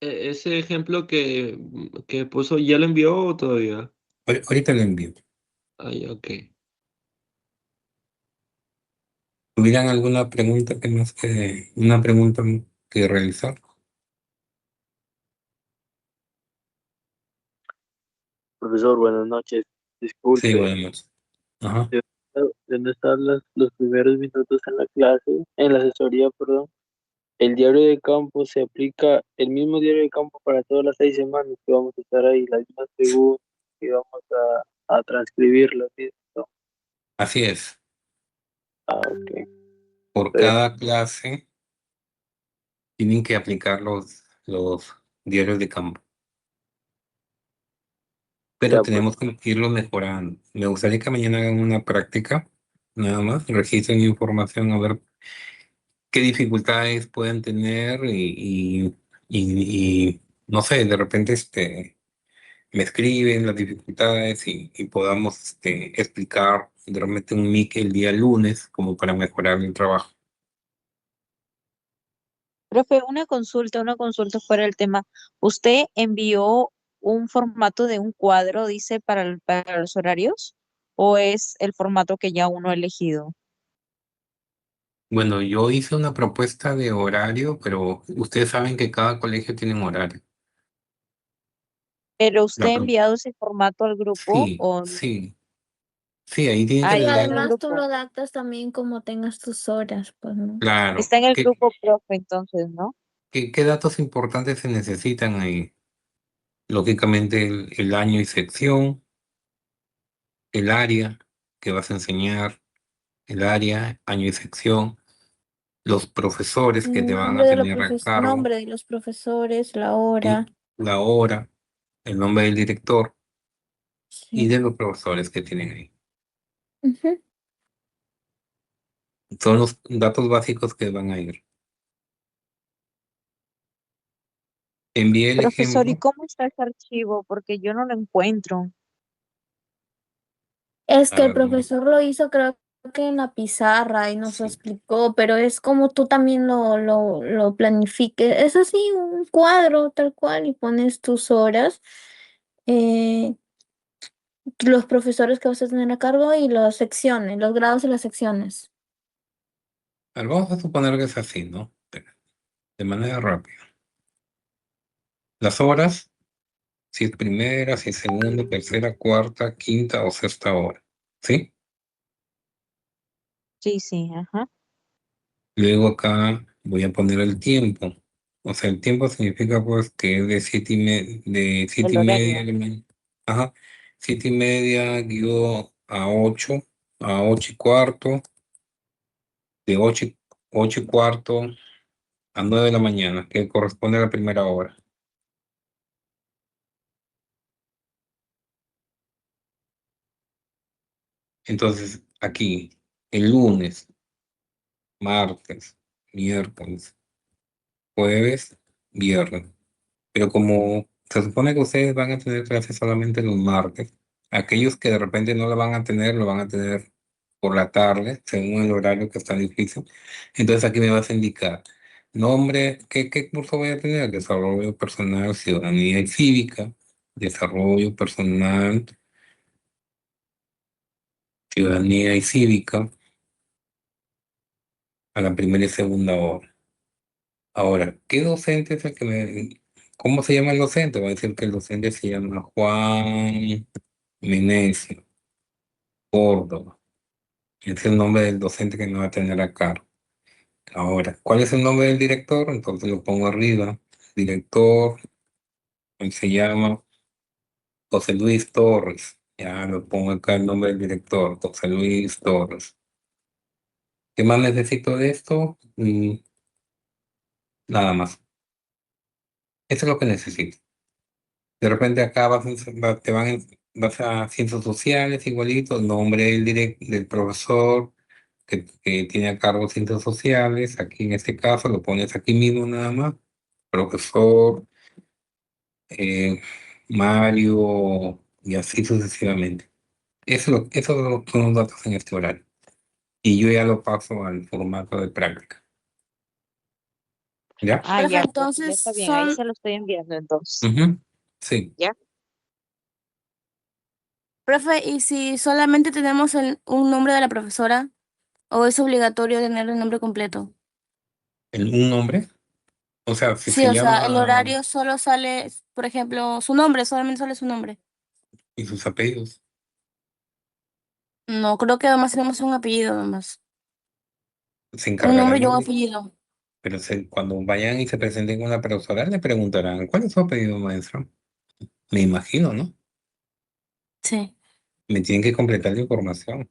H: ese ejemplo que puso, ¿ya lo envió o todavía?
B: ahorita lo envío.
H: Ay, ok.
B: ¿Tuvieran alguna pregunta una pregunta que realizar?
F: Profesor, buenas noches.
B: Sí,
F: Disculpe,
B: buenas noches. Ajá.
F: ¿dónde están los primeros minutos en la clase, en la asesoría, perdón? El diario de campo se aplica, el mismo diario de campo para todas las 6 semanas que vamos a estar ahí, las mismas preguntas que vamos a transcribirlas, ¿sí? ¿No?
B: Así es.
F: Ah, ok.
B: Por
F: Pero,
B: cada clase tienen que aplicar los diarios de campo, pero
F: ya, pues,
B: tenemos que irlo mejorando. Me gustaría que mañana hagan una práctica, nada más, registren información a ver qué dificultades pueden tener y no sé, de repente me escriben las dificultades y podamos explicar de repente un mic el día lunes como para mejorar el trabajo.
C: Profe, una consulta fuera del tema. ¿Usted envió un formato de un cuadro, dice, para los horarios? ¿O es el formato que ya uno ha elegido?
B: Bueno, yo hice una propuesta de horario, pero ustedes saben que cada colegio tiene un horario.
C: ¿Pero
B: La
C: usted ha
B: pro-
C: enviado ese formato al grupo
B: sí,
C: o no?
B: sí, sí, ahí tienen que
C: Ah,
D: Y
C: está
B: tener,
C: en el
D: además tú lo
C: grupo.
D: adaptas también como tengas tus horas, pues, ¿no?
B: claro,
C: Está en el grupo, profe, entonces, ¿no?
B: qué datos importantes se necesitan ahí. Lógicamente el año y sección, el área que vas a enseñar, el área, año y sección, los profesores que te van a tener a cargo,
D: Nombre de los profesores, la hora,
B: y la hora, el nombre del director y
D: sí.
B: de los profesores que tienen ahí.
D: Ujú.
B: Son los datos básicos que van a ir. Envié el
C: Profesor, ¿y
B: ejemplo.
C: cómo está ese archivo? Porque yo no lo encuentro.
D: Es
B: A
D: que el
B: ver,
D: profesor lo hizo, creo que en la pizarra y nos lo
B: sí.
D: explicó, pero es como tú también lo planifiques. Es así, un cuadro tal cual y pones tus horas, eh, los profesores que vas a tener a cargo y las secciones, los grados y las secciones.
B: A ver, vamos a suponer que es así, ¿no? De manera rápida. Las horas, si es primera, si es segunda, tercera, cuarta, quinta o sexta hora. ¿Sí?
C: Sí, sí, ajá.
B: Luego acá voy a poner el tiempo. O sea, el tiempo significa pues que es de de siete
C: El
B: y media
C: horario.
B: de la mañana. Ajá. 7:30 guió a 8:15, de 8:15 a 9 de la mañana, que corresponde a la primera hora. Entonces, aquí, el lunes, martes, miércoles, jueves, viernes. Pero como se supone que ustedes van a tener clases solamente los martes, aquellos que de repente no lo van a tener, lo van a tener por la tarde, según el horario que está difícil. Entonces aquí me vas a indicar nombre, qué curso voy a tener? Desarrollo personal, ciudadanía y cívica, desarrollo personal, ciudadanía y cívica, a la primera y segunda hora. Ahora, ¿qué docente es el que ¿cómo se llama el docente? Va a decir que el docente se llama Juan Menecio Córdoba. Es el nombre del docente que me va a tener a cargo. Ahora, ¿cuál es el nombre del director? Entonces lo pongo arriba. Director, él se llama José Luis Torres. Ya lo pongo acá el nombre del director, José Luis Torres. ¿Qué más necesito de esto? Nada más. Eso es lo que necesito. De repente acá vas a ciencias sociales, igualito, el nombre del profesor que tiene a cargo ciencias sociales. Aquí en este caso lo pones aquí mismo nada más. Profesor eh, Mario y así sucesivamente. Esos son los datos en este horario. Y yo ya lo paso al formato de práctica. ¿Ya?
C: Ah,
G: Profe,
C: ya, profe, ya
G: entonces
C: está bien. Ahí
G: son,
C: se lo estoy enviando entonces.
B: Ujú. Sí.
C: ¿Ya?
G: profe, ¿y si solamente tenemos un nombre de la profesora ¿O es obligatorio tener el nombre completo?
B: ¿Un nombre? O sea, si
G: Sí,
B: se
G: o sea, el
B: llama
G: horario solo sale, por ejemplo, su nombre, solamente sale su nombre.
B: y sus apellidos.
G: No, creo que además tenemos un apellido nomás.
B: Se
G: Un nombre y
B: encargarán
G: un
B: ellos.
G: apellido.
B: Pero cuando vayan y se presenten con la profesora, le preguntarán, ¿cuál es su apellido, maestro? Me imagino, ¿no?
G: Sí,
B: Me tienen que completar la información,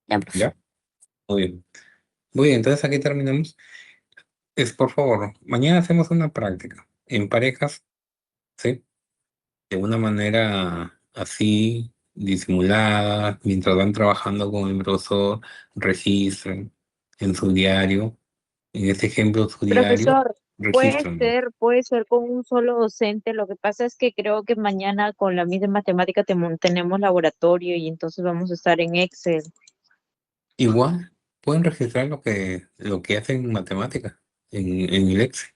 G: ya, profe.
B: ¿ya? Muy bien. Muy bien, entonces aquí terminamos. Por favor, mañana hacemos una práctica en parejas, ¿sí? De una manera así, disimulada, mientras van trabajando con el profesor, registren en su diario. En este ejemplo, su diario,
C: Profesor,
B: registren.
C: puede ser con un solo docente. Lo que pasa es que creo que mañana con la misma matemática tenemos laboratorio y entonces vamos a estar en Excel.
B: Igual, pueden registrar lo que hacen en matemática, en el Excel.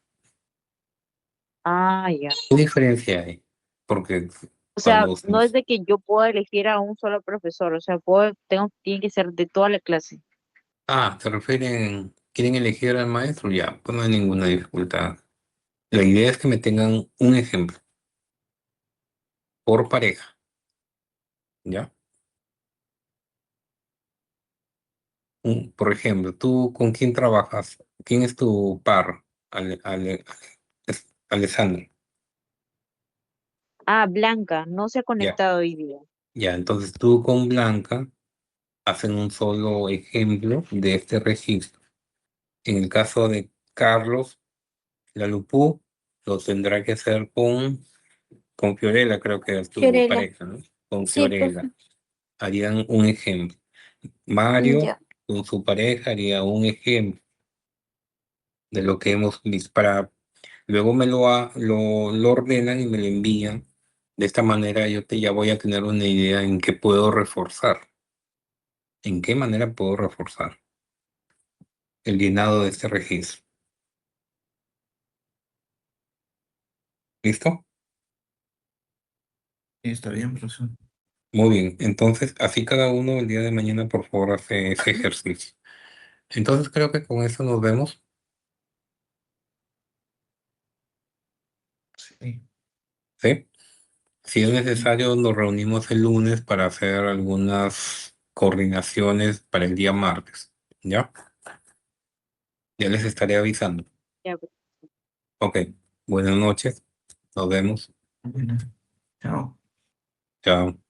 C: Ah, ya.
B: ¿Qué diferencia hay? Porque
C: O sea,
B: cuando
C: no es de que yo pueda elegir a un solo profesor, o sea, tiene que ser de toda la clase.
B: se refieren, quieren elegir al maestro, ya, pues no hay ninguna dificultad. La idea es que me tengan un ejemplo por pareja, ¿ya? Por ejemplo, ¿tú con quién trabajas? ¿Quién es tu par? Alessandro.
C: Ah, Blanca, no se ha
B: Ya,
C: conectado hoy día.
B: ya, entonces tú con Blanca hacen un solo ejemplo de este registro. En el caso de Carlos, la Lupú lo tendrá que hacer con Fiorella, creo que es tu
D: Fiorella.
B: pareja, ¿no? Con
D: Sí,
B: Fiorella.
D: profe.
B: Harían un ejemplo. Mario
D: Ya.
B: con su pareja haría un ejemplo de lo que hemos visto. Luego lo ordenan y me lo envían. De esta manera ya voy a tener una idea en qué puedo reforzar. ¿En qué manera puedo reforzar el llenado de este registro? ¿Listo?
A: Sí, está bien, profesor.
B: Muy bien. Entonces, así cada uno el día de mañana, por favor, hace ese ejercicio. Entonces, creo que con eso nos vemos.
A: Sí.
B: ¿Sí? Si es necesario, nos reunimos el lunes para hacer algunas coordinaciones para el día martes. ¿Ya? Ya les estaré avisando.
C: Ya,
B: Ok. Buenas noches. Nos vemos.
A: Bueno, chao.
B: Chao.